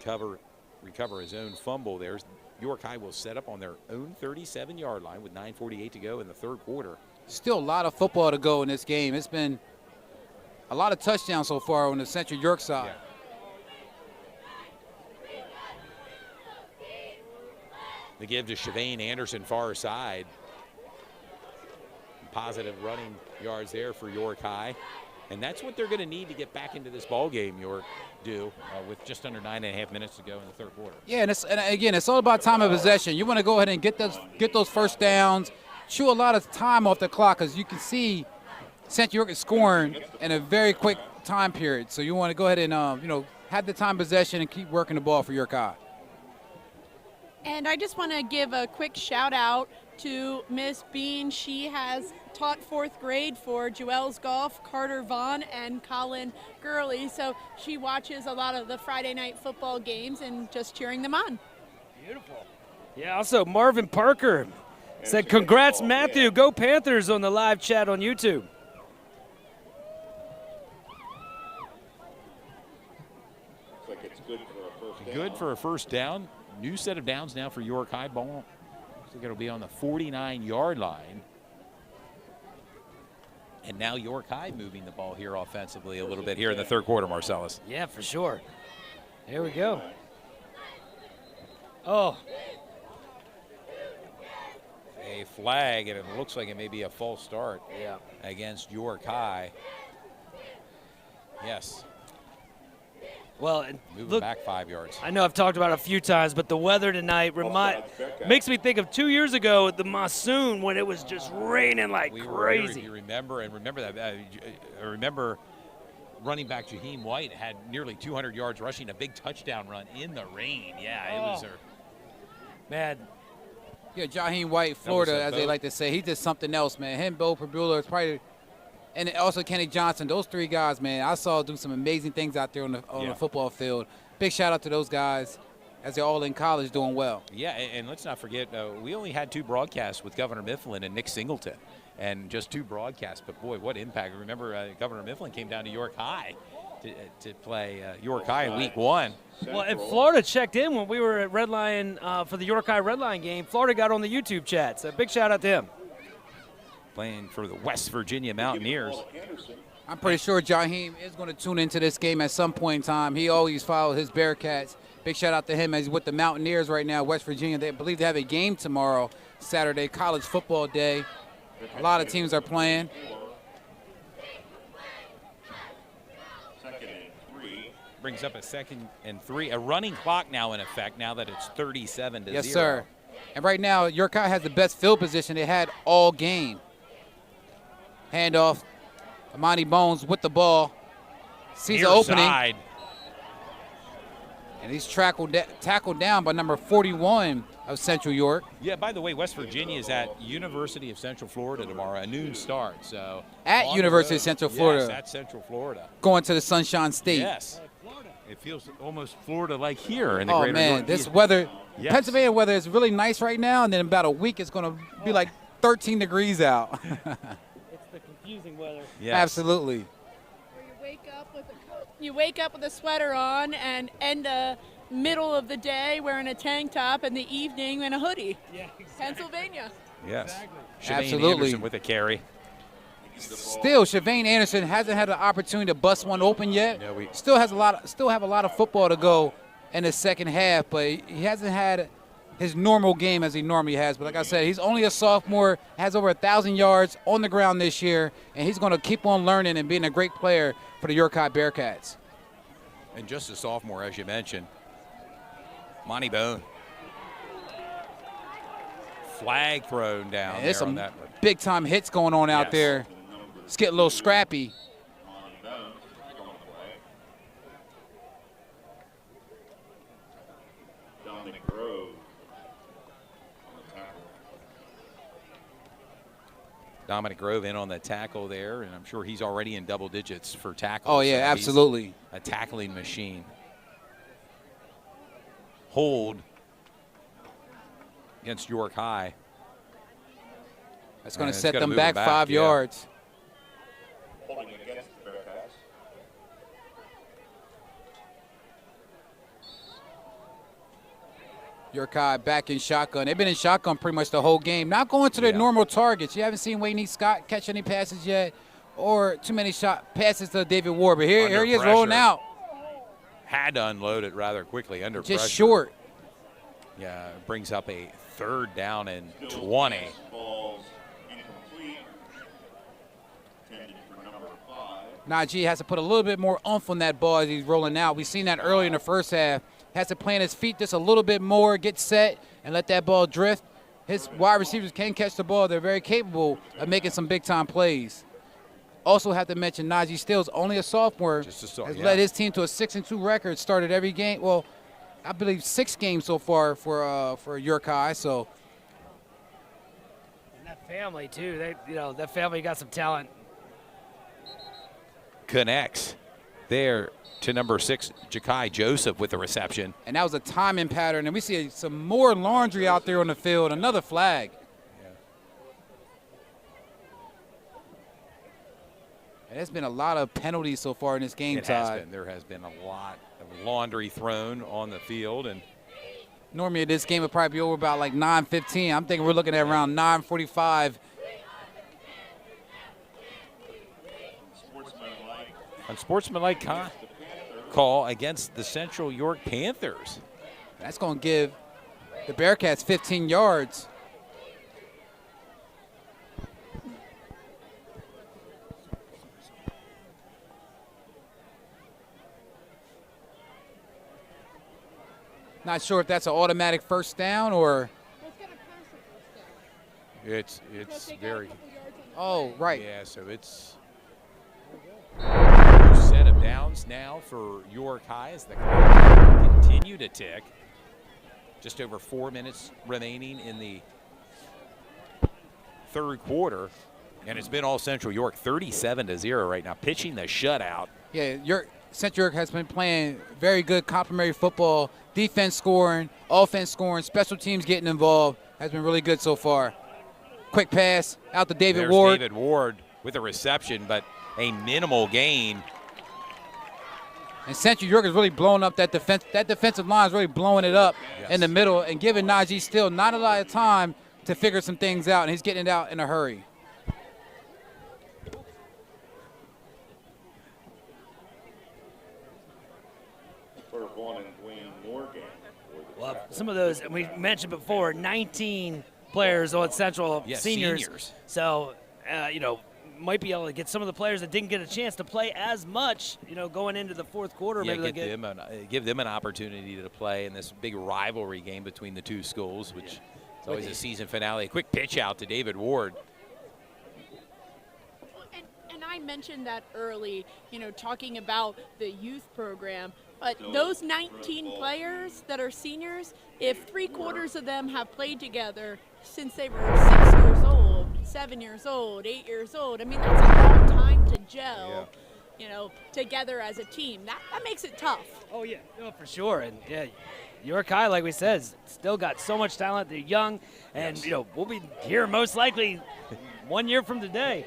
recover his own fumble there. York High will set up on their own 37-yard line with 9:48 to go in the third quarter. Still a lot of football to go in this game. It's been a lot of touchdowns so far on the Central York side. Yeah. The give to Shavane Anderson, far side. Positive running yards there for York High. And that's what they're going to need to get back into this ball game, York do, with just under 9.5 minutes to go in the third quarter. Yeah, and again, it's all about time of possession. You want to go ahead and get those first downs, chew a lot of time off the clock, as you can see Central York is scoring in a very quick time period. So you want to go ahead and have the time possession and keep working the ball for York High. And I just want to give a quick shout out to Miss Bean. She has taught 4th grade for Joel's Golf, Carter Vaughn, and Colin Gurley. So she watches a lot of the Friday night football games and just cheering them on. Beautiful. Yeah, also Marvin Parker said, congrats, Matthew. Go Panthers on the live chat on YouTube. Looks like it's good for a first down. Good for a first down. New set of downs now for York High. Ball looks like it'll be on the 49-yard line. And now York High moving the ball here offensively a little bit here in the third quarter, Marcellus. Yeah, for sure. Here we go. Oh. A flag, and it looks like it may be a false start Yeah. against York High. Yes. Well, and Moving look, back 5 yards. I know I've talked about it a few times, but the weather tonight makes me think of 2 years ago at the monsoon when it was just raining like crazy. You remember that. I remember running back Jaheim White had nearly 200 yards rushing, a big touchdown run in the rain. Yeah, it was man. Yeah, Jaheim White, Florida, as they like to say, he did something else, man. Him, Bo Perbula, is probably, and also Kenny Johnson. Those 3 guys, man, I saw do some amazing things out there on the football field. Big shout out to those guys as they're all in college doing well. Yeah, and let's not forget, we only had 2 broadcasts with Governor Mifflin and Nick Singleton, and just 2 broadcasts. But boy, what impact! Remember, Governor Mifflin came down to York High to play York High in Week 1. Well, and Florida checked in when we were at Red Lion for the York High Red Lion game. Florida got on the YouTube chat, so big shout out to him. Playing for the West Virginia Mountaineers. I'm pretty sure Jaheim is going to tune into this game at some point in time. He always follows his Bearcats. Big shout out to him as he's with the Mountaineers right now, West Virginia. They believe they have a game tomorrow, Saturday, college football day. A lot of teams are playing. Brings up a 2nd and 3. A running clock now in effect now that it's 37-0. Yes, sir. And right now, York High has the best field position they had all game. Handoff. Amani Bones with the ball. Sees the opening. Side. And he's tackled down by number 41 of Central York. Yeah, by the way, West Virginia is at University of Central Florida tomorrow, a noon start. So at University of Central Florida. Yes, at Central Florida. Going to the Sunshine State. Yes. It feels almost Florida-like here in the greater Northeast. Man, this weather, yes. Pennsylvania weather is really nice right now, and then about a week it's going to be like 13 degrees out. It's the confusing weather. Yes. Absolutely. You wake up with a sweater on and end the middle of the day wearing a tank top and the evening in a hoodie. Yeah, exactly. Pennsylvania. Yes. Exactly. Absolutely. Anderson with a carry. Still, Shavane Anderson hasn't had an opportunity to bust one open yet. No, still have a lot of football to go in the second half, but he hasn't had his normal game as he normally has. But like I said, he's only a sophomore, has over 1,000 yards on the ground this year, and he's going to keep on learning and being a great player for the York High Bearcats. And just a sophomore, as you mentioned, Monty Bone. Flag thrown down there there's some on that. big-time hits going on out there. It's getting a little scrappy. Dominic Grove in on the tackle there, and I'm sure he's already in double digits for tackles. Oh, yeah, so absolutely. A tackling machine. Hold against York High. That's going to set them back 5 yards. Holding against the Bearcats. York High back in shotgun. They've been in shotgun pretty much the whole game. Not going to their normal targets. You haven't seen Wayne Scott catch any passes yet or too many passes to David Ward. But here he is rolling out. Had to unload it rather quickly under pressure. Just short. Yeah, it brings up a 3rd down and 20. Balls incomplete. Intended for number 5. Najee has to put a little bit more oomph on that ball as he's rolling out. We've seen that earlier in the first half. Has to plant his feet just a little bit more, get set, and let that ball drift. His wide receivers can catch the ball. They're very capable of making some big-time plays. Also have to mention Najee Stills, only a sophomore, has led his team to a 6-2 record, started every game. Well, I believe 6 games so far for York High. So That family too. That family got some talent. Connects there to number 6, Ja'Kai Joseph with the reception. And that was a timing pattern, and we see some more laundry out there on the field. Another flag. And there's been a lot of penalties so far in this game, Todd. There has been a lot of laundry thrown on the field. And normally this game would probably be over about like 9:15. I'm thinking we're looking at around 9:45. Unsportsmanlike call against the Central York Panthers. That's going to give the Bearcats 15 yards. Not sure if that's an automatic first down or. It's very. Oh, right. Yeah, so it's a set of downs now for York High as the clock continue to tick. Just over 4 minutes remaining in the third quarter, and it's been all Central York 37-0 right now, pitching the shutout. Yeah, Central York has been playing very good complementary football, defense scoring, offense scoring, special teams getting involved. Has been really good so far. Quick pass out to David Ward. David Ward with a reception, but a minimal gain. And Central York is really blowing up that defense. That defensive line is really blowing it up in the middle and giving Najee Steele not a lot of time to figure some things out, and he's getting it out in a hurry. Well, some of those, we mentioned before, 19 players on Central, seniors. So, might be able to get some of the players that didn't get a chance to play as much, going into the fourth quarter. Yeah, maybe give them an opportunity to play in this big rivalry game between the two schools, which is always a season finale. A quick pitch out to David Ward. And I mentioned that early, talking about the youth program. But those 19 players that are seniors, if 3/4 of them have played together since they were 6 years old, 7 years old, 8 years old, I mean, that's a long time to gel, together as a team. That makes it tough. Oh, yeah, for sure. And, York High, like we said, still got so much talent. They're young, and, we'll be here most likely 1 year from today.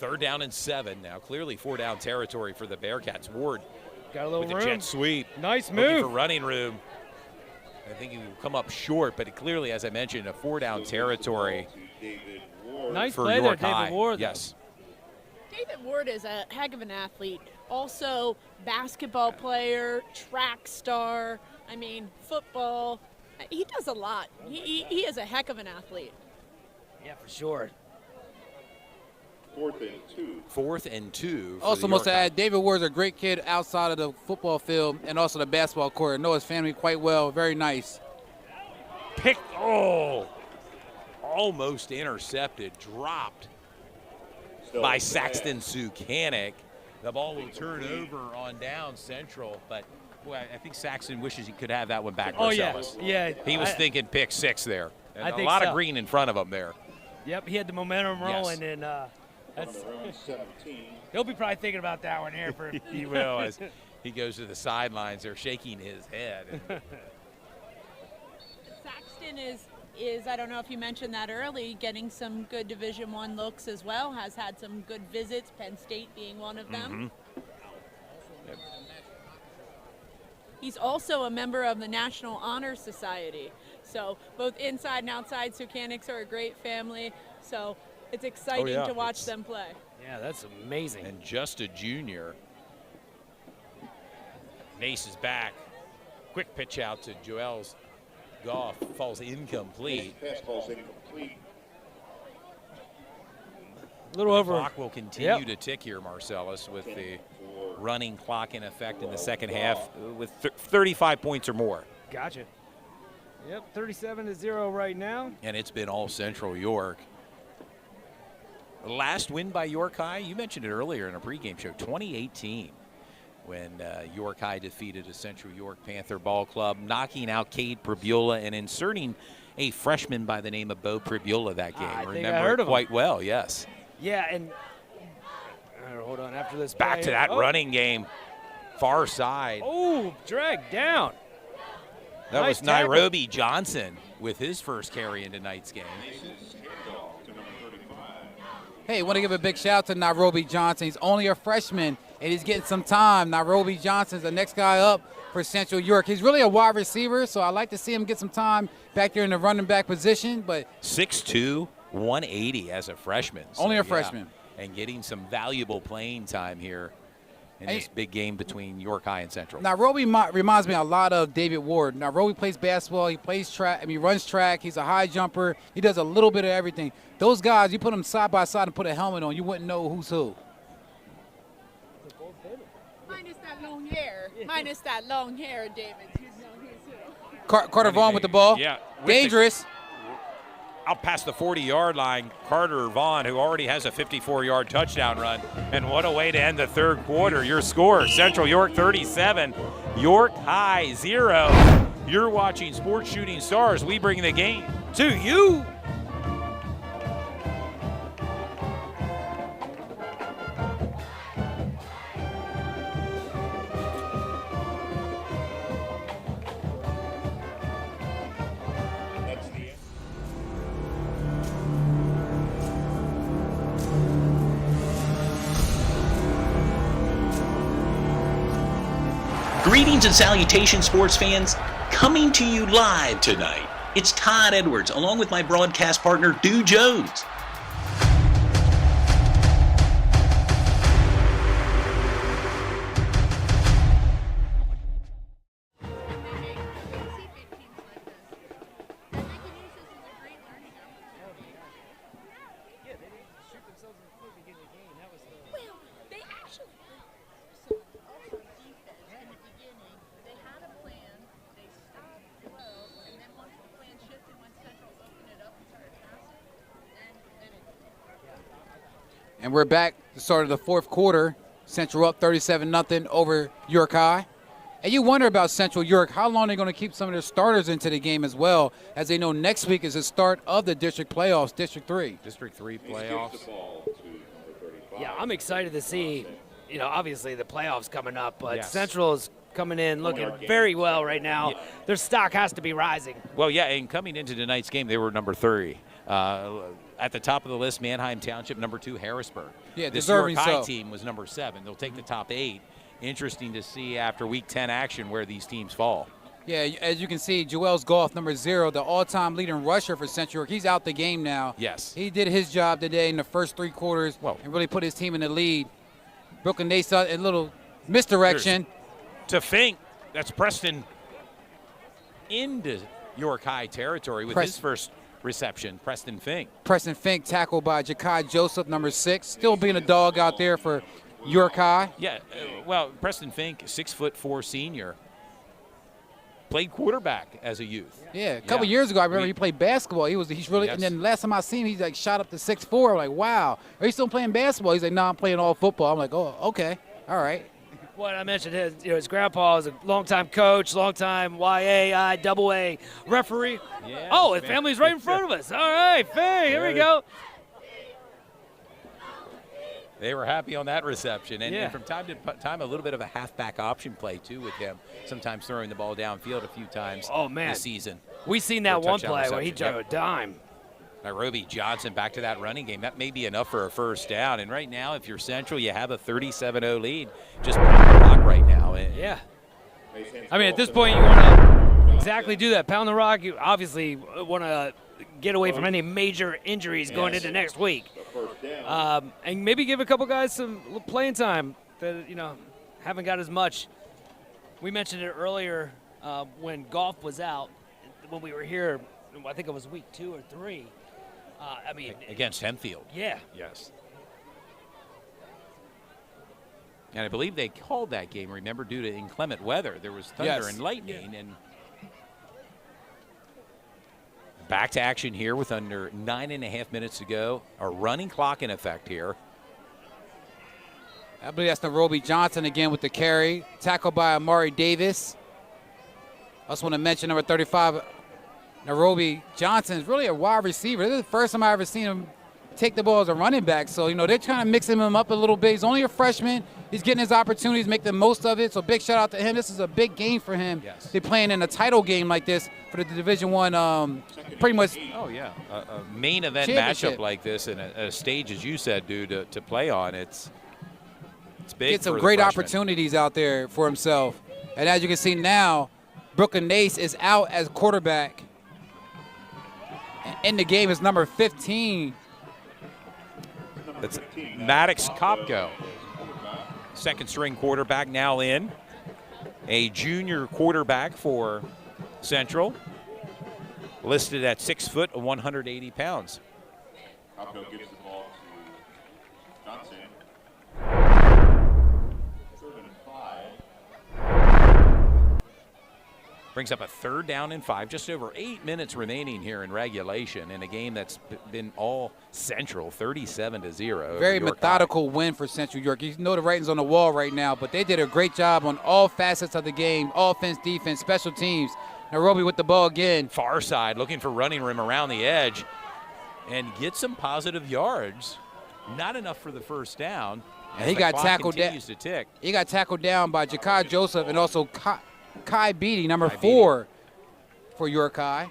3rd down and 7 now. Clearly 4-down territory for the Bearcats. Ward got a little with the room. jet sweep. Nice looking move. for running room. I think he will come up short, but clearly, as I mentioned, a 4-down territory. Nice for play York there, High. David Ward. Yes. David Ward is a heck of an athlete. Also, basketball player, track star, football. He does a lot. He is a heck of an athlete. Yeah, for sure. 4th and 2. Also, must add, David Ward's a great kid outside of the football field and also the basketball court. I know his family quite well. Very nice. Almost intercepted, dropped by Saxton Sukanik. The ball will turn over on down Central, but boy, I think Saxton wishes he could have that one back. Marcellus. Yeah. He was thinking pick 6 there. And I a think lot so. of green in front of him there. Yep, he had the momentum rolling, and he'll be probably thinking about that one here. He will as he goes to the sidelines. They're shaking his head. Saxton is I don't know if you mentioned that early, getting some good Division I looks as well. Has had some good visits, Penn State being one of them. Yep. He's also a member of the National Honor Society. So both inside and outside Sukanics are a great family. So it's exciting to watch them play. Yeah, that's amazing. And just a junior. Mace is back. Quick pitch out to Joel's Goff. Falls incomplete. Pass falls incomplete. A little over. The clock will continue to tick here, Marcellus, with the running clock in effect in the second half with 35 points or more. Gotcha. Yep, 37-0 right now. And it's been all Central York. The last win by York High, you mentioned it earlier in a pregame show, 2018, when York High defeated a Central York Panther ball club, knocking out Cade Prabula and inserting a freshman by the name of Bo Pribula that game. I think Remember I heard it of quite him. well, yes. Yeah, and hold on. After this Back play, to that running game, far side. Oh, dragged down. That Nice was tackle. Nairobi Johnson with his first carry in tonight's game. Hey, want to give a big shout out to Nairobi Johnson. He's only a freshman, and he's getting some time. Nairobi Johnson's the next guy up for Central York. He's really a wide receiver, so I like to see him get some time back there in the running back position. But 6'2", 180 as a freshman. So, only a yeah, freshman. and getting some valuable playing time here in this big game between York High and Central. Nairobi reminds me a lot of David Ward. Nairobi plays basketball. He plays track. I mean, he runs track. He's a high jumper. He does a little bit of everything. Those guys, you put them side by side and put a helmet on, you wouldn't know who's who. Minus that long hair. Minus that long hair, David. Carter Vaughn with the ball. Yeah. Dangerous. Out past the 40-yard line, Carter Vaughn, who already has a 54-yard touchdown run. And what a way to end the third quarter. Your score, Central York 37, York High 0. You're watching Sports Shooting Stars. We bring the game to you. Greetings and salutations, sports fans. Coming to you live tonight, it's Todd Edwards, along with my broadcast partner, Du Jones. And we're back to the start of the fourth quarter. Central up 37-0 over York High. And you wonder about Central York, how long they're going to keep some of their starters into the game as well, as they know next week is the start of the district playoffs, District 3. District 3 playoffs. Yeah, I'm excited to see, obviously the playoffs coming up, but Yes. Central's coming in looking very well right now. Yeah. Their stock has to be rising. Well, yeah, and coming into tonight's game, they were number 30. At the top of the list, Manheim Township, number 2, Harrisburg. Yeah, this deserving York High so. team was number 7. They'll take the top 8. Interesting to see after Week 10 action where these teams fall. Yeah, as you can see, Joel's Golf, number 0, the all-time leading rusher for Central York. He's out the game now. Yes. He did his job today in the first 3 quarters and really put his team in the lead. Brooklyn Nason, a little misdirection. To Fink, that's Preston Into York High territory with his first reception, Preston Fink. Preston Fink tackled by Ja'Kai Joseph, number 6. Still being a dog out there for York High. Yeah, well, Preston Fink, 6'4" senior, played quarterback as a youth. Yeah, a couple years ago, I remember he played basketball. He's really, Yes. and then last time I seen him, he's like shot up to 6'4". I'm like, wow. Are you still playing basketball? He's like, no, I'm playing all football. I'm like, oh, okay, all right. What I mentioned, his grandpa is a longtime coach, longtime YA, AA referee. Yeah, oh, his family's right in front of us. All right, Faye, here we go. They were happy on that reception. And, Yeah. and from time to time, a little bit of a halfback option play, too, with him. Sometimes throwing the ball downfield a few times this season. We seen for a that one touchdown play where he reception. drove a dime. Nairobi Johnson back to that running game. That may be enough for a first down. And right now, if you're Central, you have a 37-0 lead. Just put the clock right now. Yeah. I mean, at this point, you want to exactly do that. Pound the rock. You obviously want to get away from any major injuries going into next week. And maybe give a couple guys some playing time that, haven't got as much. We mentioned it earlier when Golf was out, when we were here, I think it was week 2 or 3. I mean, against Hempfield. Yeah. Yes. And I believe they called that game, remember, due to inclement weather. There was thunder Yes. and lightning. And back to action here with under 9.5 minutes to go. A running clock in effect here. I believe that's Nairobi Johnson again with the carry. Tackled by Amari Davis. I also want to mention number 35, Nairobi Johnson is really a wide receiver. This is the first time I've ever seen him take the ball as a running back. So, you know, they're trying to mix him up a little bit. He's only a freshman. He's getting his opportunities, make the most of it. So big shout out to him. This is a big game for him. Yes. They're playing in a title game like this for the Division I, pretty much. Oh, yeah. A main event Championship. matchup like this and a stage, as you said, dude, to play on. It's big. Get some for the great freshman. opportunities out there for himself. And as you can see now, Brooklyn Nace is out as quarterback. In the game is number 15. That's Maddox Kopko, second string quarterback now in. A junior quarterback for Central, listed at 6 foot, 180 pounds. Kopko gives the ball to Johnson. Third and 5. Brings up a 3rd down and 5, just over 8 minutes remaining here in regulation in a game that's been all Central, 37-0. Very methodical win for Central York. You know the writing's on the wall right now, but they did a great job on all facets of the game, offense, defense, special teams. Nairobi with the ball again. Far side, looking for running room around the edge and get some positive yards. Not enough for the first down. And he got tackled down. To tick. He got tackled down by Jakai Joseph and also Kai Beatty, number 4 for York High.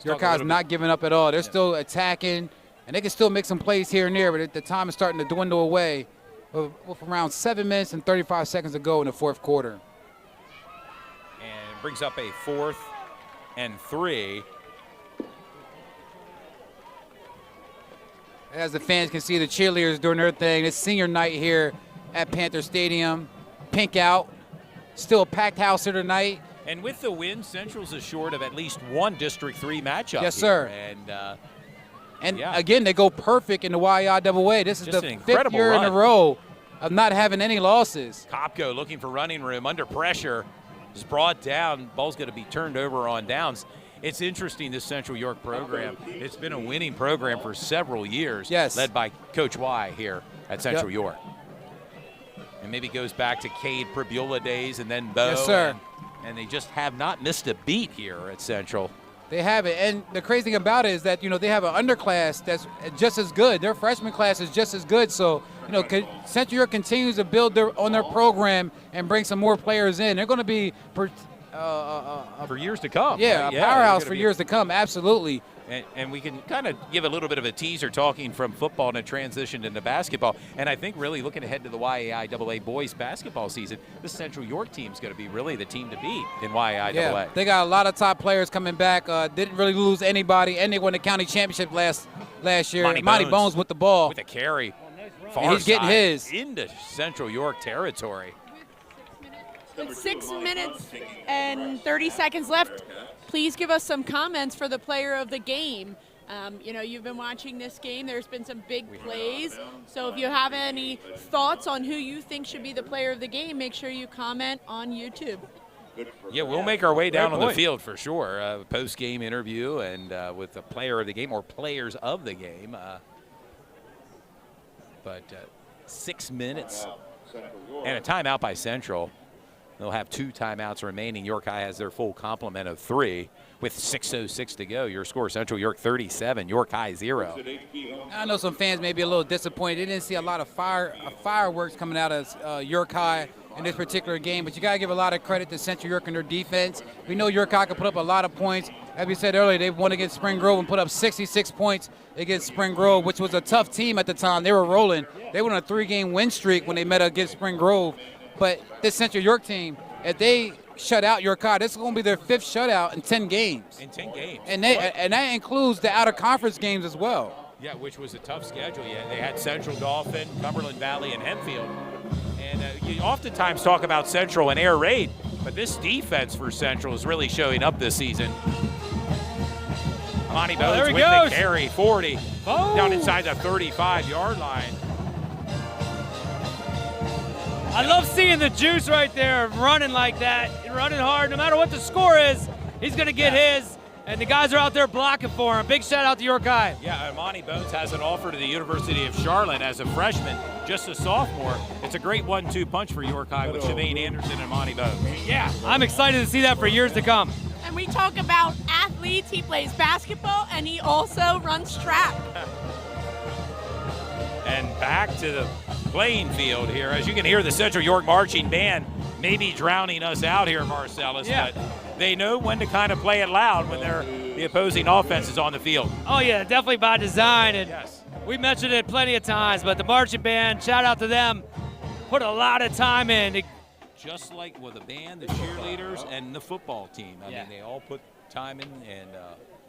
York High's not giving up at all. They're still attacking, and they can still make some plays here and there, but the time is starting to dwindle away with around 7 minutes and 35 seconds to go in the 4th quarter. And brings up a 4th and 3. As the fans can see, the cheerleaders doing their thing. It's senior night here at Panther Stadium. Pink out. Still a packed house here tonight. And with the win, Central's assured of at least one District 3 matchup. Yes, sir. And again, they go perfect in the YIAA. This is just the an 5th year in a row of not having any losses. Kopko looking for running room under pressure. Is brought down. Ball's going to be turned over on downs. It's interesting, this Central York program. It's been a winning program for several years. Yes. Led by Coach Y here at Central York. And maybe goes back to Cade Pribula days and then Bo. Yes, sir. And they just have not missed a beat here at Central. They have it. And the crazy thing about it is that, you know, they have an underclass that's just as good. Their freshman class is just as good. So, you know, Central York continues to build on their program and bring some more players in. They're going to be for years to come. Yeah, right? a powerhouse for years to come, absolutely. And we can kind of give a little bit of a teaser talking from football and a transition into basketball. And I think really looking ahead to the YAIAA boys basketball season, the Central York team is going to be really the team to beat in YAIAA. Yeah, they got a lot of top players coming back. Didn't really lose anybody, and they won the county championship last year. Monty Bones with the ball. With a carry. And he's getting his. Into Central York territory. With 6 minutes and 30 seconds left, please give us some comments for the player of the game. You know, you've been watching this game. There's been some big plays. So if you have any thoughts on who you think should be the player of the game, make sure you comment on YouTube. Yeah, we'll make our way down on the field for sure. Post-game interview and with the player of the game or players of the game. But 6 minutes and a timeout by Central. They'll have 2 timeouts remaining. York High has their full complement of 3 with 6:06 to go. Your score, Central York 37, York High 0. I know some fans may be a little disappointed. They didn't see a lot of fireworks coming out of York High in this particular game, but you got to give a lot of credit to Central York and their defense. We know York High can put up a lot of points. As we said earlier, they won against Spring Grove and put up 66 points against Spring Grove, which was a tough team at the time. They were rolling. They went on a 3-game win streak when they met against Spring Grove. But this Central York team, if they shut out York High, this is going to be their 5th shutout in 10 games. In 10 games. And that includes the out-of-conference games as well. Yeah, which was a tough schedule. Yeah, they had Central Dauphin, Cumberland Valley, and Hempfield. And you oftentimes talk about Central and air raid, but this defense for Central is really showing up this season. Monty Bones with the carry, 40, down inside the 35-yard line. I love seeing the juice right there, running like that, running hard. No matter what the score is, he's going to get his, and the guys are out there blocking for him. Big shout out to York High. Yeah, Monty Bones has an offer to the University of Charlotte as a freshman, just a sophomore. It's a great 1-2 punch for York High with Shemaine Anderson and Monty Bones. Yeah, I'm excited to see that for years to come. And we talk about athletes. He plays basketball and he also runs track. And back to the playing field here. As you can hear, the Central York Marching Band maybe drowning us out here, Marcellus. Yeah. But they know when to kind of play it loud when the opposing offense is on the field. Oh, yeah, definitely by design. And yes, we mentioned it plenty of times, but the marching band, shout out to them, put a lot of time in. Just like with the band, the cheerleaders, and the football team. I mean, they all put time in, and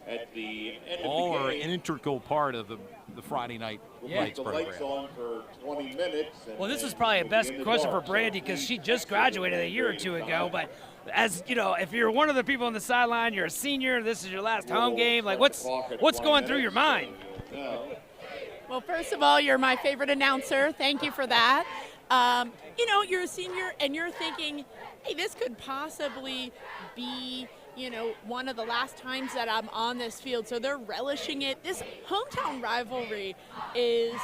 At the end of all the are game, an integral part of the Friday night we'll lights keep the program. lights on for 20 minutes. And Well, this then is probably a we'll best be in the question for dark. Brandy because she just graduated a year or two ago. But as you know, if you're one of the people on the sideline, you're a senior, this is your last home game. Like, what's going through your mind? Well, first of all, you're my favorite announcer. Thank you for that. You know, you're a senior and you're thinking, hey, this could possibly be, you know, one of the last times that I'm on this field. So they're relishing it. This hometown rivalry is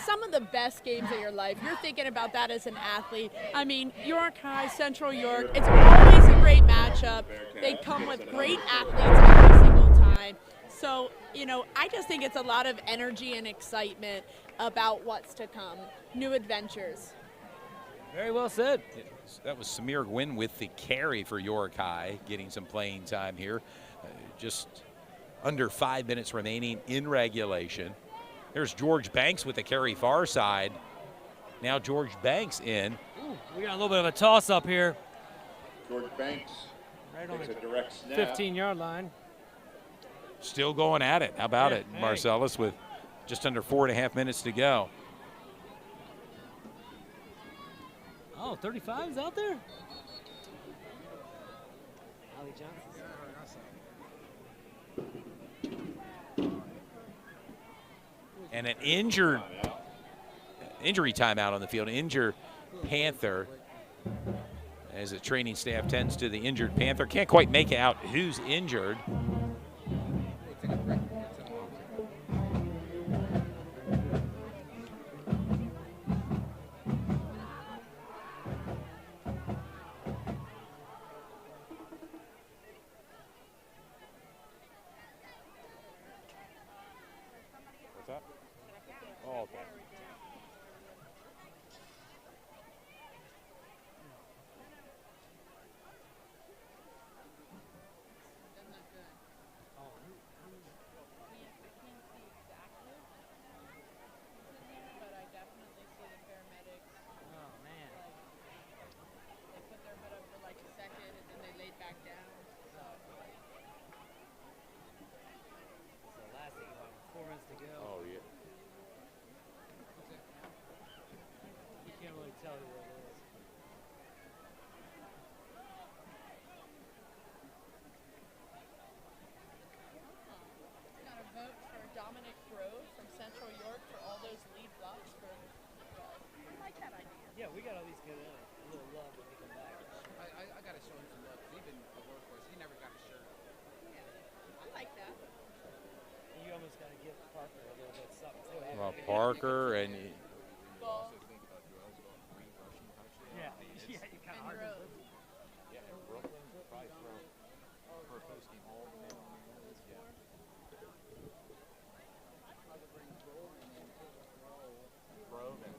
some of the best games of your life. You're thinking about that as an athlete. I mean, York High, Central York, it's always a great matchup. They come with great athletes every single time. So, you know, I just think it's a lot of energy and excitement about what's to come, new adventures. Very well said. That was Samir Gwynn with the carry for York High, getting some playing time here. Just under 5 minutes remaining in regulation. There's George Banks with the carry far side. Now George Banks in. Ooh, we got a little bit of a toss-up here. George Banks right on takes the a direct snap. 15-yard line. Still going at it. How about it, hey. Marcellus, with just under 4.5 minutes to go. Oh, 35 is out there? Ali Johnson. And an injury timeout on the field. Injured Panther, as the training staff tends to the injured Panther. Can't quite make out who's injured. Yeah, we got to at least get a little love when we come back. I got to show him some love because he's been a workhorse. He never got a shirt. I like that. You almost got to give Parker a little bit something too. Well, Parker and yeah, you kind of hard to live. Yeah, and Brooklyn will probably throw for a post game all the men on the list. Yeah. Grove and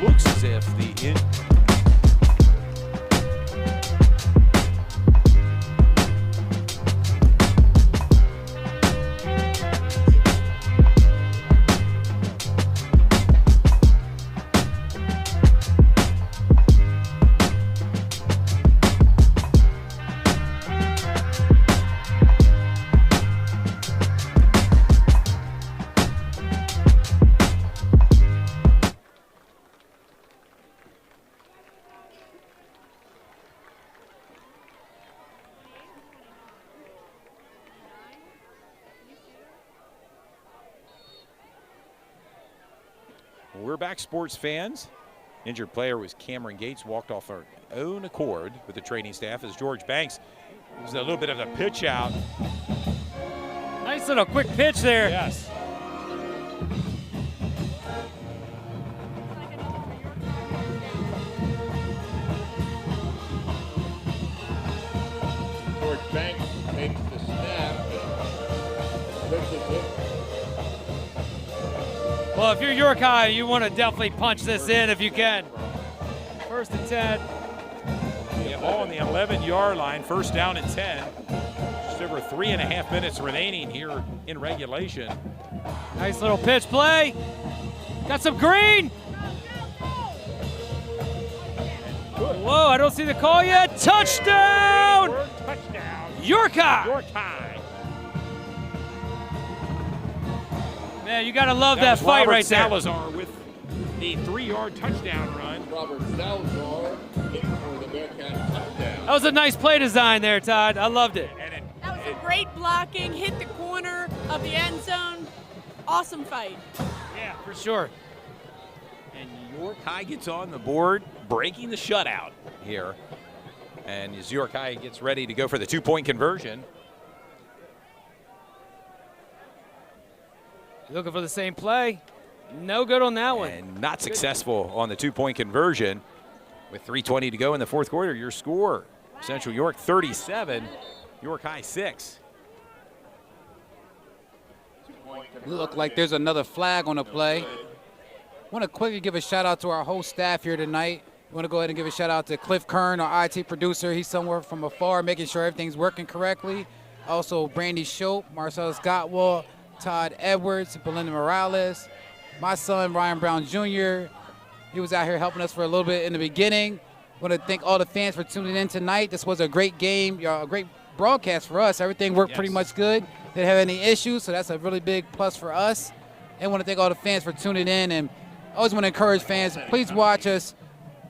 looks as if the We're back, sports fans. Injured player was Cameron Gates, walked off our own accord with the training staff as George Banks There's a little bit of a pitch out. Nice little quick pitch there. Yes. George Banks makes the snap. Pitches it. Well, if you're York High, you want to definitely punch this in if you can. 1st and 10. Yeah, ball on the 11-yard line, 1st down and 10. Just over 3.5 minutes remaining here in regulation. Nice little pitch play. Got some green. Whoa, I don't see the call yet. Touchdown! Touchdown. York High. York High. Man, you got to love that was fight Robert right there. Salazar with the 3-yard touchdown run. Robert Salazar in for the Bearcat touchdown. That was a nice play design there, Todd. I loved it. That was a great blocking, hit the corner of the end zone. Awesome fight. Yeah, for sure. And York High gets on the board, breaking the shutout here. And as York High gets ready to go for the 2-point conversion. Looking for the same play. No good on that one. And not successful on the 2-point conversion. With 3:20 to go in the 4th quarter, your score, Central York 37, York High 6. Look like there's another flag on the play. Want to quickly give a shout out to our whole staff here tonight. Want to go ahead and give a shout out to Cliff Kern, our IT producer. He's somewhere from afar, making sure everything's working correctly. Also, Brandy Shope, Marcellus Gottwald, Todd Edwards, Belinda Morales, my son Ryan Brown Jr. He was out here helping us for a little bit in the beginning. Want to thank all the fans for tuning in tonight. This was a great game, a great broadcast for us. Everything worked pretty much good. Didn't have any issues, so that's a really big plus for us. And want to thank all the fans for tuning in. And I always want to encourage fans, please watch us.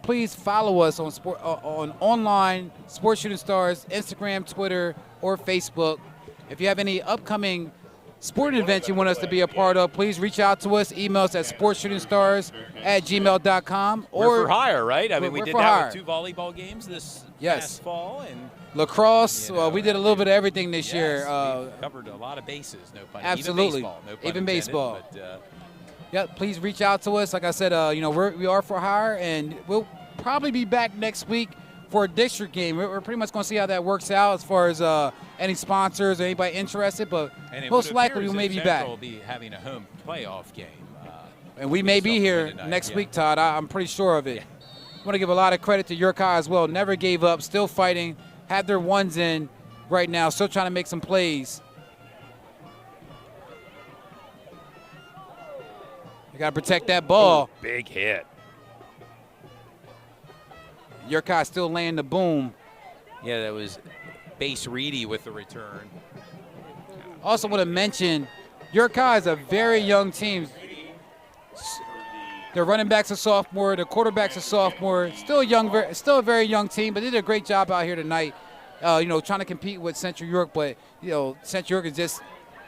Please follow us on online Sports Shooting Stars, Instagram, Twitter, or Facebook. If you have any upcoming sporting events you want us to be a part of, please reach out to us. Email us at sportshootingsstars@gmail.com. We're for hire, right? I mean, we did that with 2 volleyball games this past fall. And lacrosse, we did a little bit of everything this year. We covered a lot of bases, no pun. Absolutely. Even baseball, no pun Even intended, baseball. But, yeah, please reach out to us. Like I said, we are for hire, and we'll probably be back next week for a district game. We're pretty much going to see how that works out as far as any sponsors or anybody interested, but most likely we may be back. We'll be having a home playoff game. And we may be here next week, Todd. I'm pretty sure of it. Yeah. I want to give a lot of credit to York High as well. Never gave up, still fighting, have their ones in right now, still trying to make some plays. You got to protect that ball. Ooh, big hit. York High still laying the boom. Yeah, that was Base Reedy with the return. Also want to mention, York High is a very young team. Their running backs are sophomore, their quarterbacks are sophomore. Still a very young team, but they did a great job out here tonight. Trying to compete with Central York, but Central York is just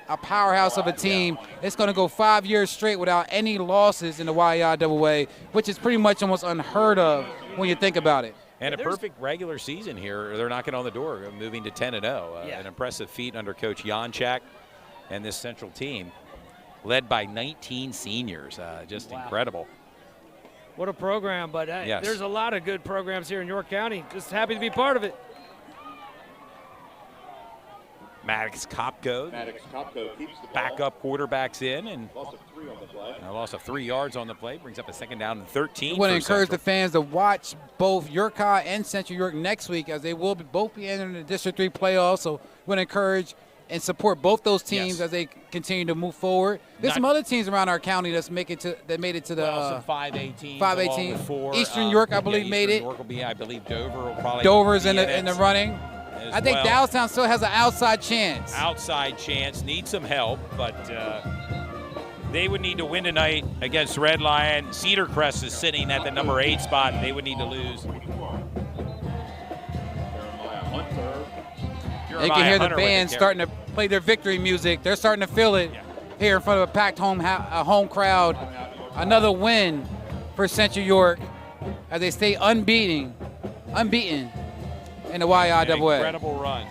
a powerhouse of a team. It's going to go 5 years straight without any losses in the YIAA, which is pretty much almost unheard of when you think about it. And a perfect regular season here. They're knocking on the door, moving to 10-0. An impressive feat under Coach Janczak and this Central team, led by 19 seniors. Just incredible. What a program, but there's a lot of good programs here in York County. Just happy to be part of it. Maddox Kopko keeps the ball. Backup quarterbacks in, and Loss of 3 on the play. a loss of 3 yards on the play brings up a 2nd down and 13. We want to encourage Central. the fans to watch both York High and Central York next week, as they will both be entering the District 3 playoffs. So we want to encourage and support both those teams as they continue to move forward. There's some other teams around our county that made it to the some 5A teams. 5A Four. Eastern York, I believe, made it. York will be, I believe, Dover will probably. Dover's be in the running. I think well. Downtown still has an outside chance. Outside chance, need some help, but they would need to win tonight against Red Lion. Cedar Crest is sitting at the number 8 spot, and they would need to lose. You can hear the band starting to play their victory music. They're starting to feel it here in front of a packed home crowd. Another win for Central York as they stay unbeaten in the YIAA. Incredible run.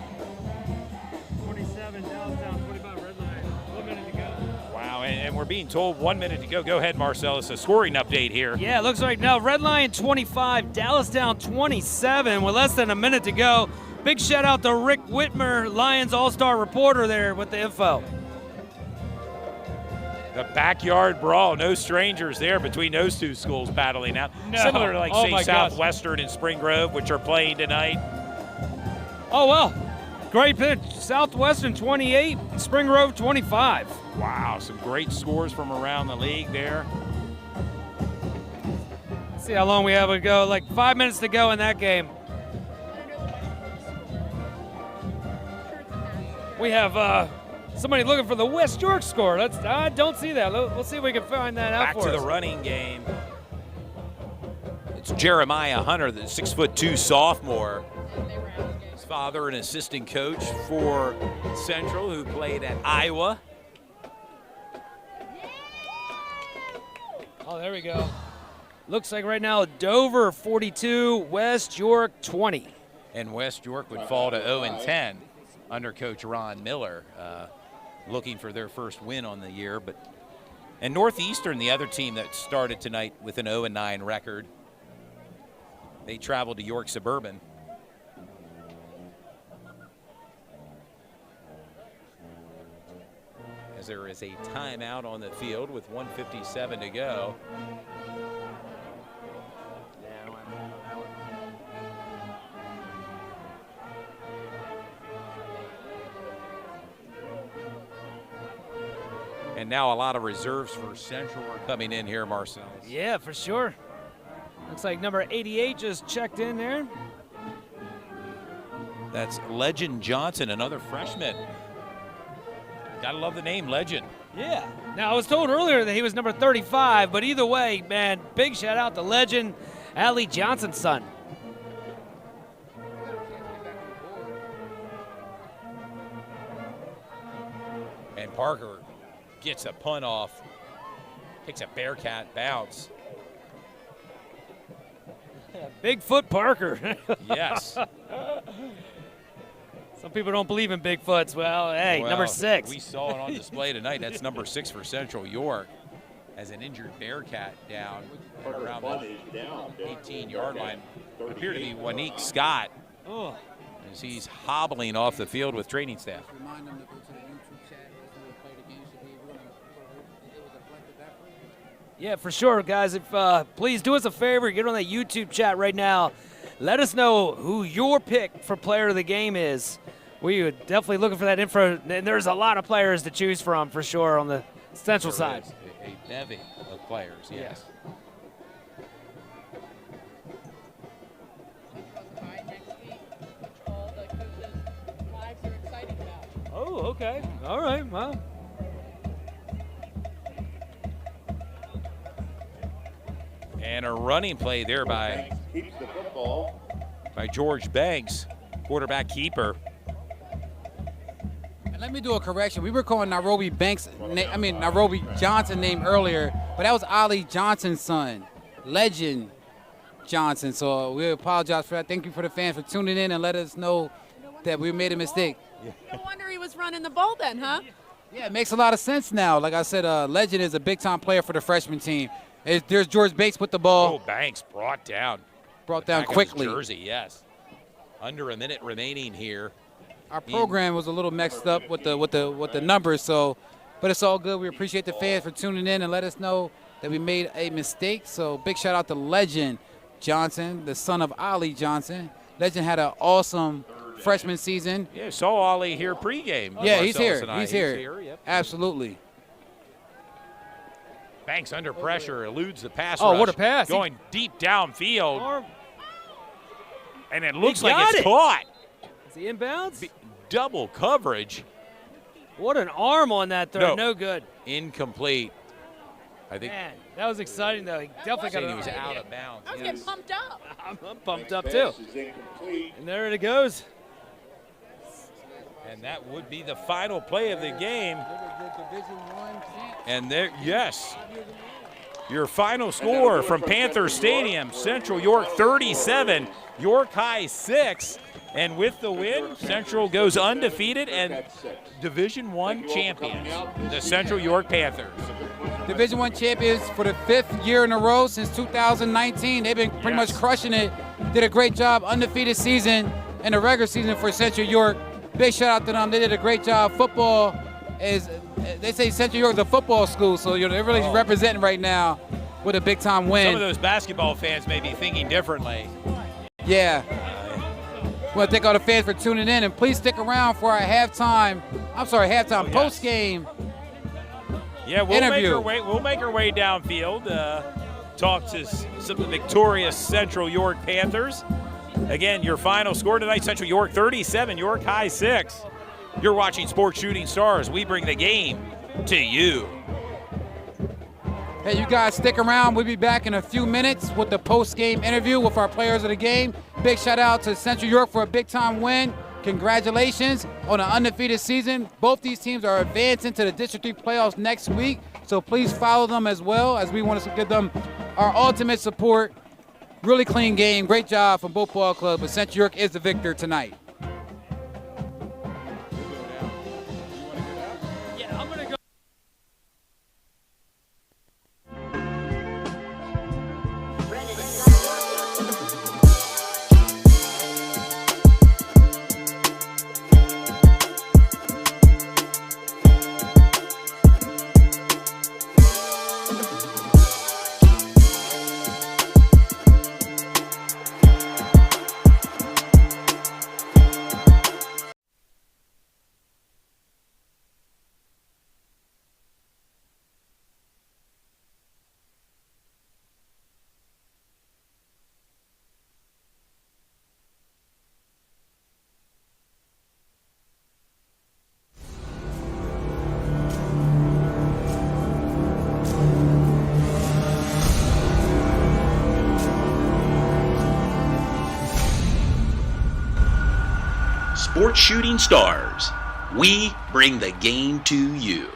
And we're being told 1 minute to go. Go ahead, Marcellus, a scoring update here. Yeah, it looks like now Red Lion 25, Dallastown 27 with less than a minute to go. Big shout out to Rick Whitmer, Lions All-Star reporter there with the info. The backyard brawl, no strangers there between those two schools battling out. No. Similar to, like, Oh say, my gosh. Southwestern and Spring Grove, which are playing tonight. Oh, well, great pitch. Southwestern 28, Spring Grove 25. Wow, some great scores from around the league there. Let's see how long we have to go. Like 5 minutes to go in that game. We have somebody looking for the West York score. I don't see that. We'll see if we can find that out Back for to us. the running game. It's Jeremiah Hunter, the 6'2" sophomore. His father, an assistant coach for Central, who played at Iowa. Oh, there we go. Looks like right now Dover 42, West York 20. And West York would fall to 0-10 under Coach Ron Miller, looking for their first win on the year. And Northeastern, the other team that started tonight with an 0-9 record, they traveled to York Suburban. As there is a timeout on the field with 1:57 to go. And now a lot of reserves for Central are coming in here, Marcel. Yeah, for sure. Looks like number 88 just checked in there. That's Legend Johnson, another freshman. Gotta love the name, Legend. Yeah. Now, I was told earlier that he was number 35, but either way, man, big shout out to Legend, Allie Johnson's son. And Parker gets a punt off, takes a Bearcat bounce. Bigfoot Parker. Yes. Some people don't believe in Bigfoots. Well, hey, number 6. We saw it on display tonight. That's number 6 for Central York. As an injured Bearcat down around the 18-yard line. Appeared to be Wanique Scott. Oh. As he's hobbling off the field with training staff. Remind them to go to the YouTube chat as we play the game. Should be really, it was a collective effort. Yeah, for sure, guys. If please do us a favor, get on that YouTube chat right now. Let us know who your pick for player of the game is. We would definitely looking for that info. And there's a lot of players to choose from for sure on the Central side. A bevy of players, yes. Oh, okay. All right. Well. And a running play there by George Banks, quarterback keeper. And let me do a correction. We were calling Nairobi Nairobi Johnson name earlier, but that was Ollie Johnson's son, Legend Johnson. So we apologize for that. Thank you for the fans for tuning in and let us know that we made a mistake. No wonder he was running the ball then, huh? Yeah, it makes a lot of sense now. Like I said, Legend is a big-time player for the freshman team. There's George Banks with the ball. Oh, Banks brought down Brought down quickly. Jersey, yes. Under a minute remaining here. Our program was a little mixed up with the numbers, so, but it's all good. We appreciate the fans for tuning in and let us know that we made a mistake. So big shout out to Legend Johnson, the son of Ollie Johnson. Legend had an awesome freshman season. Yeah, saw Ollie here pregame. Yeah, he's here. Marcellus He's here. Yep. Absolutely. Banks under pressure, eludes the pass Oh, rush. what a pass. Going deep downfield. And it looks He like got it's it. caught. Is he inbounds? Double coverage. What an arm on that throw. No good. Incomplete. I think Man, that was exciting, though. He definitely got he it. was out of bounds. I was getting pumped up. I'm pumped up, too. And there it goes. And that would be the final play of the game. And there, yes. Your final score from Panther Stadium, Central York 37, York High 6. And with the win, Central goes undefeated and Division I champions, the Central York Panthers. Division I champions for the 5th year in a row since 2019. They've been pretty much crushing it. Did a great job, undefeated season in the regular season for Central York. Big shout out to them. They did a great job. Football is, they say Central York is a football school, so they're really representing right now with a big time win. Some of those basketball fans may be thinking differently. Yeah. We want to thank all the fans for tuning in, and please stick around for our post game. Yeah, we'll interview. make our way downfield. Talk to some of the victorious Central York Panthers. Again, your final score tonight: Central York 37, York High 6. You're watching Sports Shooting Stars. We bring the game to you. Hey, you guys stick around. We'll be back in a few minutes with the post-game interview with our players of the game. Big shout out to Central York for a big-time win. Congratulations on an undefeated season. Both these teams are advancing to the District 3 playoffs next week, so please follow them as well, as we want to give them our ultimate support. Really clean game. Great job from both ball clubs, but Central York is the victor tonight. Sports Shooting Stars. We bring the game to you.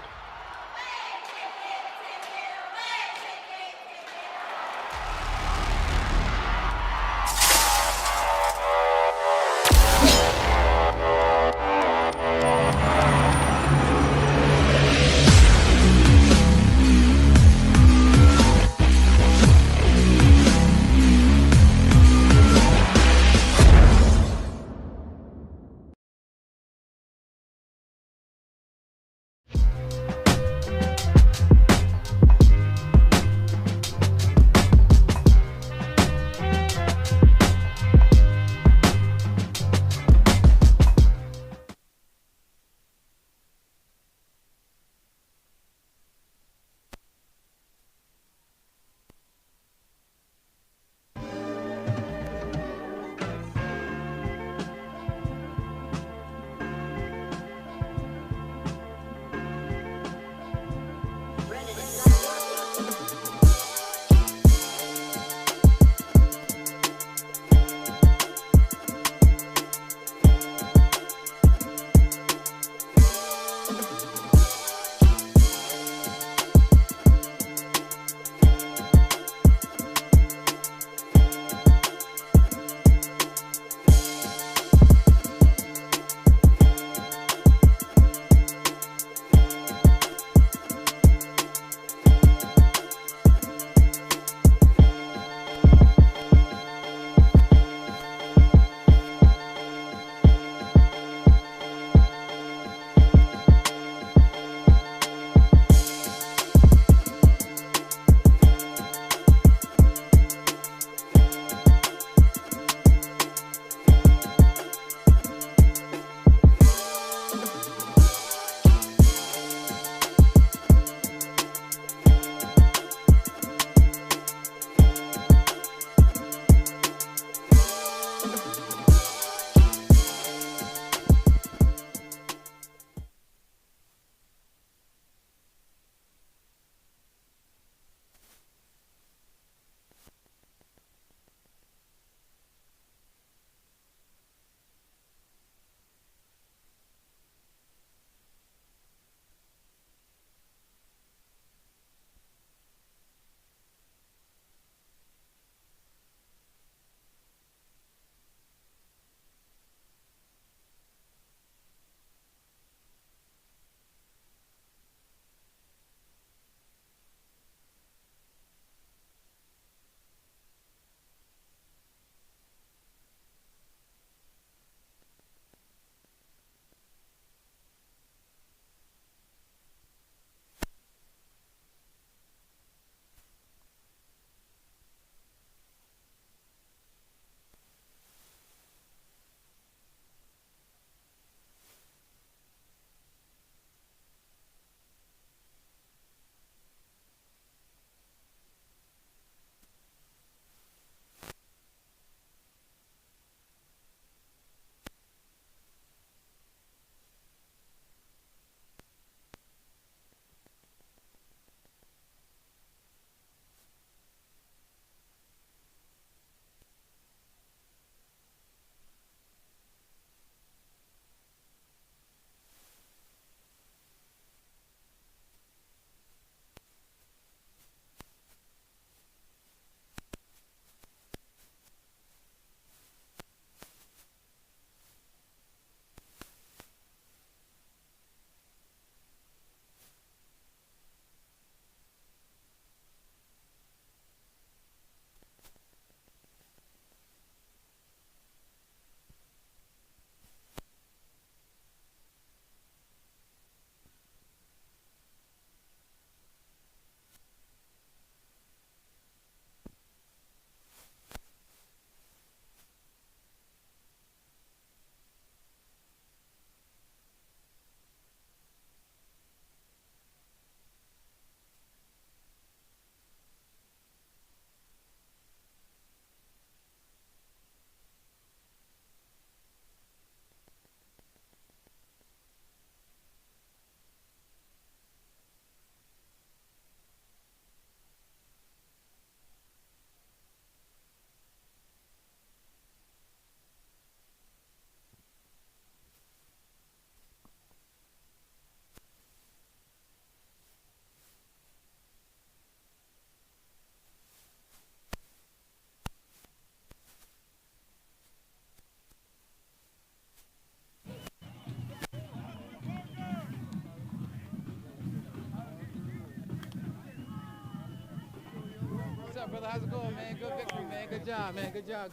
brother. How's it going, man? Good victory, man. Good job, man. Good job.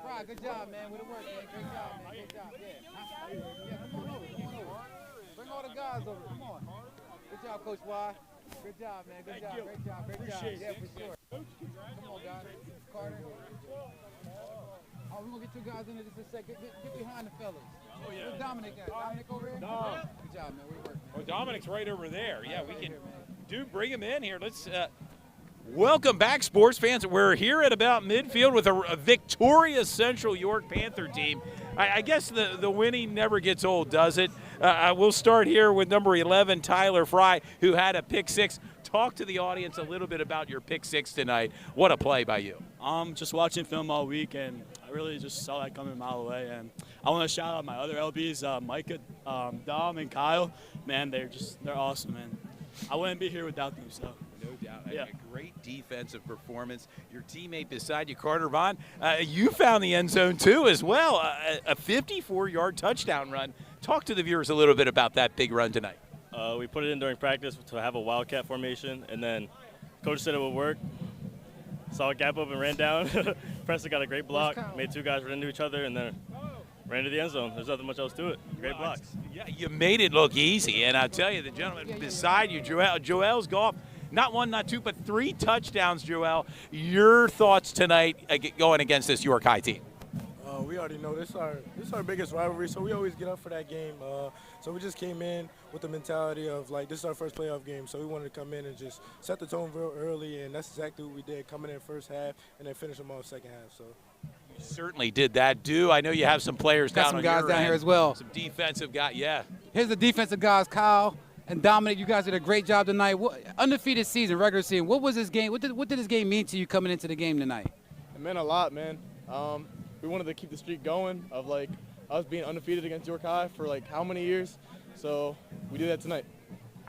Right, good job, man. Way to work, man. Great job, man. Great job. Yeah, come on over. Bring all the guys over. Come on. Good job, Coach Y. Good job, man. Good job. Great job. Yeah, for sure. Come on, guys. Carter. Oh, we're going to get you guys in there just a second. Get behind the fellas. Oh, yeah. Where's Dominic at? Dominic over here? No. Good job, man. Way to work, man. Well, Dominic's right over there. Yeah, we can bring him in here. Let's welcome back, sports fans. We're here at about midfield with a victorious Central York Panther team. I guess the winning never gets old, does it? We'll start here with number 11, Tyler Fry, who had a pick six. Talk to the audience a little bit about your pick six tonight. What a play by you. Just watching film all week, and I really just saw that coming a mile away. And I want to shout out my other LBs, Micah, Dom, and Kyle. Man, they're awesome, man. I wouldn't be here without them, so. No doubt. Yeah. A great defensive performance. Your teammate beside you, Carter Vaughn, you found the end zone too as well. A 54-yard touchdown run. Talk to the viewers a little bit about that big run tonight. We put it in during practice to have a wildcat formation, and then coach said it would work. Saw a gap open, ran down. Preston got a great block, made two guys run into each other, and then ran to the end zone. There's nothing much else to it. Great blocks. Yeah, you made it look easy, and I'll tell you, the gentleman beside you, Joel's golf, not one, not two, but 3 touchdowns, Joel. Your thoughts tonight going against this York High team? We already know this is our biggest rivalry, so we always get up for that game. So we just came in with the mentality of, like, this is our first playoff game, so we wanted to come in and just set the tone real early, and that's exactly what we did, coming in first half and then finish them off second half. So you certainly did that. I know you have some players got down some on guys your down end. here as well. Some defensive guys, yeah. Here's the defensive guys, Kyle and Dominic. You guys did a great job tonight. Undefeated season, regular season. What was this game? What did this game mean to you coming into the game tonight? it meant a lot, man. We wanted to keep the streak going of, like, us being undefeated against York High for, like, how many years? So we did that tonight.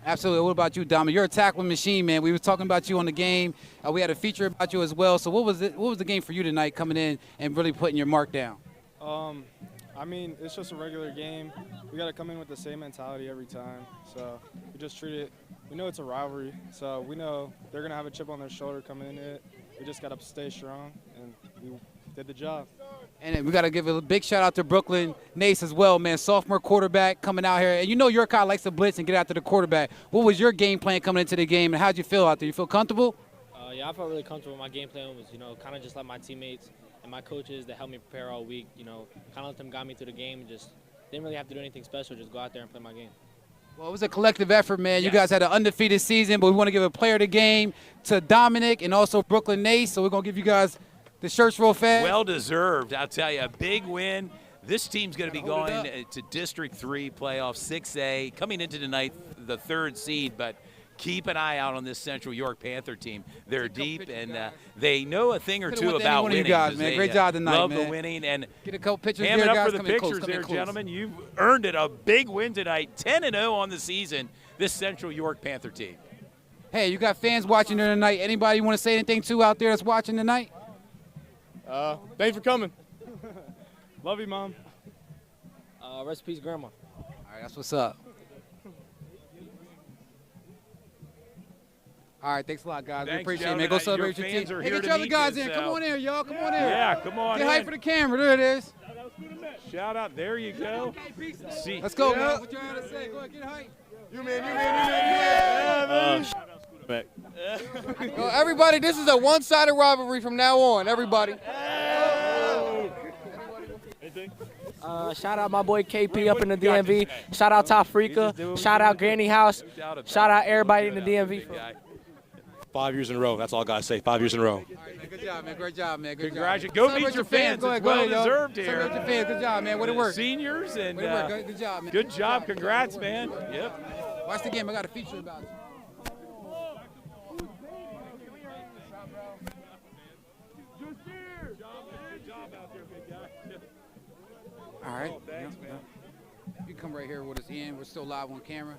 Absolutely. What about you, Dominic? You're a tackling machine, man. We were talking about you on the game. We had a feature about you as well. So what was the game for you tonight, coming in and really putting your mark down? I mean, it's just a regular game. We got to come in with the same mentality every time. So we just treat it. We know it's a rivalry, so we know they're going to have a chip on their shoulder coming into it. We just got to stay strong, and we did the job. And we got to give a big shout out to Brooklyn Nace as well, man. Sophomore quarterback coming out here. And you know York High likes to blitz and get after the quarterback. What was your game plan coming into the game, and how'd you feel out there? You feel comfortable? Yeah, I felt really comfortable. My game plan was, kind of just like my teammates and my coaches that helped me prepare all week, kind of let them guide me through the game and just didn't really have to do anything special, just go out there and play my game. Well, it was a collective effort, man. Yes. You guys had an undefeated season, but we want to give a player of the game to Dominic and also Brooklyn Nace. So we're going to give you guys the shirts real fast. Well deserved. I'll tell you, a big win. This team's going to be going to District 3 playoff 6A, coming into tonight the 3rd seed, but keep an eye out on this Central York Panther team. They're deep, and they know a thing or two about winning. You guys, man. Great job tonight, love man. the winning. And get a couple pictures here, guys. Up for the come pictures close, there, gentlemen. You've earned it. A big win tonight, 10-0 on the season, this Central York Panther team. Hey, you got fans watching here tonight. Anybody you want to say anything to out there that's watching tonight? Thanks for coming. Love you, Mom. Rest in peace, Grandma. All right, that's what's up. All right, thanks a lot, guys. Thanks, we appreciate gentlemen. it, man. Go celebrate Your your fans team. are Hey, here get to your other meet guys you, in. so- Come on in, y'all. Come on in. Yeah, come on Get in. hype for the camera. There it is. Shout out. There you go. See. Let's go, man. What you had to say? Go ahead, get hype. You man. Yeah, man. Back. Everybody, this is a one-sided rivalry from now on. Everybody. Shout out my boy KP up in the DMV. Shout out Tafrika. Shout out Granny House. Shout out everybody in the DMV. 5 years in a row. That's all I got to say. 5 years in a row. All right, man. Good job, man. Great job, man. Good Congratulations. job. Go meet your fans. Go ahead, It's go ahead, well y'all. deserved here. Celebrate your fans. Good job, man. Way to work. Seniors and Way to work. Good job, man. Good job. Congrats, man. Yep. Watch the game. I got a feature about you. All right. You come right here with us, Ian. We're still live on camera.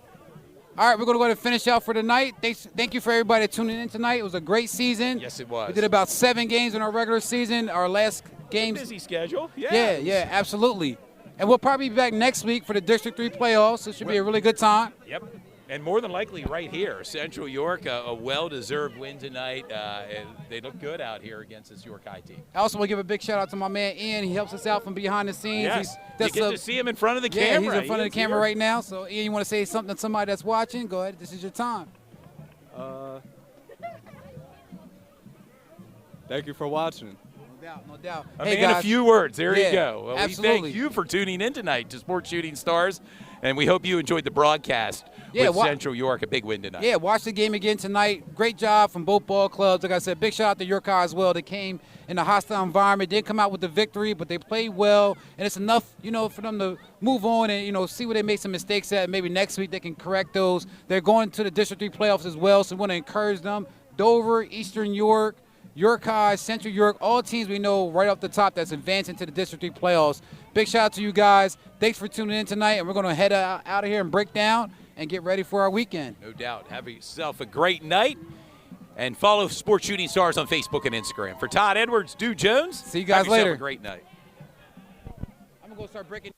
All right, we're going to go ahead and finish out for tonight. Thank you for everybody tuning in tonight. It was a great season. Yes, it was. We did about 7 games in our regular season. Our last games. Busy schedule. Yeah. Yeah, absolutely. And we'll probably be back next week for the District 3 playoffs. It should be a really good time. Yep. And more than likely right here, Central York, a well-deserved win tonight. And they look good out here against this York High team. I also want to give a big shout out to my man Ian. He helps us out from behind the scenes. Yes, you get to see him in front of the camera. Yeah, he's in front of the camera here. right now. So Ian, you want to say something to somebody that's watching? Go ahead. This is your time. Thank you for watching. No doubt. A Hey, man, guys. a few words. There Yeah, you go. Well, absolutely. we thank you for tuning in tonight to Sports Shooting Stars, and we hope you enjoyed the broadcast with Central York. A big win tonight. Yeah, watch the game again tonight. Great job from both ball clubs. Like I said, big shout out to York High as well. They came in a hostile environment, didn't come out with the victory, but they played well, and it's enough, for them to move on and, see where they made some mistakes at. Maybe next week they can correct those. They're going to the District 3 playoffs as well, so we want to encourage them. Dover, Eastern York, York High, Central York, all teams we know right off the top that's advancing to the District 3 playoffs. Big shout out to you guys. Thanks for tuning in tonight, and we're going to head out of here and break down and get ready for our weekend. No doubt. Have yourself a great night, and follow Sports Shooting Stars on Facebook and Instagram. For Todd Edwards, Stu Jones, see you guys have yourself later. A great night. I'm going to go start breaking.